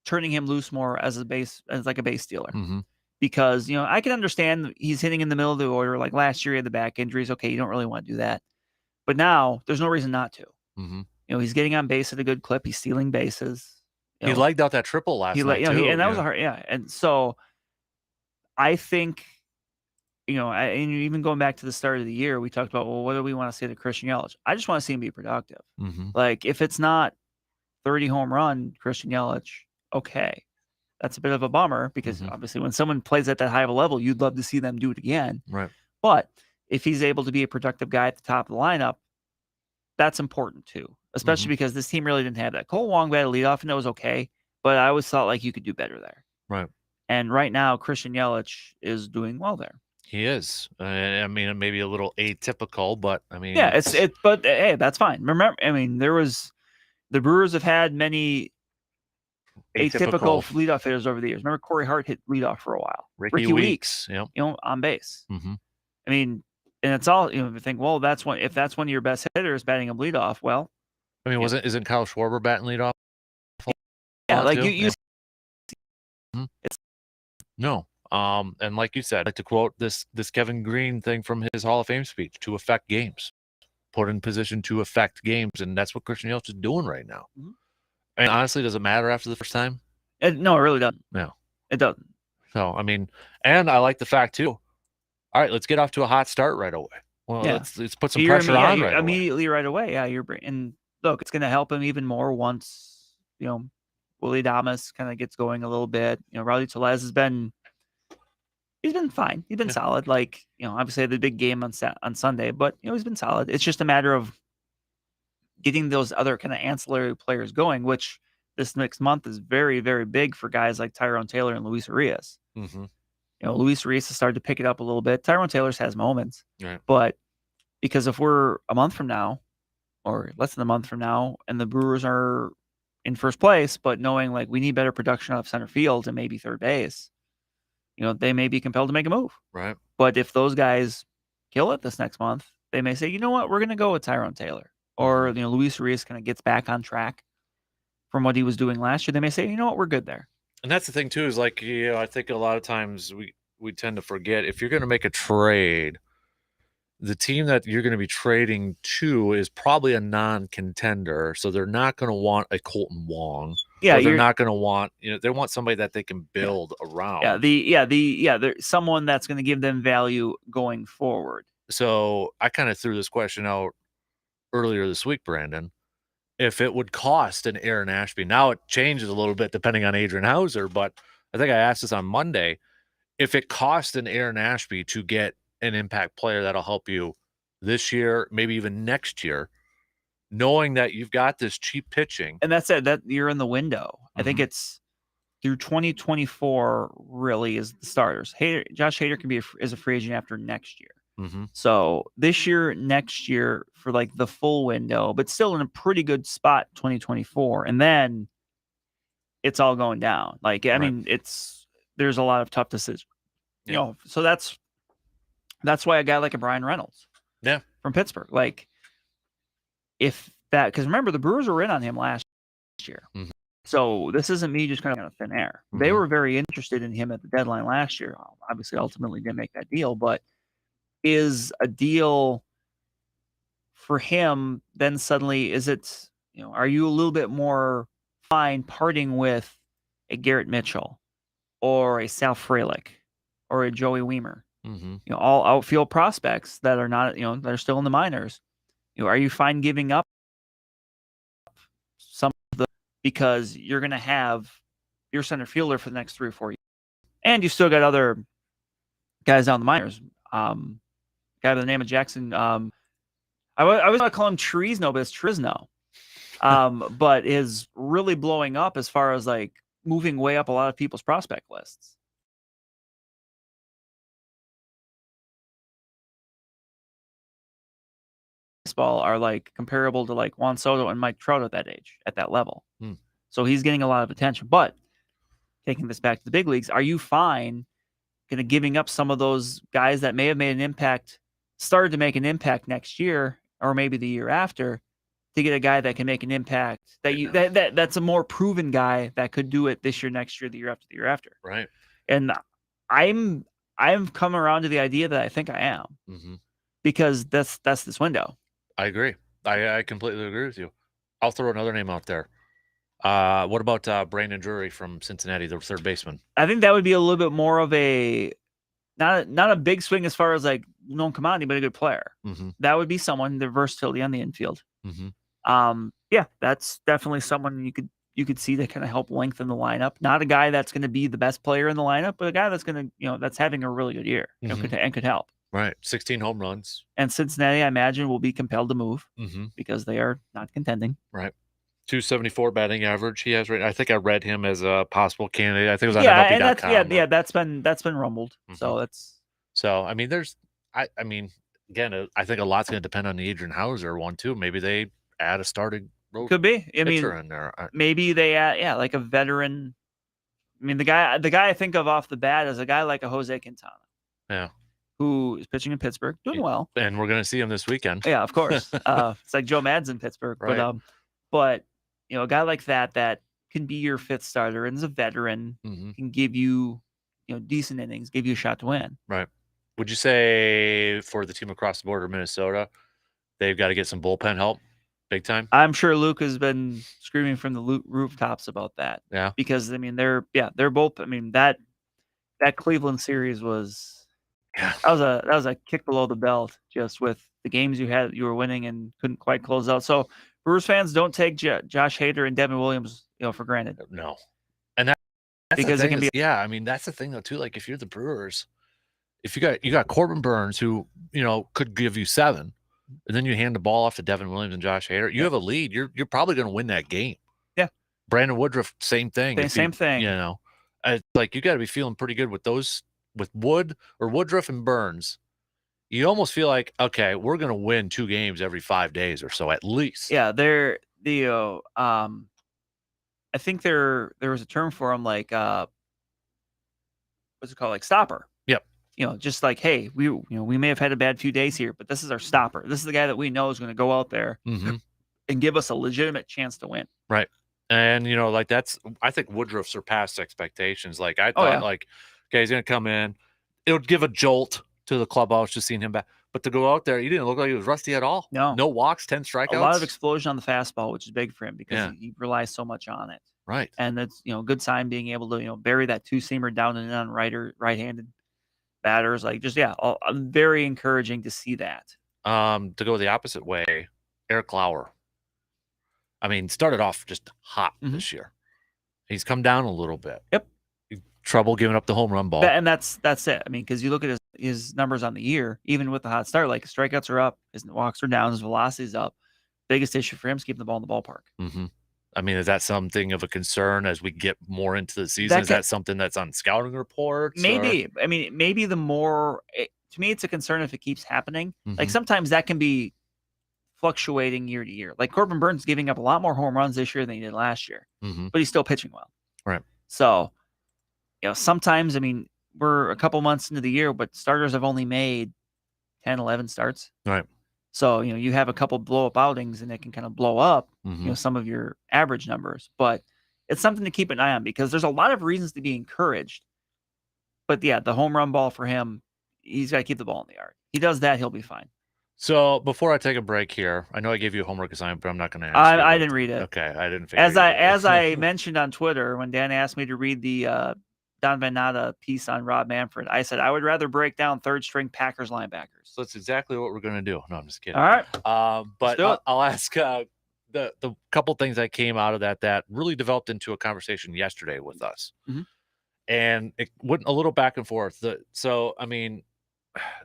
[SPEAKER 11] turning him loose more as like a base stealer. Because I can understand he's hitting in the middle of the order. Like last year, he had the back injuries. Okay, you don't really want to do that, but now there's no reason not to. He's getting on base at a good clip. He's stealing bases.
[SPEAKER 1] He legged out that triple last night too.
[SPEAKER 11] And that was a hard, and so I think, and even going back to the start of the year, we talked about, well, what do we want to see to Christian Yelich? I just want to see him be productive. Like if it's not 30 home run Christian Yelich, okay, that's a bit of a bummer because obviously when someone plays at that high of a level, you'd love to see them do it again.
[SPEAKER 1] Right.
[SPEAKER 11] But if he's able to be a productive guy at the top of the lineup, that's important too, especially because this team really didn't have that. Cole Wong batted leadoff, and that was okay, but I always thought like you could do better there.
[SPEAKER 1] Right.
[SPEAKER 11] And right now, Christian Yelich is doing well there.
[SPEAKER 1] He is. I mean, it may be a little atypical, but I mean,
[SPEAKER 11] yeah, but hey, that's fine. Remember, I mean, the Brewers have had many atypical leadoff hitters over the years. Remember, Corey Hart hit leadoff for a while.
[SPEAKER 1] Ricky Weeks,
[SPEAKER 11] on base. I mean. And it's all you think. Well, if that's one of your best hitters batting a leadoff. Well,
[SPEAKER 1] I mean, isn't Kyle Schwarber batting leadoff?
[SPEAKER 11] Yeah, like you.
[SPEAKER 1] No, and like you said, I'd like to quote this Kevin Green thing from his Hall of Fame speech: "To affect games, put in position to affect games," and that's what Christian Yelich is doing right now. And honestly, does it matter after the first time?
[SPEAKER 11] No, it really doesn't.
[SPEAKER 1] No,
[SPEAKER 11] it doesn't.
[SPEAKER 1] So I mean, and I like the fact too. All right, let's get off to a hot start right away. Well, let's put some pressure on right
[SPEAKER 11] immediately
[SPEAKER 1] away.
[SPEAKER 11] Right away. Yeah, and look, it's going to help him even more once Willie Adames kind of gets going a little bit. Rowdy Tellez he's been fine. He's been solid. Like obviously the big game on Sunday, but he's been solid. It's just a matter of getting those other kind of ancillary players going, which this next month is very, very big for guys like Tyrone Taylor and Luis Urias. Luis Urias has started to pick it up a little bit. Tyrone Taylor's has moments, but because if we're a month from now or less than a month from now and the Brewers are in first place, but knowing like we need better production out of center field and maybe third base, they may be compelled to make a move.
[SPEAKER 1] Right.
[SPEAKER 11] But if those guys kill it this next month, they may say, you know what, we're going to go with Tyrone Taylor or, Luis Urias kind of gets back on track from what he was doing last year. They may say, you know what, we're good there.
[SPEAKER 1] And that's the thing too, is like, I think a lot of times we tend to forget if you're going to make a trade, the team that you're going to be trading to is probably a non-contender. So they're not going to want a Colton Wong.
[SPEAKER 11] Yeah.
[SPEAKER 1] They're not going to want, they want somebody that they can build around.
[SPEAKER 11] There's someone that's going to give them value going forward.
[SPEAKER 1] So I kind of threw this question out earlier this week, Brandon. If it would cost an Aaron Ashby, now it changes a little bit depending on Adrian Hauser, but I think I asked this on Monday. If it cost an Aaron Ashby to get an impact player that'll help you this year, maybe even next year, knowing that you've got this cheap pitching.
[SPEAKER 11] And that's it, that you're in the window. I think it's through 2024 really is the starters. Josh Hader can be is a free agent after next year. So this year, next year for like the full window, but still in a pretty good spot, 2024. And then it's all going down. Like, I mean, there's a lot of tough decisions, so that's That's why a guy like a Brian Reynolds, from Pittsburgh, like if that, because remember the Brewers were in on him last year.
[SPEAKER 1] Mhm.
[SPEAKER 11] So this isn't me just kind of thin air. They were very interested in him at the deadline last year. Obviously, ultimately didn't make that deal, but is a deal for him then suddenly, is it, are you a little bit more fine parting with a Garrett Mitchell or a Sal Frelick or a Joey Weimer? All outfield prospects that are not, that are still in the minors. Are you fine giving up some of the, because you're going to have your center fielder for the next 3 or 4 years, and you still got other guys down the minors. Guy by the name of Jackson. I was going to call him Trisno, but it's Trisno. But is really blowing up as far as like moving way up a lot of people's prospect lists. Baseball are like comparable to like Juan Soto and Mike Trout at that age, at that level. So he's getting a lot of attention. But taking this back to the big leagues, are you fine kind of giving up some of those guys that may have made an impact, started to make an impact next year or maybe the year after, to get a guy that can make an impact that's a more proven guy that could do it this year, next year, the year after, the year after.
[SPEAKER 1] Right.
[SPEAKER 11] And I've come around to the idea that I think I am, because that's this window.
[SPEAKER 1] I agree. I completely agree with you. I'll throw another name out there. What about Brandon Drury from Cincinnati, the third baseman?
[SPEAKER 11] I think that would be a little bit more of a not a big swing as far as like known commodity, but a good player. That would be someone, the versatility on the infield. Yeah, that's definitely someone you could see that kind of help lengthen the lineup. Not a guy that's going to be the best player in the lineup, but a guy that's going to, that's having a really good year, could help.
[SPEAKER 1] Right. 16 home runs.
[SPEAKER 11] And Cincinnati, I imagine, will be compelled to move because they are not contending.
[SPEAKER 1] Right. 274 batting average he has right now. I think I read him as a possible candidate. I think it was on MLB.com.
[SPEAKER 11] That's been rumbled.
[SPEAKER 1] So I mean, I mean, again, I think a lot's going to depend on the Adrian Hauser one too. Maybe they add a starting
[SPEAKER 11] could be. I mean,
[SPEAKER 1] in there.
[SPEAKER 11] Maybe they add like a veteran. I mean, the guy I think of off the bat is a guy like a Jose Quintana.
[SPEAKER 1] Yeah.
[SPEAKER 11] Who is pitching in Pittsburgh, doing well.
[SPEAKER 1] And we're going to see him this weekend.
[SPEAKER 11] Yeah, of course. It's like Joe Maddon's in Pittsburgh.
[SPEAKER 1] Right.
[SPEAKER 11] But a guy like that can be your fifth starter and is a veteran, can give you, decent innings, give you a shot to win.
[SPEAKER 1] Right. Would you say for the team across the border, Minnesota, they've got to get some bullpen help big time?
[SPEAKER 11] I'm sure Luke has been screaming from the rooftops about that.
[SPEAKER 1] Yeah.
[SPEAKER 11] Because, I mean, they're both, I mean, that Cleveland series was...
[SPEAKER 1] Yeah.
[SPEAKER 11] That was a kick below the belt, just with the games you were winning and couldn't quite close out. So Brewers fans, don't take Josh Hader and Devin Williams, for granted.
[SPEAKER 1] No, and that's
[SPEAKER 11] because it can be.
[SPEAKER 1] Yeah, I mean that's the thing though too. Like if you're the Brewers, if you got Corbin Burns who could give you 7, and then you hand the ball off to Devin Williams and Josh Hader, you have a lead. You're probably going to win that game.
[SPEAKER 11] Yeah.
[SPEAKER 1] Brandon Woodruff, same thing.
[SPEAKER 11] Same thing.
[SPEAKER 1] Like you got to be feeling pretty good with those. With Woodruff and Burns, you almost feel like, okay, we're going to win 2 games every 5 days or so at least.
[SPEAKER 11] Yeah, I think there was a term for them like what's it called, like stopper.
[SPEAKER 1] Yep.
[SPEAKER 11] Just like, hey, we may have had a bad few days here, but this is our stopper. This is the guy that we know is going to go out there and give us a legitimate chance to win.
[SPEAKER 1] Right. And like I think Woodruff surpassed expectations. Like I thought, okay, he's going to come in. It would give a jolt to the clubhouse just seeing him back. But to go out there, he didn't look like he was rusty at all.
[SPEAKER 11] No
[SPEAKER 1] walks, 10 strikeouts.
[SPEAKER 11] A lot of explosion on the fastball, which is big for him because he relies so much on it.
[SPEAKER 1] Right.
[SPEAKER 11] And that's, good sign being able to, bury that 2-seamer down and in on right-handed batters. Like very encouraging to see that.
[SPEAKER 1] To go the opposite way, Eric Lauer. I mean, started off just hot this year. He's come down a little bit.
[SPEAKER 11] Yep.
[SPEAKER 1] Trouble giving up the home run ball.
[SPEAKER 11] And that's it. I mean, because you look at his numbers on the year, even with the hot start, like his strikeouts are up, his walks are down, his velocity's up. Biggest issue for him is keeping the ball in the ballpark.
[SPEAKER 1] I mean, is that something of a concern as we get more into the season? Is that something that's on scouting reports?
[SPEAKER 11] Maybe. I mean, maybe the more to me, it's a concern if it keeps happening. Like sometimes that can be fluctuating year to year. Like Corbin Burns giving up a lot more home runs this year than he did last year, but he's still pitching well.
[SPEAKER 1] Right.
[SPEAKER 11] So, sometimes, I mean, we're a couple months into the year, but starters have only made 10, 11 starts.
[SPEAKER 1] Right.
[SPEAKER 11] So, you have a couple blow up outings and it can kind of blow up, some of your average numbers. But it's something to keep an eye on because there's a lot of reasons to be encouraged. But yeah, the home run ball for him, he's got to keep the ball in the yard. He does that, he'll be fine.
[SPEAKER 1] So before I take a break here, I know I gave you a homework assignment, but I'm not going to ask you.
[SPEAKER 11] I didn't read it.
[SPEAKER 1] Okay, I didn't figure
[SPEAKER 11] As I mentioned on Twitter, when Dan asked me to read the Don Van Natta piece on Rob Manfred, I said I would rather break down third string Packers linebackers.
[SPEAKER 1] So that's exactly what we're going to do. No, I'm just kidding.
[SPEAKER 11] All right.
[SPEAKER 1] But I'll ask the couple things that came out of that really developed into a conversation yesterday with us. And it went a little back and forth. So, I mean,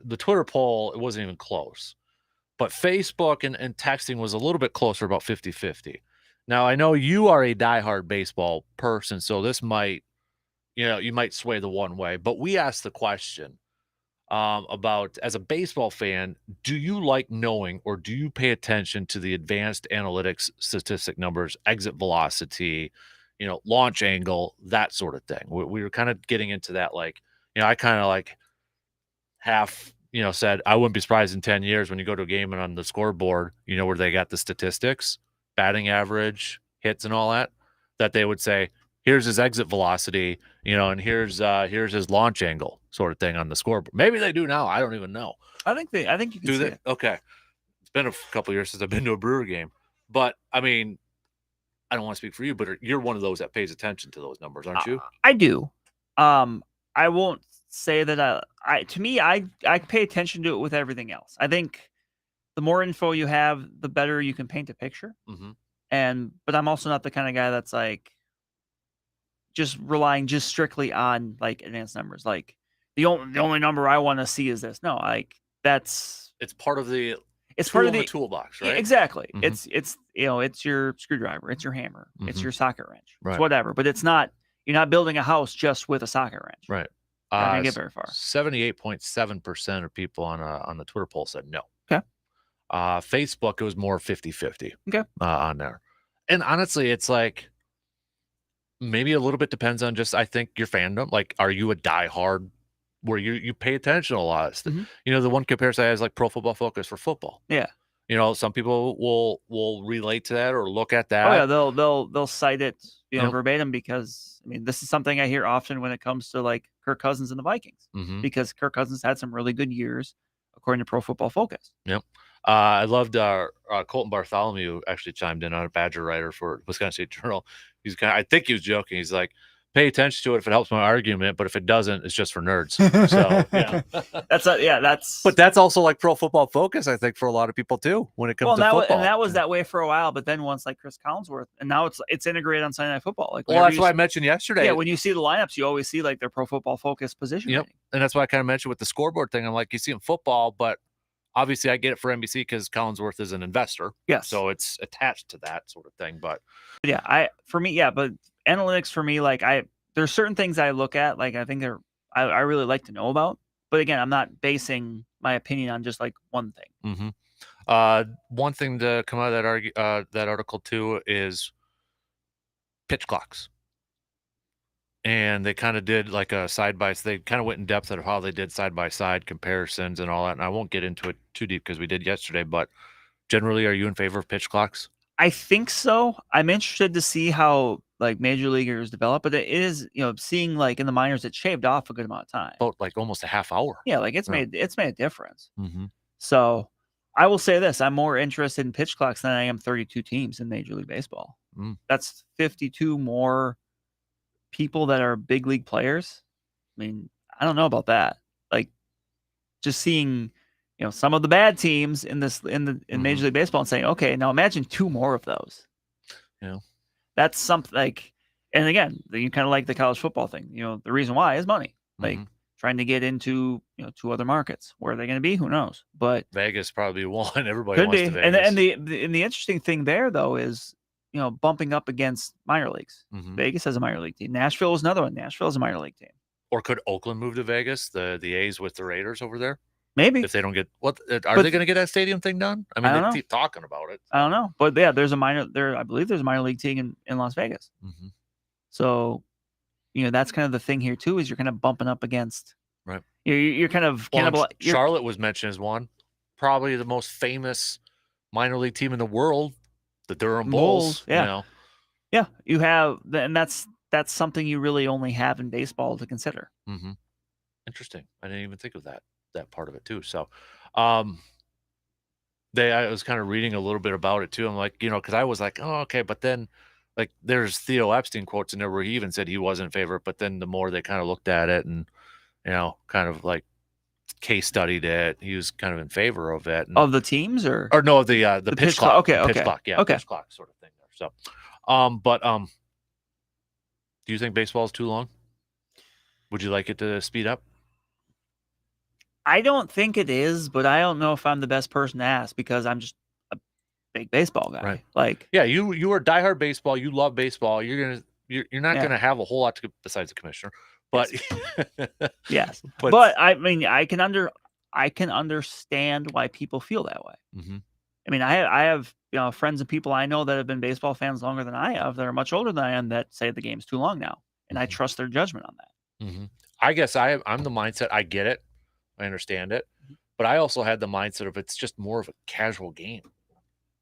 [SPEAKER 1] the Twitter poll, it wasn't even close. But Facebook and texting was a little bit closer, about 50-50. Now, I know you are a diehard baseball person, so this might, you might sway the one way. But we asked the question about, as a baseball fan, do you like knowing or do you pay attention to the advanced analytics statistic numbers, exit velocity, launch angle, that sort of thing? We were kind of getting into that, like, I kind of like half said I wouldn't be surprised in 10 years when you go to a game and on the scoreboard, where they got the statistics, batting average, hits and all that they would say, here's his exit velocity, and here's his launch angle sort of thing on the scoreboard. Maybe they do now. I don't even know.
[SPEAKER 11] I think you can
[SPEAKER 1] do
[SPEAKER 11] see
[SPEAKER 1] they?
[SPEAKER 11] it.
[SPEAKER 1] Okay. It's been a couple years since I've been to a Brewer game, but I mean, I don't want to speak for you, but you're one of those that pays attention to those numbers, aren't you?
[SPEAKER 11] I do. I won't say that to me, I pay attention to it with everything else. I think the more info you have, the better you can paint a picture. But I'm also not the kind of guy that's like just relying just strictly on like advanced numbers. Like the only number I want to see is this. No, like it's
[SPEAKER 1] part of the
[SPEAKER 11] part of
[SPEAKER 1] the toolbox, right?
[SPEAKER 11] Yeah, exactly. It's it's your screwdriver, it's your hammer, it's your socket wrench,
[SPEAKER 1] right.
[SPEAKER 11] It's whatever. But it's not. You're not building a house just with a socket wrench,
[SPEAKER 1] right?
[SPEAKER 11] Not gonna get very far.
[SPEAKER 1] 78.7% of people on the Twitter poll said no.
[SPEAKER 11] Okay.
[SPEAKER 1] Facebook, it was more 50-50.
[SPEAKER 11] Okay.
[SPEAKER 1] On there, and honestly, it's like maybe a little bit depends on just, I think, your fandom. Like, are you a diehard where you pay attention to a lot of stuff? The one comparison I have is like Pro Football Focus for football.
[SPEAKER 11] Yeah.
[SPEAKER 1] Some people will relate to that or look at that.
[SPEAKER 11] Oh yeah, they'll cite it verbatim because I mean this is something I hear often when it comes to like Kirk Cousins and the Vikings because Kirk Cousins had some really good years according to Pro Football Focus.
[SPEAKER 1] Yep. I loved Colton Bartholomew actually chimed in on a Badger writer for Wisconsin State Journal. I think he was joking. He's like, pay attention to it if it helps my argument, but if it doesn't, it's just for nerds. So yeah,
[SPEAKER 11] But
[SPEAKER 1] that's also like Pro Football Focus, I think, for a lot of people too when it comes to football.
[SPEAKER 11] And that was that way for a while, but then once like Chris Collinsworth, and now it's integrated on Sunday Night Football. Like,
[SPEAKER 1] well, that's what I mentioned yesterday.
[SPEAKER 11] Yeah, when you see the lineups, you always see like their Pro Football Focus position.
[SPEAKER 1] Yep, and that's why I kind of mentioned with the scoreboard thing. I'm like, you see in football, but obviously I get it for NBC because Collinsworth is an investor.
[SPEAKER 11] Yes,
[SPEAKER 1] so it's attached to that sort of thing. But
[SPEAKER 11] yeah, but analytics for me, like there's certain things I look at, like I think I really like to know about. But again, I'm not basing my opinion on just like one thing.
[SPEAKER 1] One thing to come out of that article too is pitch clocks. And they kind of did like a they kind of went in depth of how they did side-by-side comparisons and all that. And I won't get into it too deep because we did yesterday, but generally, are you in favor of pitch clocks?
[SPEAKER 11] I think so. I'm interested to see how like major leaguers develop, but it is, seeing like in the minors, it shaved off a good amount of time.
[SPEAKER 1] About like almost a half hour.
[SPEAKER 11] Yeah. Like it's made a difference. So I will say this, I'm more interested in pitch clocks than I am 32 teams in Major League Baseball. That's 52 more people that are big league players. I mean, I don't know about that. Like just seeing, some of the bad teams in Major League Baseball and saying, okay, now imagine 2 more of those.
[SPEAKER 1] Yeah.
[SPEAKER 11] That's something like, and again, you kind of like the college football thing. The reason why is money. Like trying to get into 2 other markets. Where are they going to be? Who knows? But
[SPEAKER 1] Vegas probably one. Everybody
[SPEAKER 11] could
[SPEAKER 1] wants
[SPEAKER 11] be.
[SPEAKER 1] to Vegas.
[SPEAKER 11] And the interesting thing there though is bumping up against minor leagues. Vegas has a minor league team. Nashville is another one. Nashville is a minor league team.
[SPEAKER 1] Or could Oakland move to Vegas? The A's with the Raiders over there.
[SPEAKER 11] Maybe
[SPEAKER 1] if they don't get they going to get that stadium thing done? I mean, they keep talking about it.
[SPEAKER 11] I don't know, but yeah, I believe there's a minor league team in Las Vegas. So, that's kind of the thing here too, is you're kind of bumping up against
[SPEAKER 1] Right.
[SPEAKER 11] You're kind of
[SPEAKER 1] Well,
[SPEAKER 11] cannibal.
[SPEAKER 1] Charlotte was mentioned as one, probably the most famous minor league team in the world, the Durham Bulls.
[SPEAKER 11] Yeah. Yeah, you have, and that's something you really only have in baseball to consider.
[SPEAKER 1] Mm-hmm. Interesting. I didn't even think of that part of it too. So, I was kind of reading a little bit about it too. I'm like, because I was like, oh, okay, but then, like, there's Theo Epstein quotes in there where he even said he wasn't in favor. But then the more they kind of looked at it and kind of like case studied it, he was kind of in favor of it. And,
[SPEAKER 11] of the teams, or
[SPEAKER 1] no, the pitch clock.
[SPEAKER 11] Okay,
[SPEAKER 1] the pitch clock, yeah,
[SPEAKER 11] okay.
[SPEAKER 1] pitch clock sort of thing there. So, do you think baseball is too long? Would you like it to speed up?
[SPEAKER 11] I don't think it is, but I don't know if I'm the best person to ask because I'm just a big baseball guy.
[SPEAKER 1] Right.
[SPEAKER 11] Like,
[SPEAKER 1] yeah, you are diehard baseball. You love baseball. You're not gonna have a whole lot to besides the commissioner, but
[SPEAKER 11] yes. But I mean, I can understand why people feel that way.
[SPEAKER 1] Mm-hmm.
[SPEAKER 11] I mean, I have friends and people I know that have been baseball fans longer than I have, that are much older than I am, that say the game's too long now, and I trust their judgment on that.
[SPEAKER 1] Mm-hmm. I guess I'm the mindset. I get it. I understand it. But I also had the mindset of it's just more of a casual game.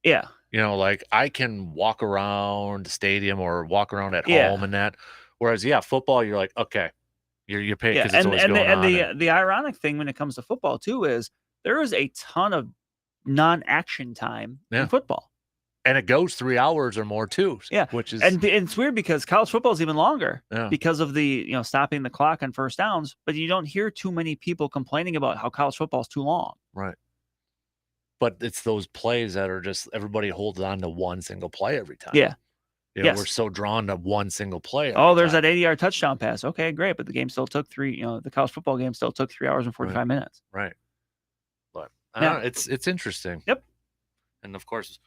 [SPEAKER 11] Yeah.
[SPEAKER 1] Like I can walk around the stadium or walk around at home and that. Whereas, football, you're like, okay, you're paying because it's always going on.
[SPEAKER 11] The ironic thing when it comes to football too is there is a ton of non-action time in football.
[SPEAKER 1] And it goes 3 hours or more too.
[SPEAKER 11] Yeah,
[SPEAKER 1] which is
[SPEAKER 11] and it's weird because college football is even longer because of the stopping the clock on first downs. But you don't hear too many people complaining about how college football is too long.
[SPEAKER 1] Right. But it's those plays that are just everybody holds on to one single play every time.
[SPEAKER 11] Yeah.
[SPEAKER 1] We're so drawn to one single play.
[SPEAKER 11] There's that 80-yard touchdown pass. Okay, great, but the game still took the college football game still took 3 hours and 45 minutes.
[SPEAKER 1] Right. But it's interesting.
[SPEAKER 11] Yep.
[SPEAKER 1] And of course,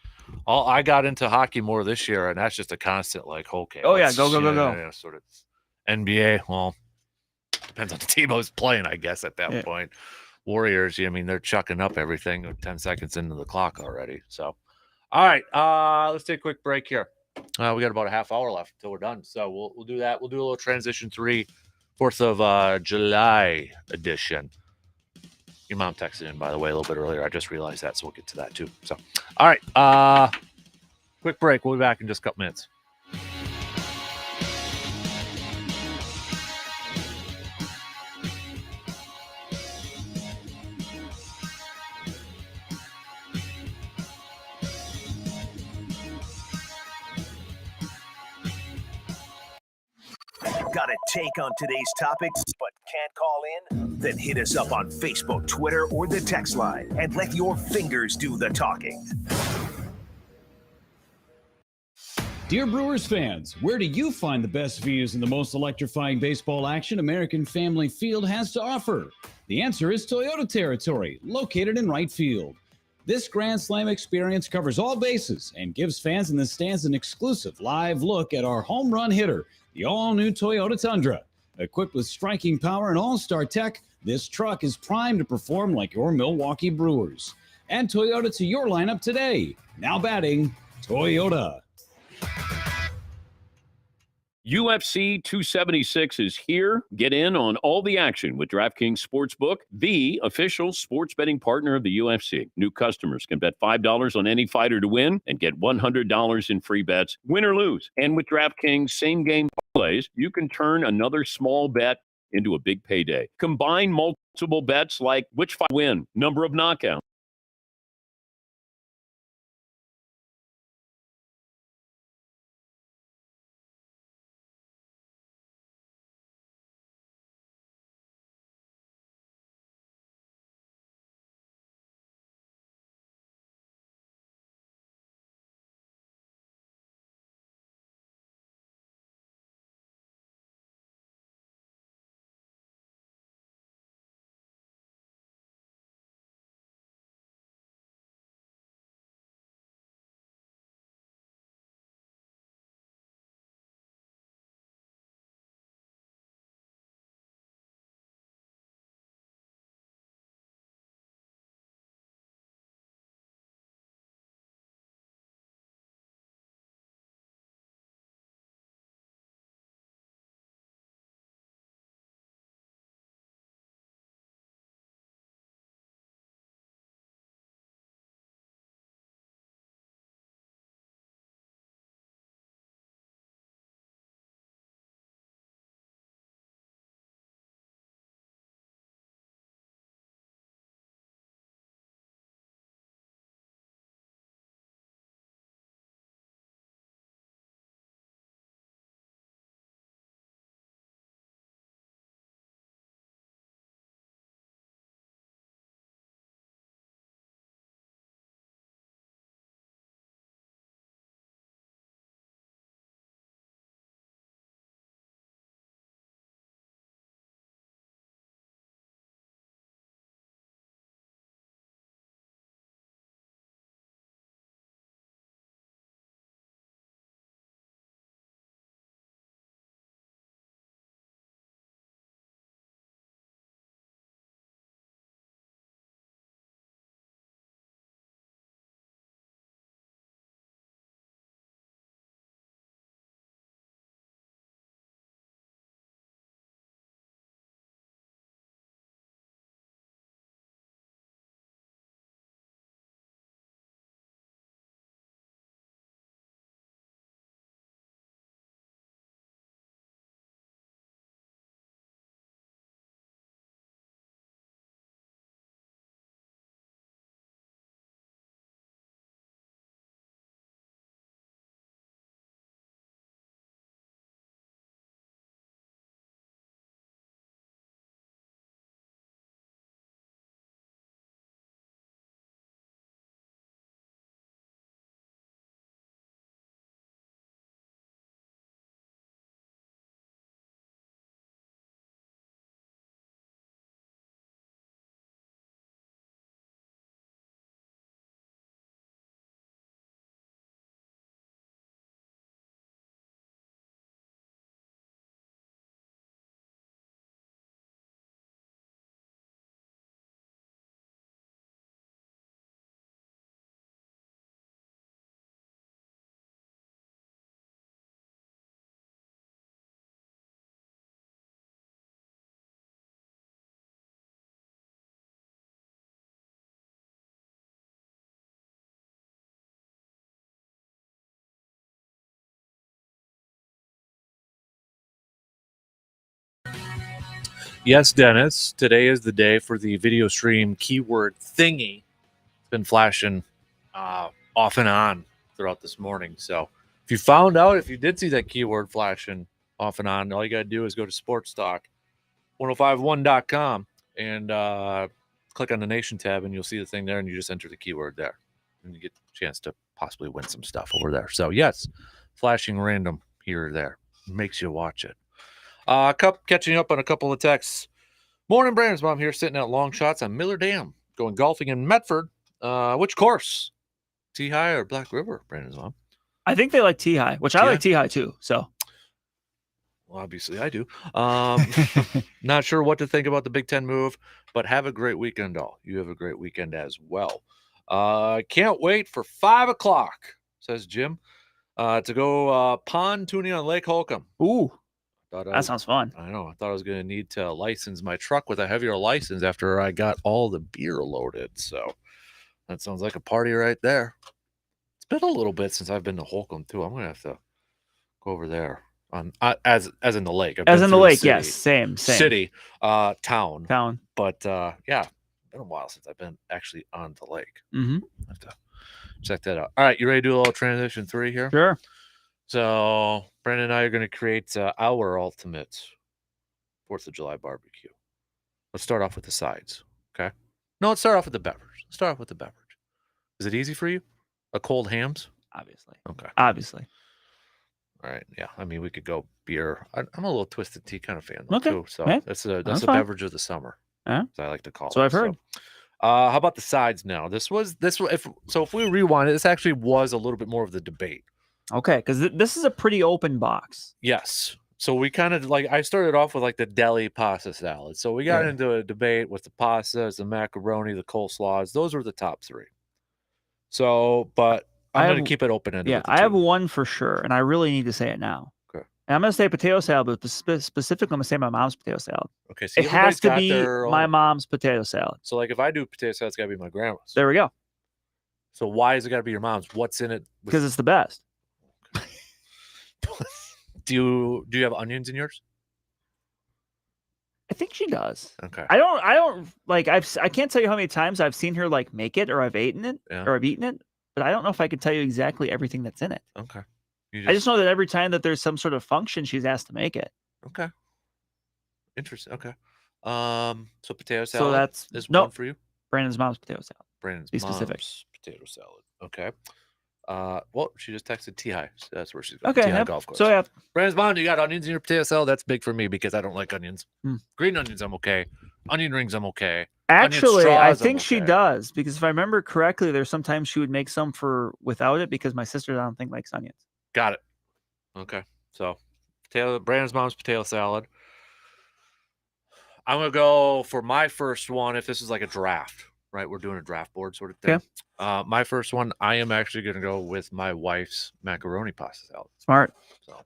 [SPEAKER 1] I got into hockey more this year, and that's just a constant okay.
[SPEAKER 11] Oh yeah, go.
[SPEAKER 1] Yeah, sort of NBA. Well, depends on the team I was playing, I guess, at that point. Warriors, they're chucking up everything 10 seconds into the clock already. So, all right, let's take a quick break here. We got about a half hour left until we're done. So we'll do that. We'll do a little transition 3, 4th of July edition. Your mom texted in, by the way, a little bit earlier. I just realized that, so we'll get to that too. So, all right, quick break. We'll be back in just a couple minutes.
[SPEAKER 12] Got a take on today's topics but can't call in? Then hit us up on Facebook, Twitter, or the text line and let your fingers do the talking.
[SPEAKER 13] Dear Brewers fans, where do you find the best views and the most electrifying baseball action American Family Field has to offer? The answer is Toyota territory, located in right field. This Grand Slam experience covers all bases and gives fans in the stands an exclusive live look at our home run hitter, the all-new Toyota Tundra. Equipped with striking power and all-star tech, this truck is primed to perform like your Milwaukee Brewers. Add Toyota to your lineup today. Now batting, Toyota.
[SPEAKER 14] UFC 276 is here. Get in on all the action with DraftKings Sportsbook, the official sports betting partner of the UFC. New customers can bet $5 on any fighter to win and get $100 in free bets, win or lose. And with DraftKings same-game parlays, you can turn another small bet into a big payday. Combine multiple bets like which fight win, number of knockouts,
[SPEAKER 1] Yes, Dennis. Today is the day for the video stream keyword thingy. It's been flashing off and on throughout this morning. So if you found out, if you did see that keyword flashing off and on, all you got to do is go to sportstalk1051.com and click on the nation tab, and you'll see the thing there, and you just enter the keyword there, and you get a chance to possibly win some stuff over there. So yes, flashing random here or there makes you watch it. Catching up on a couple of texts. Morning, Brandon's mom here, sitting at long shots on Miller Dam, going golfing in Medford. Which course? T-High or Black River, Brandon's mom?
[SPEAKER 11] I think they like T-High, which I like T-High too. So,
[SPEAKER 1] well, obviously I do. Not sure what to think about the Big Ten move, but have a great weekend, all. You have a great weekend as well. Can't wait for 5 o'clock, says Jim, to go pond tuning on Lake Holcomb.
[SPEAKER 11] Ooh. That sounds fun.
[SPEAKER 1] I know. I thought I was going to need to license my truck with a heavier license after I got all the beer loaded. So that sounds like a party right there. It's been a little bit since I've been to Holcomb too. I'm going to have to go over there on as in the lake.
[SPEAKER 11] As in the lake, yes, same
[SPEAKER 1] city, town. But yeah, been a while since I've been actually on the lake.
[SPEAKER 11] Mm-hmm.
[SPEAKER 1] I have to check that out. All right, you ready to do a little transition 3 here?
[SPEAKER 11] Sure.
[SPEAKER 1] So Brandon and I are going to create our ultimate 4th of July barbecue. Let's start off with the sides, okay? No, let's start off with the beverage. Let's start off with the beverage. Is it easy for you? A cold Hams?
[SPEAKER 11] Obviously.
[SPEAKER 1] Okay.
[SPEAKER 11] Obviously.
[SPEAKER 1] All right. Yeah. I mean, we could go beer. I'm a little twisted tea kind of fan though,
[SPEAKER 11] Okay.
[SPEAKER 1] too. So
[SPEAKER 11] Yeah.
[SPEAKER 1] that's a
[SPEAKER 11] That's
[SPEAKER 1] beverage of the summer,
[SPEAKER 11] Yeah.
[SPEAKER 1] as I like to call
[SPEAKER 11] So
[SPEAKER 1] it.
[SPEAKER 11] I've heard.
[SPEAKER 1] How about the sides now? If we rewind it, this actually was a little bit more of the debate.
[SPEAKER 11] Okay, because this is a pretty open box.
[SPEAKER 1] Yes. So we kind of I started off with like the deli pasta salad. So we got into a debate with the pastas, the macaroni, the coleslaws. Those were the top 3. So, but I'm going to keep it open-ended.
[SPEAKER 11] Yeah, I have one for sure, and I really need to say it now.
[SPEAKER 1] Okay.
[SPEAKER 11] And I'm going to say potato salad, but specifically I'm going to say my mom's potato salad.
[SPEAKER 1] Okay, so
[SPEAKER 11] it has to be my mom's potato salad.
[SPEAKER 1] So like if I do potato salad, it's got to be my grandma's.
[SPEAKER 11] There we go.
[SPEAKER 1] So why is it got to be your mom's? What's in it?
[SPEAKER 11] Because it's the best.
[SPEAKER 1] Do you have onions in yours?
[SPEAKER 11] I think she does.
[SPEAKER 1] Okay.
[SPEAKER 11] I don't like I can't tell you how many times I've seen her like make it or I've eaten it, but I don't know if I could tell you exactly everything that's in it.
[SPEAKER 1] Okay.
[SPEAKER 11] I just know that every time that there's some sort of function, she's asked to make it.
[SPEAKER 1] Okay. Interesting. Okay. So potato salad.
[SPEAKER 11] So that's
[SPEAKER 1] one for you.
[SPEAKER 11] Brandon's mom's potato salad.
[SPEAKER 1] Brandon's
[SPEAKER 11] Be specific.
[SPEAKER 1] mom's potato salad. Okay. Well, she just texted T-High. So that's where she's going.
[SPEAKER 11] Okay.
[SPEAKER 1] T-High golf course.
[SPEAKER 11] So yeah.
[SPEAKER 1] Brandon's mom, you got onions in your potato salad? That's big for me because I don't like onions. Green onions, I'm okay. Onion rings, I'm okay.
[SPEAKER 11] Actually, I think she does because if I remember correctly, there's sometimes she would make some without it because my sister, I don't think, likes onions.
[SPEAKER 1] Got it. Okay. So Brandon's mom's potato salad. I'm going to go for my first one if this is like a draft. Right, we're doing a draft board sort of thing.
[SPEAKER 11] Okay.
[SPEAKER 1] My first one, I am actually going to go with my wife's macaroni pasta salad.
[SPEAKER 11] Smart.
[SPEAKER 1] So,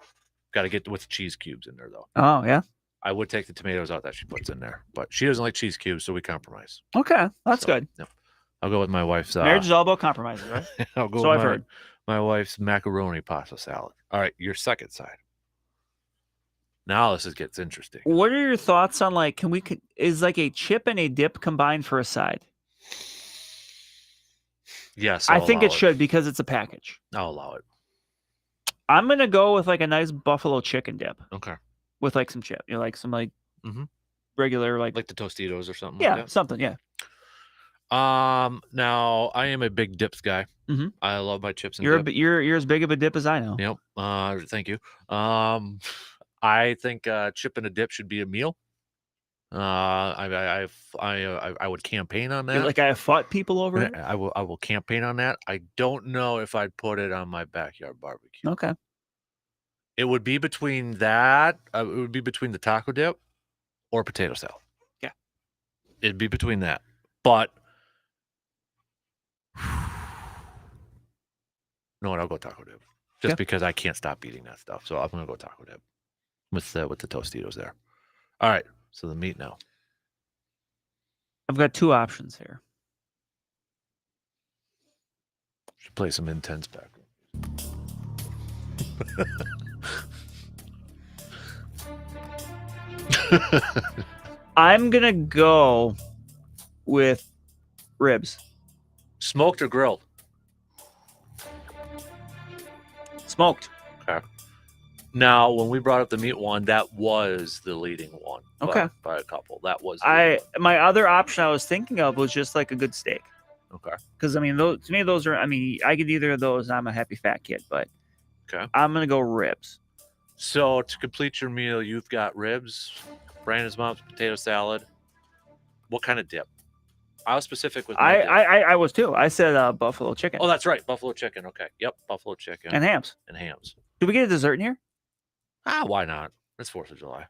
[SPEAKER 1] got to get with cheese cubes in there though.
[SPEAKER 11] Oh yeah.
[SPEAKER 1] I would take the tomatoes out that she puts in there, but she doesn't like cheese cubes, so we compromise.
[SPEAKER 11] Okay, that's good.
[SPEAKER 1] Yeah, I'll go with my wife's.
[SPEAKER 11] Marriage is all about compromises, right?
[SPEAKER 1] I'll go.
[SPEAKER 11] So
[SPEAKER 1] with
[SPEAKER 11] I've heard.
[SPEAKER 1] My wife's macaroni pasta salad. All right, your second side. Now this gets interesting.
[SPEAKER 11] What are your thoughts on is like a chip and a dip combined for a side?
[SPEAKER 1] Yes,
[SPEAKER 11] I think it should because it's a package.
[SPEAKER 1] I'll allow it.
[SPEAKER 11] I'm gonna go with like a nice buffalo chicken dip.
[SPEAKER 1] Okay.
[SPEAKER 11] With like some chip, like some regular like
[SPEAKER 1] the Tostitos or something.
[SPEAKER 11] Yeah,
[SPEAKER 1] like that.
[SPEAKER 11] something. Yeah.
[SPEAKER 1] Now I am a big dips guy.
[SPEAKER 11] Mm-hmm.
[SPEAKER 1] I love my chips and dip.
[SPEAKER 11] You're as big of a dip as I know.
[SPEAKER 1] Yep. Thank you. I think chip and a dip should be a meal. I would campaign on that.
[SPEAKER 11] You're like I have fought people over it.
[SPEAKER 1] I will campaign on that. I don't know if I'd put it on my backyard barbecue.
[SPEAKER 11] Okay.
[SPEAKER 1] It would be between that. It would be between the taco dip or potato salad.
[SPEAKER 11] Yeah.
[SPEAKER 1] It'd be between that, but no, I'll go taco dip just because I can't stop eating that stuff. So I'm gonna go taco dip with the Tostitos there. All right. So the meat now.
[SPEAKER 11] I've got 2 options here.
[SPEAKER 1] Should play some intense background.
[SPEAKER 11] I'm gonna go with ribs.
[SPEAKER 1] Smoked or grilled?
[SPEAKER 11] Smoked.
[SPEAKER 1] Okay. Now, when we brought up the meat one, that was the leading one.
[SPEAKER 11] Okay.
[SPEAKER 1] By a couple. That was the leading one.
[SPEAKER 11] My other option I was thinking of was just like a good steak.
[SPEAKER 1] Okay.
[SPEAKER 11] Because I mean, to me, those are. I mean, I get either of those, and I'm a happy fat kid. But
[SPEAKER 1] Okay.
[SPEAKER 11] I'm gonna go ribs.
[SPEAKER 1] So to complete your meal, you've got ribs, Brandon's mom's potato salad. What kind of dip? I was specific with my dip.
[SPEAKER 11] I was too. I said buffalo chicken.
[SPEAKER 1] Oh, that's right. Buffalo chicken. Okay. Yep. Buffalo chicken.
[SPEAKER 11] And hams.
[SPEAKER 1] And hams.
[SPEAKER 11] Do we get a dessert in here?
[SPEAKER 1] Why not? It's 4th of July.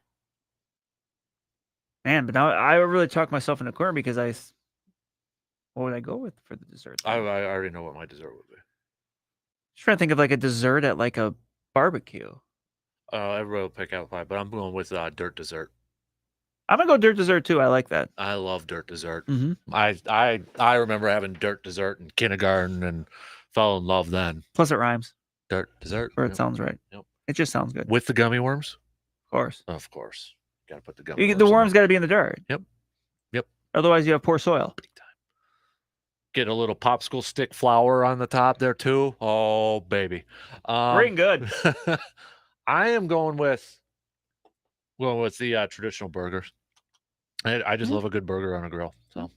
[SPEAKER 11] Man, but now I really talked myself in a corner because what would I go with for the dessert?
[SPEAKER 1] I already know what my dessert would be.
[SPEAKER 11] Just trying to think of like a dessert at like a barbecue.
[SPEAKER 1] Everybody will pick out 5, but I'm going with dirt dessert.
[SPEAKER 11] I'm gonna go dirt dessert too. I like that.
[SPEAKER 1] I love dirt dessert.
[SPEAKER 11] Mhm.
[SPEAKER 1] I remember having dirt dessert in kindergarten and fell in love then.
[SPEAKER 11] Plus it rhymes.
[SPEAKER 1] Dirt dessert.
[SPEAKER 11] Or it sounds right.
[SPEAKER 1] Yep.
[SPEAKER 11] It just sounds good.
[SPEAKER 1] With the gummy worms?
[SPEAKER 11] Of course.
[SPEAKER 1] Of course. Got to put the gummy worms
[SPEAKER 11] The
[SPEAKER 1] in
[SPEAKER 11] worms got to be in the dirt.
[SPEAKER 1] Yep.
[SPEAKER 11] Otherwise, you have poor soil.
[SPEAKER 1] Get a little popsicle stick flour on the top there too. Oh, baby.
[SPEAKER 11] Great and good.
[SPEAKER 1] I am going with the traditional burgers. I just love a good burger on a grill. So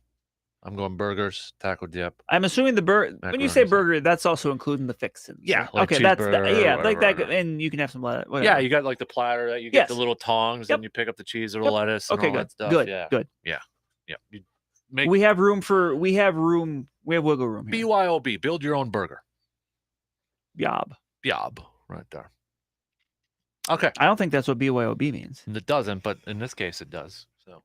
[SPEAKER 1] I'm going burgers, taco dip.
[SPEAKER 11] I'm assuming when you say burger, that's also including the fixins.
[SPEAKER 1] Yeah, like
[SPEAKER 11] okay, that's
[SPEAKER 1] cheeseburger,
[SPEAKER 11] like that,
[SPEAKER 1] whatever.
[SPEAKER 11] and you can have some lettuce.
[SPEAKER 1] Yeah, you got like the platter that you get the little tongs, and you pick up the cheese or the lettuce and
[SPEAKER 11] Okay,
[SPEAKER 1] all
[SPEAKER 11] good.
[SPEAKER 1] that stuff.
[SPEAKER 11] Good.
[SPEAKER 1] Yeah.
[SPEAKER 11] Good.
[SPEAKER 1] Yeah. Yeah.
[SPEAKER 11] We have wiggle room here.
[SPEAKER 1] BYOB, build your own burger.
[SPEAKER 11] Yob.
[SPEAKER 1] Right there. Okay.
[SPEAKER 11] I don't think that's what BYOB means.
[SPEAKER 1] And it doesn't, but in this case it does. So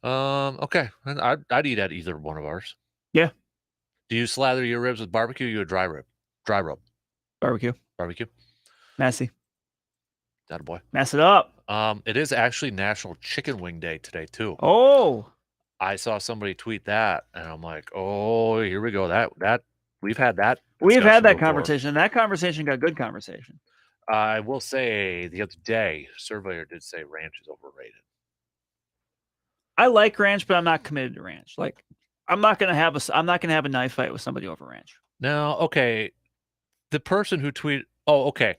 [SPEAKER 1] okay. And I'd eat at either one of ours.
[SPEAKER 11] Yeah.
[SPEAKER 1] Do you slather your ribs with barbecue or you a dry rub? Dry rub.
[SPEAKER 11] Barbecue. Messy.
[SPEAKER 1] That boy.
[SPEAKER 11] Mess it up.
[SPEAKER 1] It is actually National Chicken Wing Day today too.
[SPEAKER 11] Oh.
[SPEAKER 1] I saw somebody tweet that, and I'm like, oh, here we go. That we've had that.
[SPEAKER 11] We've had that
[SPEAKER 1] before.
[SPEAKER 11] conversation. That conversation got good conversation.
[SPEAKER 1] I will say the other day, Surveyor did say ranch is overrated.
[SPEAKER 11] I like ranch, but I'm not committed to ranch. Like, I'm not gonna have a knife fight with somebody over ranch.
[SPEAKER 1] Now, okay, the person who tweeted. Oh, okay.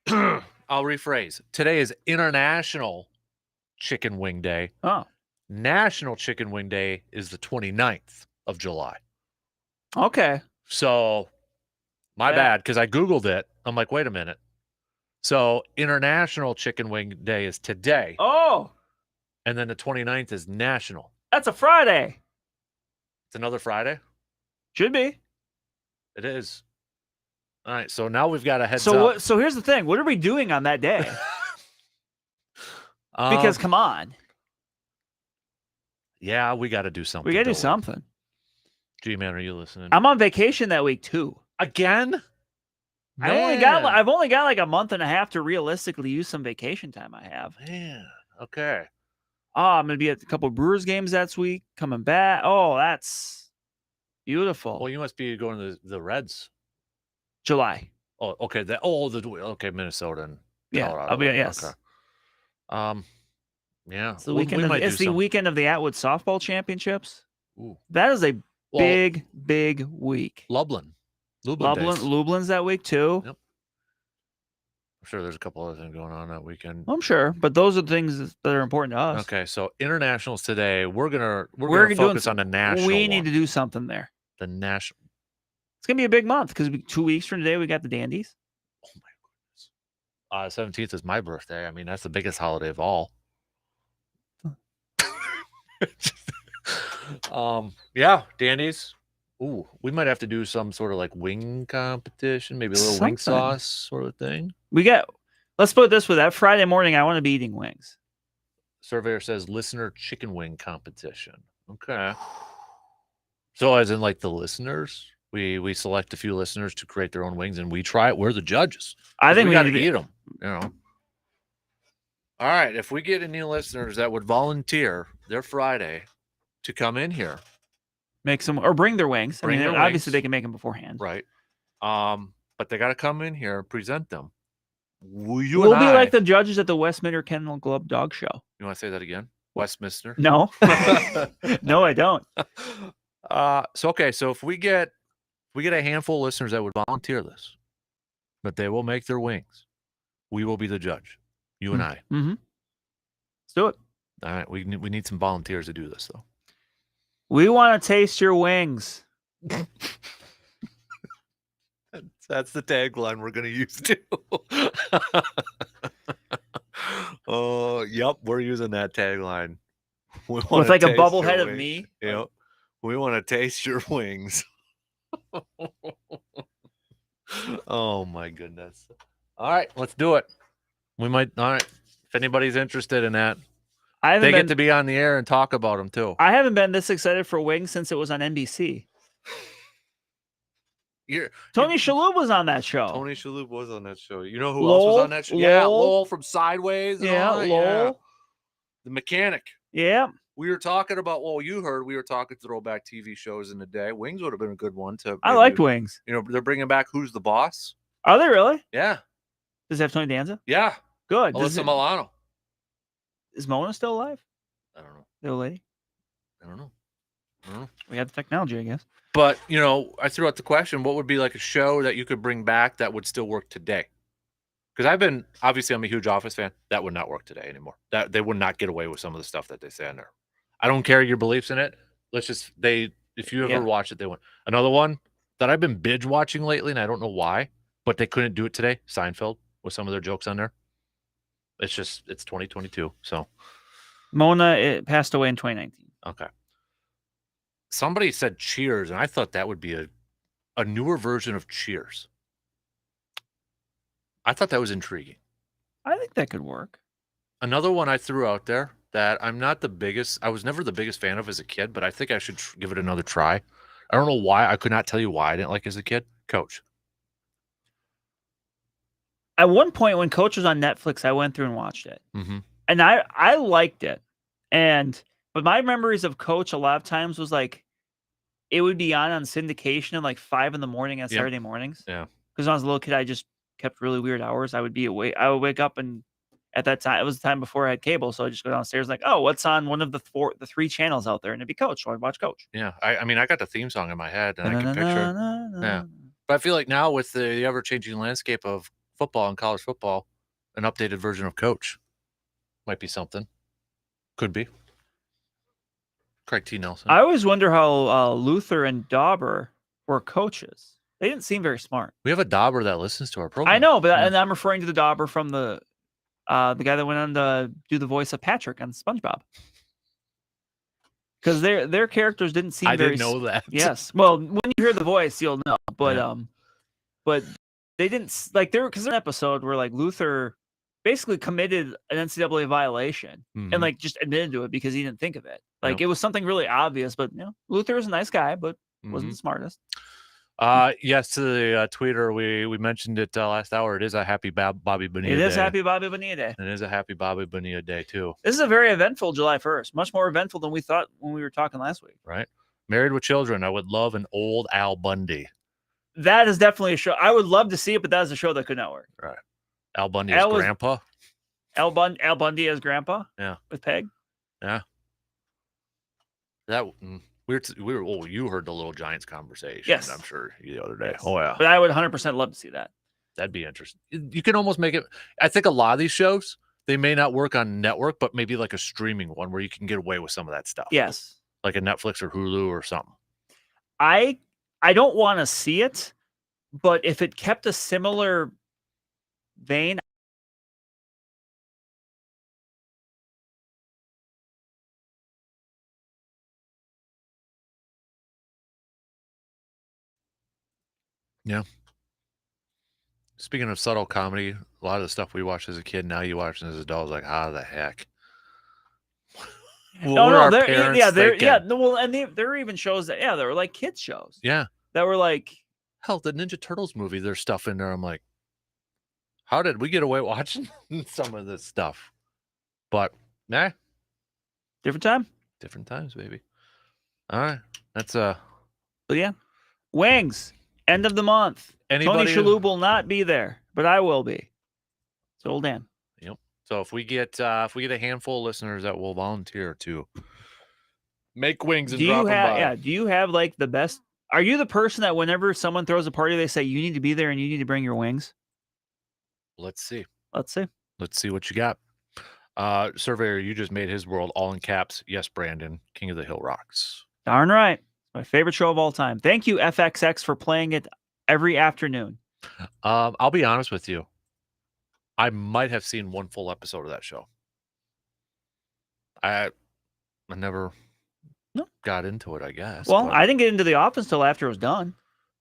[SPEAKER 1] I'll rephrase. Today is International Chicken Wing Day.
[SPEAKER 11] Oh.
[SPEAKER 1] National Chicken Wing Day is the 29th of July.
[SPEAKER 11] Okay.
[SPEAKER 1] So, my bad, because I Googled it. I'm like, wait a minute. So, International Chicken Wing Day is today.
[SPEAKER 11] Oh.
[SPEAKER 1] And then the 29th is National.
[SPEAKER 11] That's a Friday.
[SPEAKER 1] It's another Friday?
[SPEAKER 11] Should be.
[SPEAKER 1] It is. All right, so now we've got a heads up.
[SPEAKER 11] So here's the thing. What are we doing on that day? Because come on.
[SPEAKER 1] Yeah, we got to do something.
[SPEAKER 11] We got to do something.
[SPEAKER 1] G-Man, are you listening?
[SPEAKER 11] I'm on vacation that week too.
[SPEAKER 1] Again?
[SPEAKER 11] I've only got like a month and a half to realistically use some vacation time I have.
[SPEAKER 1] Man, okay.
[SPEAKER 11] Oh, I'm going to be at a couple of Brewers games that week, coming back. Oh, that's beautiful.
[SPEAKER 1] Well, you must be going to the Reds.
[SPEAKER 11] July.
[SPEAKER 1] Oh, okay. Minnesota and Colorado.
[SPEAKER 11] I'll be yes.
[SPEAKER 1] Okay. Yeah.
[SPEAKER 11] It's the weekend. It's the weekend of the Atwood softball championships.
[SPEAKER 1] Ooh.
[SPEAKER 11] That is a big week. Lublin's that week too.
[SPEAKER 1] Yep. I'm sure there's a couple other things going on that weekend.
[SPEAKER 11] I'm sure, but those are the things that are important to us.
[SPEAKER 1] Okay, so internationals today. We're gonna focus on the national.
[SPEAKER 11] We need to do something there.
[SPEAKER 1] The national.
[SPEAKER 11] It's gonna be a big month because 2 weeks from today we got the Dandies.
[SPEAKER 1] Oh my goodness. 17th is my birthday. I mean, that's the biggest holiday of all. Yeah, Dandies. Ooh, we might have to do some sort of like wing competition, maybe a little wing sauce sort of thing.
[SPEAKER 11] Let's put it this way: that Friday morning, I want to be eating wings.
[SPEAKER 1] Surveyor says listener chicken wing competition. Okay. So, as in like the listeners, we select a few listeners to create their own wings, and we try it. We're the judges.
[SPEAKER 11] I think
[SPEAKER 1] we got to eat them. You know. All right. If we get any listeners that would volunteer their Friday to come in here,
[SPEAKER 11] make some or bring their wings.
[SPEAKER 1] Obviously,
[SPEAKER 11] they can make them beforehand,
[SPEAKER 1] right? But they got to come in here and present them. We'll
[SPEAKER 11] be like the judges at the Westminster Kennel Club Dog Show.
[SPEAKER 1] You want to say that again? Westminster?
[SPEAKER 11] No. No, I don't.
[SPEAKER 1] So if we get a handful of listeners that would volunteer this, but they will make their wings, we will be the judge. You and I.
[SPEAKER 11] Mm-hmm. Let's do it.
[SPEAKER 1] All right. We need some volunteers to do this, though.
[SPEAKER 11] We want to taste your wings.
[SPEAKER 1] That's the tagline we're going to use too. Oh, yep, we're using that tagline.
[SPEAKER 11] With like a bobblehead of me.
[SPEAKER 1] Yep. We want to taste your wings. Oh my goodness. All right, let's do it. All right. If anybody's interested in that, they get to be on the air and talk about them too.
[SPEAKER 11] I haven't been this excited for wings since it was on NBC. Tony Shalhoub was on that show.
[SPEAKER 1] Tony Shalhoub was on that show. You know who else was on that show? Yeah, Lowell from Sideways.
[SPEAKER 11] Lowell.
[SPEAKER 1] Yeah. The mechanic.
[SPEAKER 11] Yeah.
[SPEAKER 1] We were talking about, we were talking throwback TV shows in the day. Wings would have been a good one to.
[SPEAKER 11] I liked Wings.
[SPEAKER 1] You know, they're bringing back Who's the Boss?
[SPEAKER 11] Are they really?
[SPEAKER 1] Yeah.
[SPEAKER 11] Does it have Tony Danza?
[SPEAKER 1] Yeah.
[SPEAKER 11] Good.
[SPEAKER 1] Alyssa Milano.
[SPEAKER 11] Is Mona still alive?
[SPEAKER 1] I don't know.
[SPEAKER 11] The old lady?
[SPEAKER 1] I don't know.
[SPEAKER 11] We had the technology, I guess.
[SPEAKER 1] But, I threw out the question, what would be like a show that you could bring back that would still work today? Because I'm a huge Office fan. That would not work today anymore. That they would not get away with some of the stuff that they say on there. I don't care your beliefs in it. If you ever watch it, they won't. Another one that I've been binge watching lately, and I don't know why, but they couldn't do it today. Seinfeld with some of their jokes on there. It's 2022. So
[SPEAKER 11] Mona passed away in 2019.
[SPEAKER 1] Okay. Somebody said Cheers, and I thought that would be a newer version of Cheers. I thought that was intriguing.
[SPEAKER 11] I think that could work.
[SPEAKER 1] Another one I threw out there that I was never the biggest fan of as a kid, but I think I should give it another try. I don't know why. I could not tell you why I didn't like it as a kid. Coach.
[SPEAKER 11] At one point when Coach was on Netflix, I went through and watched it.
[SPEAKER 1] Mm-hmm.
[SPEAKER 11] And I liked it. But my memories of Coach a lot of times was like, it would be on syndication at like 5 a.m. on Saturday mornings.
[SPEAKER 1] Yeah.
[SPEAKER 11] Because when I was a little kid, I just kept really weird hours. I would be awake. I would wake up, and at that time, it was the time before I had cable. So I just go downstairs like, oh, what's on one of the 3 channels out there? And it'd be Coach. So I'd watch Coach.
[SPEAKER 1] Yeah. I got the theme song in my head and I can picture it. Yeah. But I feel like now with the ever-changing landscape of football and college football, an updated version of Coach might be something. Could be. Craig T. Nelson.
[SPEAKER 11] I always wonder how Luther and Dauber were coaches. They didn't seem very smart.
[SPEAKER 1] We have a Dauber that listens to our program.
[SPEAKER 11] I know, but and I'm referring to the Dauber from the guy that went on to do the voice of Patrick on SpongeBob. Because their characters didn't seem
[SPEAKER 1] I
[SPEAKER 11] very.
[SPEAKER 1] didn't know that.
[SPEAKER 11] Yes. Well, when you hear the voice, you'll know. But they didn't because there's an episode where like Luther basically committed an NCAA violation and like just admitted to it because he didn't think of it. Like it was something really obvious, but Luther was a nice guy, but wasn't the smartest.
[SPEAKER 1] Yes, to the tweeter, we mentioned it last hour. It is a happy Bobby Bonilla day.
[SPEAKER 11] It is happy Bobby Bonilla day.
[SPEAKER 1] It is a happy Bobby Bonilla day too.
[SPEAKER 11] This is a very eventful July 1st. Much more eventful than we thought when we were talking last week.
[SPEAKER 1] Right. Married with Children. I would love an old Al Bundy.
[SPEAKER 11] That is definitely a show. I would love to see it, but that is a show that could not work.
[SPEAKER 1] Right. Al Bundy as grandpa.
[SPEAKER 11] Al Bundy as grandpa.
[SPEAKER 1] Yeah.
[SPEAKER 11] With Peg.
[SPEAKER 1] Yeah. That you heard the Little Giants conversation.
[SPEAKER 11] Yes.
[SPEAKER 1] I'm sure the other day.
[SPEAKER 11] Yes.
[SPEAKER 1] Oh yeah.
[SPEAKER 11] But I would 100% love to see that.
[SPEAKER 1] That'd be interesting. You can almost make it. I think a lot of these shows, they may not work on network, but maybe like a streaming one where you can get away with some of that stuff.
[SPEAKER 11] Yes.
[SPEAKER 1] Like a Netflix or Hulu or something.
[SPEAKER 11] I don't want to see it, but if it kept a similar vein.
[SPEAKER 1] Yeah. Speaking of subtle comedy, a lot of the stuff we watched as a kid, now you watch as adults, like, how the heck?
[SPEAKER 11] Well, there were even shows that, there were like kids shows.
[SPEAKER 1] Yeah.
[SPEAKER 11] That were like.
[SPEAKER 1] Hell, the Ninja Turtles movie, there's stuff in there. I'm like, how did we get away watching some of this stuff? But, nah.
[SPEAKER 11] Different time?
[SPEAKER 1] Different times, baby. All right. That's,
[SPEAKER 11] But yeah. Wings. End of the month.
[SPEAKER 1] Anybody
[SPEAKER 11] Tony Shalhoub will not be there, but I will be. It's old Dan.
[SPEAKER 1] Yep. So if we get a handful of listeners that will volunteer to make wings and drop them by.
[SPEAKER 11] Yeah. Do you have like the best? Are you the person that whenever someone throws a party, they say you need to be there and you need to bring your wings?
[SPEAKER 1] Let's see.
[SPEAKER 11] Let's see.
[SPEAKER 1] Let's see what you got. Surveyor, you just made his world all in caps. Yes, Brandon, King of the Hill Rocks.
[SPEAKER 11] Darn right. My favorite show of all time. Thank you, FXX, for playing it every afternoon.
[SPEAKER 1] I'll be honest with you. I might have seen one full episode of that show. I never got into it, I guess.
[SPEAKER 11] Well,
[SPEAKER 1] but-
[SPEAKER 11] I didn't get into The Office until after it was done.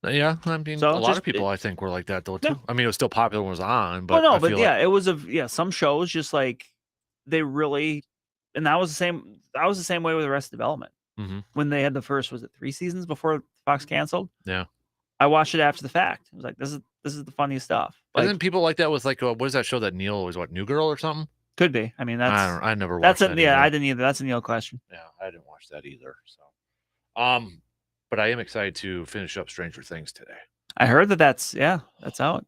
[SPEAKER 1] Yeah, I mean,
[SPEAKER 11] So
[SPEAKER 1] a lot
[SPEAKER 11] just-
[SPEAKER 1] of people I think were like that though too. I mean, it was still popular when it was on, but
[SPEAKER 11] Well, no,
[SPEAKER 1] I
[SPEAKER 11] but
[SPEAKER 1] feel
[SPEAKER 11] yeah,
[SPEAKER 1] like,
[SPEAKER 11] it was some shows just like they really, and that was the same. That was the same way with Arrested Development
[SPEAKER 1] Mhm.
[SPEAKER 11] when they had the first, was it 3 seasons before Fox canceled?
[SPEAKER 1] Yeah.
[SPEAKER 11] I watched it after the fact. I was like, this is the funniest stuff. Like,
[SPEAKER 1] isn't people like that with like what is that show that Neil was, what, New Girl or something?
[SPEAKER 11] could be. I mean, that's
[SPEAKER 1] I never watched
[SPEAKER 11] that's
[SPEAKER 1] that.
[SPEAKER 11] yeah,
[SPEAKER 1] either.
[SPEAKER 11] I didn't either. That's a Neil question.
[SPEAKER 1] Yeah, I didn't watch that either. So, but I am excited to finish up Stranger Things today.
[SPEAKER 11] I heard that's out.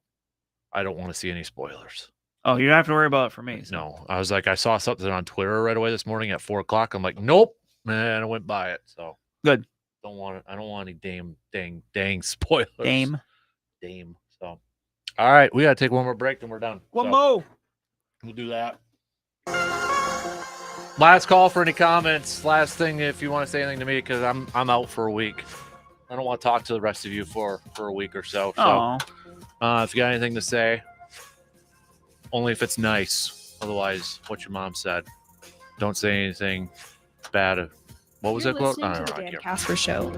[SPEAKER 1] I don't want to see any spoilers.
[SPEAKER 11] Oh, you don't have to worry about it for me. So.
[SPEAKER 1] No, I was like, I saw something on Twitter right away this morning at 4:00. I'm like, nope, man, I went by it. So
[SPEAKER 11] good.
[SPEAKER 1] Don't want it. I don't want any dang spoilers.
[SPEAKER 11] Dame.
[SPEAKER 1] So, all right, we gotta take one more break, then we're done.
[SPEAKER 11] One
[SPEAKER 1] So,
[SPEAKER 11] more.
[SPEAKER 1] We'll do that. Last call for any comments. Last thing, if you want to say anything to me, because I'm out for a week. I don't want to talk to the rest of you for a week or so. So, if you got anything to say, only if it's nice. Otherwise, what your mom said. Don't say anything bad. What was
[SPEAKER 2] You're
[SPEAKER 1] that quote?
[SPEAKER 2] listening
[SPEAKER 1] I
[SPEAKER 2] to
[SPEAKER 1] don't
[SPEAKER 2] the
[SPEAKER 1] know. I
[SPEAKER 2] Dan
[SPEAKER 1] can't
[SPEAKER 2] Kasper Show.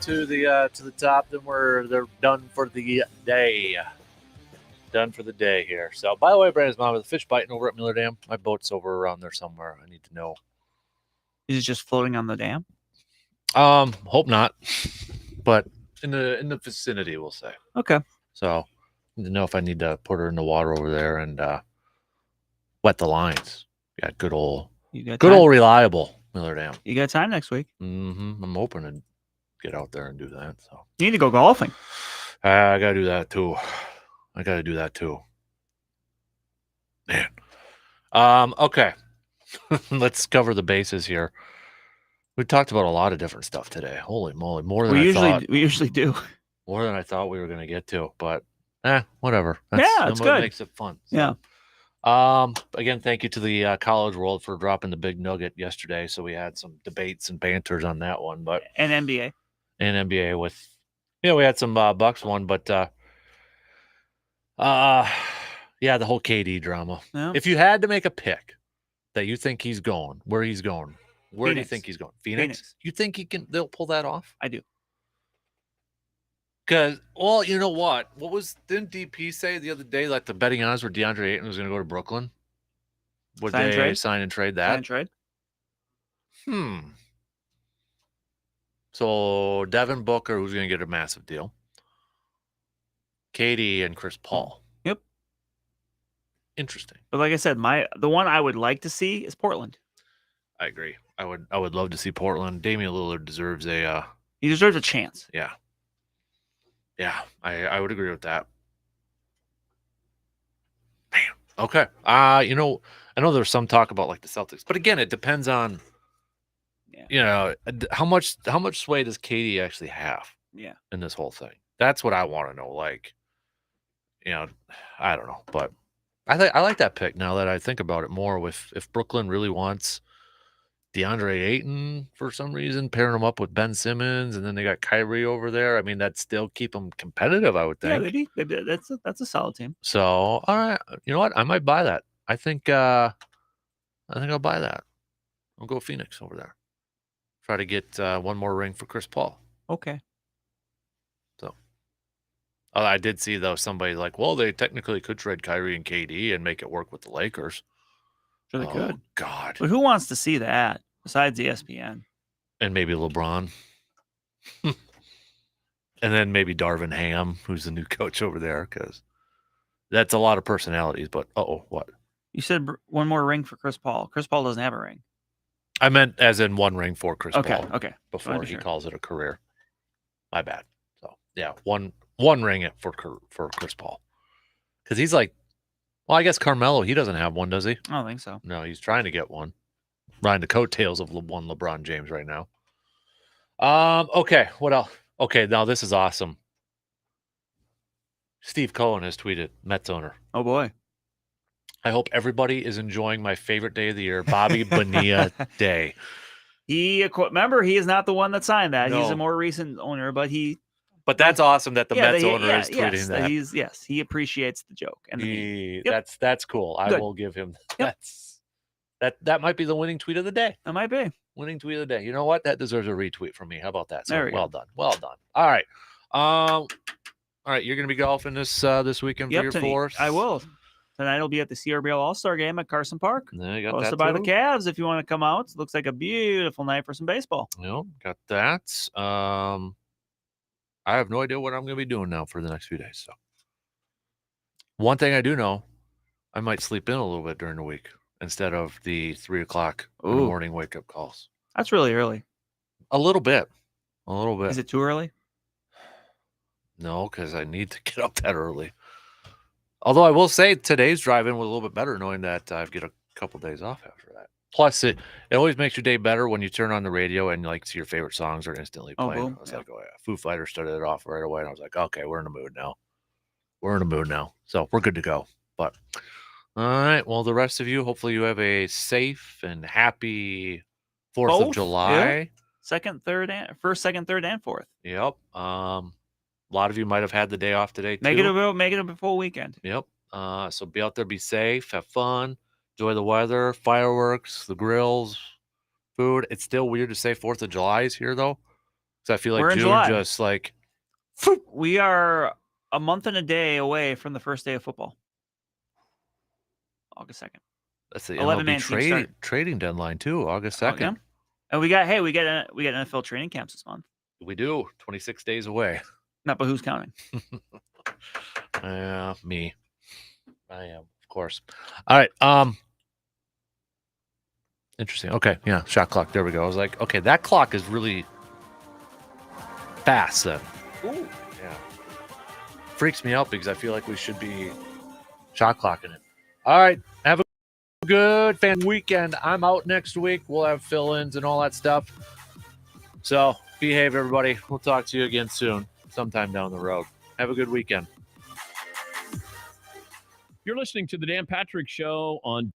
[SPEAKER 1] to the top, then they're done for the day. Done for the day here. So, by the way, Brandon's mom, is the fish biting over at Miller Dam? My boat's over around there somewhere. I need to know.
[SPEAKER 11] Is it just floating on the dam?
[SPEAKER 1] Hope not, but in the vicinity, we'll say.
[SPEAKER 11] Okay.
[SPEAKER 1] So, need to know if I need to put her in the water over there and wet the lines. Yeah, good old reliable Miller Dam.
[SPEAKER 11] You got time next week?
[SPEAKER 1] Mm-hmm. I'm hoping to get out there and do that. So
[SPEAKER 11] you need to go golfing.
[SPEAKER 1] I gotta do that too. Man. Okay. Let's cover the bases here. We talked about a lot of different stuff today. Holy moly, more than I thought.
[SPEAKER 11] We usually do.
[SPEAKER 1] More than I thought we were going to get to, but whatever.
[SPEAKER 11] It's good.
[SPEAKER 1] Makes it fun. So.
[SPEAKER 11] Yeah.
[SPEAKER 1] Again, thank you to the College World for dropping the big nugget yesterday. So we had some debates and banters on that one, but
[SPEAKER 11] and NBA
[SPEAKER 1] with we had some Bucks one, but the whole KD drama.
[SPEAKER 11] Yeah.
[SPEAKER 1] If you had to make a pick that you think he's going, where he's going, where
[SPEAKER 11] Phoenix.
[SPEAKER 1] do you think he's going? Phoenix? You think they'll pull that off?
[SPEAKER 11] I do.
[SPEAKER 1] Because, well, you know what? Didn't DP say the other day, like the betting odds were DeAndre Ayton was going to go to Brooklyn? Would they sign and trade that?
[SPEAKER 11] Sign and trade.
[SPEAKER 1] So Devin Booker, who's going to get a massive deal. KD and Chris Paul.
[SPEAKER 11] Yep.
[SPEAKER 1] Interesting.
[SPEAKER 11] But like I said, the one I would like to see is Portland.
[SPEAKER 1] I agree. I would love to see Portland. Damian Lillard deserves
[SPEAKER 11] he deserves a chance.
[SPEAKER 1] Yeah. Yeah, I would agree with that. Man. Okay. I know there's some talk about like the Celtics, but again, it depends on how much sway does KD actually have in this whole thing. That's what I want to know. Like, I don't know, but I like that pick now that I think about it more. If Brooklyn really wants DeAndre Ayton for some reason, pairing him up with Ben Simmons, and then they got Kyrie over there. I mean, that'd still keep them competitive, I would think.
[SPEAKER 11] Yeah, that's a solid team.
[SPEAKER 1] So, all right, you know what? I might buy that. I think I'll buy that. I'll go Phoenix over there. Try to get one more ring for Chris Paul.
[SPEAKER 11] Okay.
[SPEAKER 1] So, I did see though somebody like, well, they technically could trade Kyrie and KD and make it work with the Lakers.
[SPEAKER 11] Sure they could.
[SPEAKER 1] God.
[SPEAKER 11] But who wants to see that besides ESPN?
[SPEAKER 1] And maybe LeBron. And then maybe Darvin Ham, who's the new coach over there, because that's a lot of personalities. But, what?
[SPEAKER 11] You said one more ring for Chris Paul. Chris Paul doesn't have a ring.
[SPEAKER 1] I meant as in one ring for Chris Paul.
[SPEAKER 11] Okay.
[SPEAKER 1] Before he calls it a career. My bad. So, yeah, one ring for Chris Paul. Because he's like, well, I guess Carmelo, he doesn't have one, does he?
[SPEAKER 11] I don't think so.
[SPEAKER 1] No, he's trying to get one. Riding the coattails of one LeBron James right now. Okay, what else? Okay, now this is awesome. Steve Cohen has tweeted, Mets owner.
[SPEAKER 11] Oh, boy.
[SPEAKER 1] I hope everybody is enjoying my favorite day of the year, Bobby Bonilla Day.
[SPEAKER 11] Remember, he is not the one that signed that.
[SPEAKER 1] No.
[SPEAKER 11] He's a more recent owner, but
[SPEAKER 1] But that's awesome that the Mets owner is tweeting that.
[SPEAKER 11] He appreciates the joke. And
[SPEAKER 1] that's cool. I will give him that might be the winning tweet of the day.
[SPEAKER 11] That might be.
[SPEAKER 1] Winning tweet of the day. You know what? That deserves a retweet from me. How about that? So
[SPEAKER 11] there we
[SPEAKER 1] well
[SPEAKER 11] go.
[SPEAKER 1] done. Well done. All right. All right, you're gonna be golfing this weekend for your force.
[SPEAKER 11] I will. Tonight will be at the CRBL All-Star Game at Carson Park.
[SPEAKER 1] Yeah, you got
[SPEAKER 11] hosted
[SPEAKER 1] that
[SPEAKER 11] by
[SPEAKER 1] too?
[SPEAKER 11] the Cavs if you want to come out. It looks like a beautiful night for some baseball.
[SPEAKER 1] Yep, got that. I have no idea what I'm going to be doing now for the next few days. So, one thing I do know, I might sleep in a little bit during the week instead of the 3 o'clock in the morning wake up calls.
[SPEAKER 11] That's really early.
[SPEAKER 1] A little bit.
[SPEAKER 11] Is it too early?
[SPEAKER 1] No, because I need to get up that early. Although I will say today's drive-in was a little bit better knowing that I get a couple days off after that. Plus, it always makes your day better when you turn on the radio and like see your favorite songs are instantly playing.
[SPEAKER 11] Boom.
[SPEAKER 1] I was like, oh yeah, Foo Fighters started it off right away, and I was like, okay, we're in the mood now. So we're good to go. But all right, well, the rest of you, hopefully you have a safe and happy 4th of July.
[SPEAKER 11] Yeah. First, second, third, and fourth.
[SPEAKER 1] Yep. A lot of you might have had the day off today too.
[SPEAKER 11] Make it a full weekend.
[SPEAKER 1] Yep. So be out there, be safe, have fun, enjoy the weather, fireworks, the grills, food. It's still weird to say 4th of July is here though. So I feel
[SPEAKER 11] We're
[SPEAKER 1] like
[SPEAKER 11] in
[SPEAKER 1] June
[SPEAKER 11] July.
[SPEAKER 1] just like
[SPEAKER 11] We are a month and a day away from the first day of football. August 2nd.
[SPEAKER 1] that's the
[SPEAKER 11] 11-man
[SPEAKER 1] MLB
[SPEAKER 11] teams start.
[SPEAKER 1] trading deadline too, August 2nd.
[SPEAKER 11] Yeah. And we got NFL training camps this month.
[SPEAKER 1] We do 26 days away.
[SPEAKER 11] Not, but who's counting?
[SPEAKER 1] Me. I am, of course. All right. Interesting. Okay. Yeah. Shot clock. There we go. I was like, okay, that clock is really fast then.
[SPEAKER 11] Ooh.
[SPEAKER 1] Yeah. Freaks me out because I feel like we should be shot clocking it. All right. Have a good fan weekend. I'm out next week. We'll have fill-ins and all that stuff. So behave, everybody. We'll talk to you again soon, sometime down the road. Have a good weekend.
[SPEAKER 14] You're listening to the Dan Patrick Show on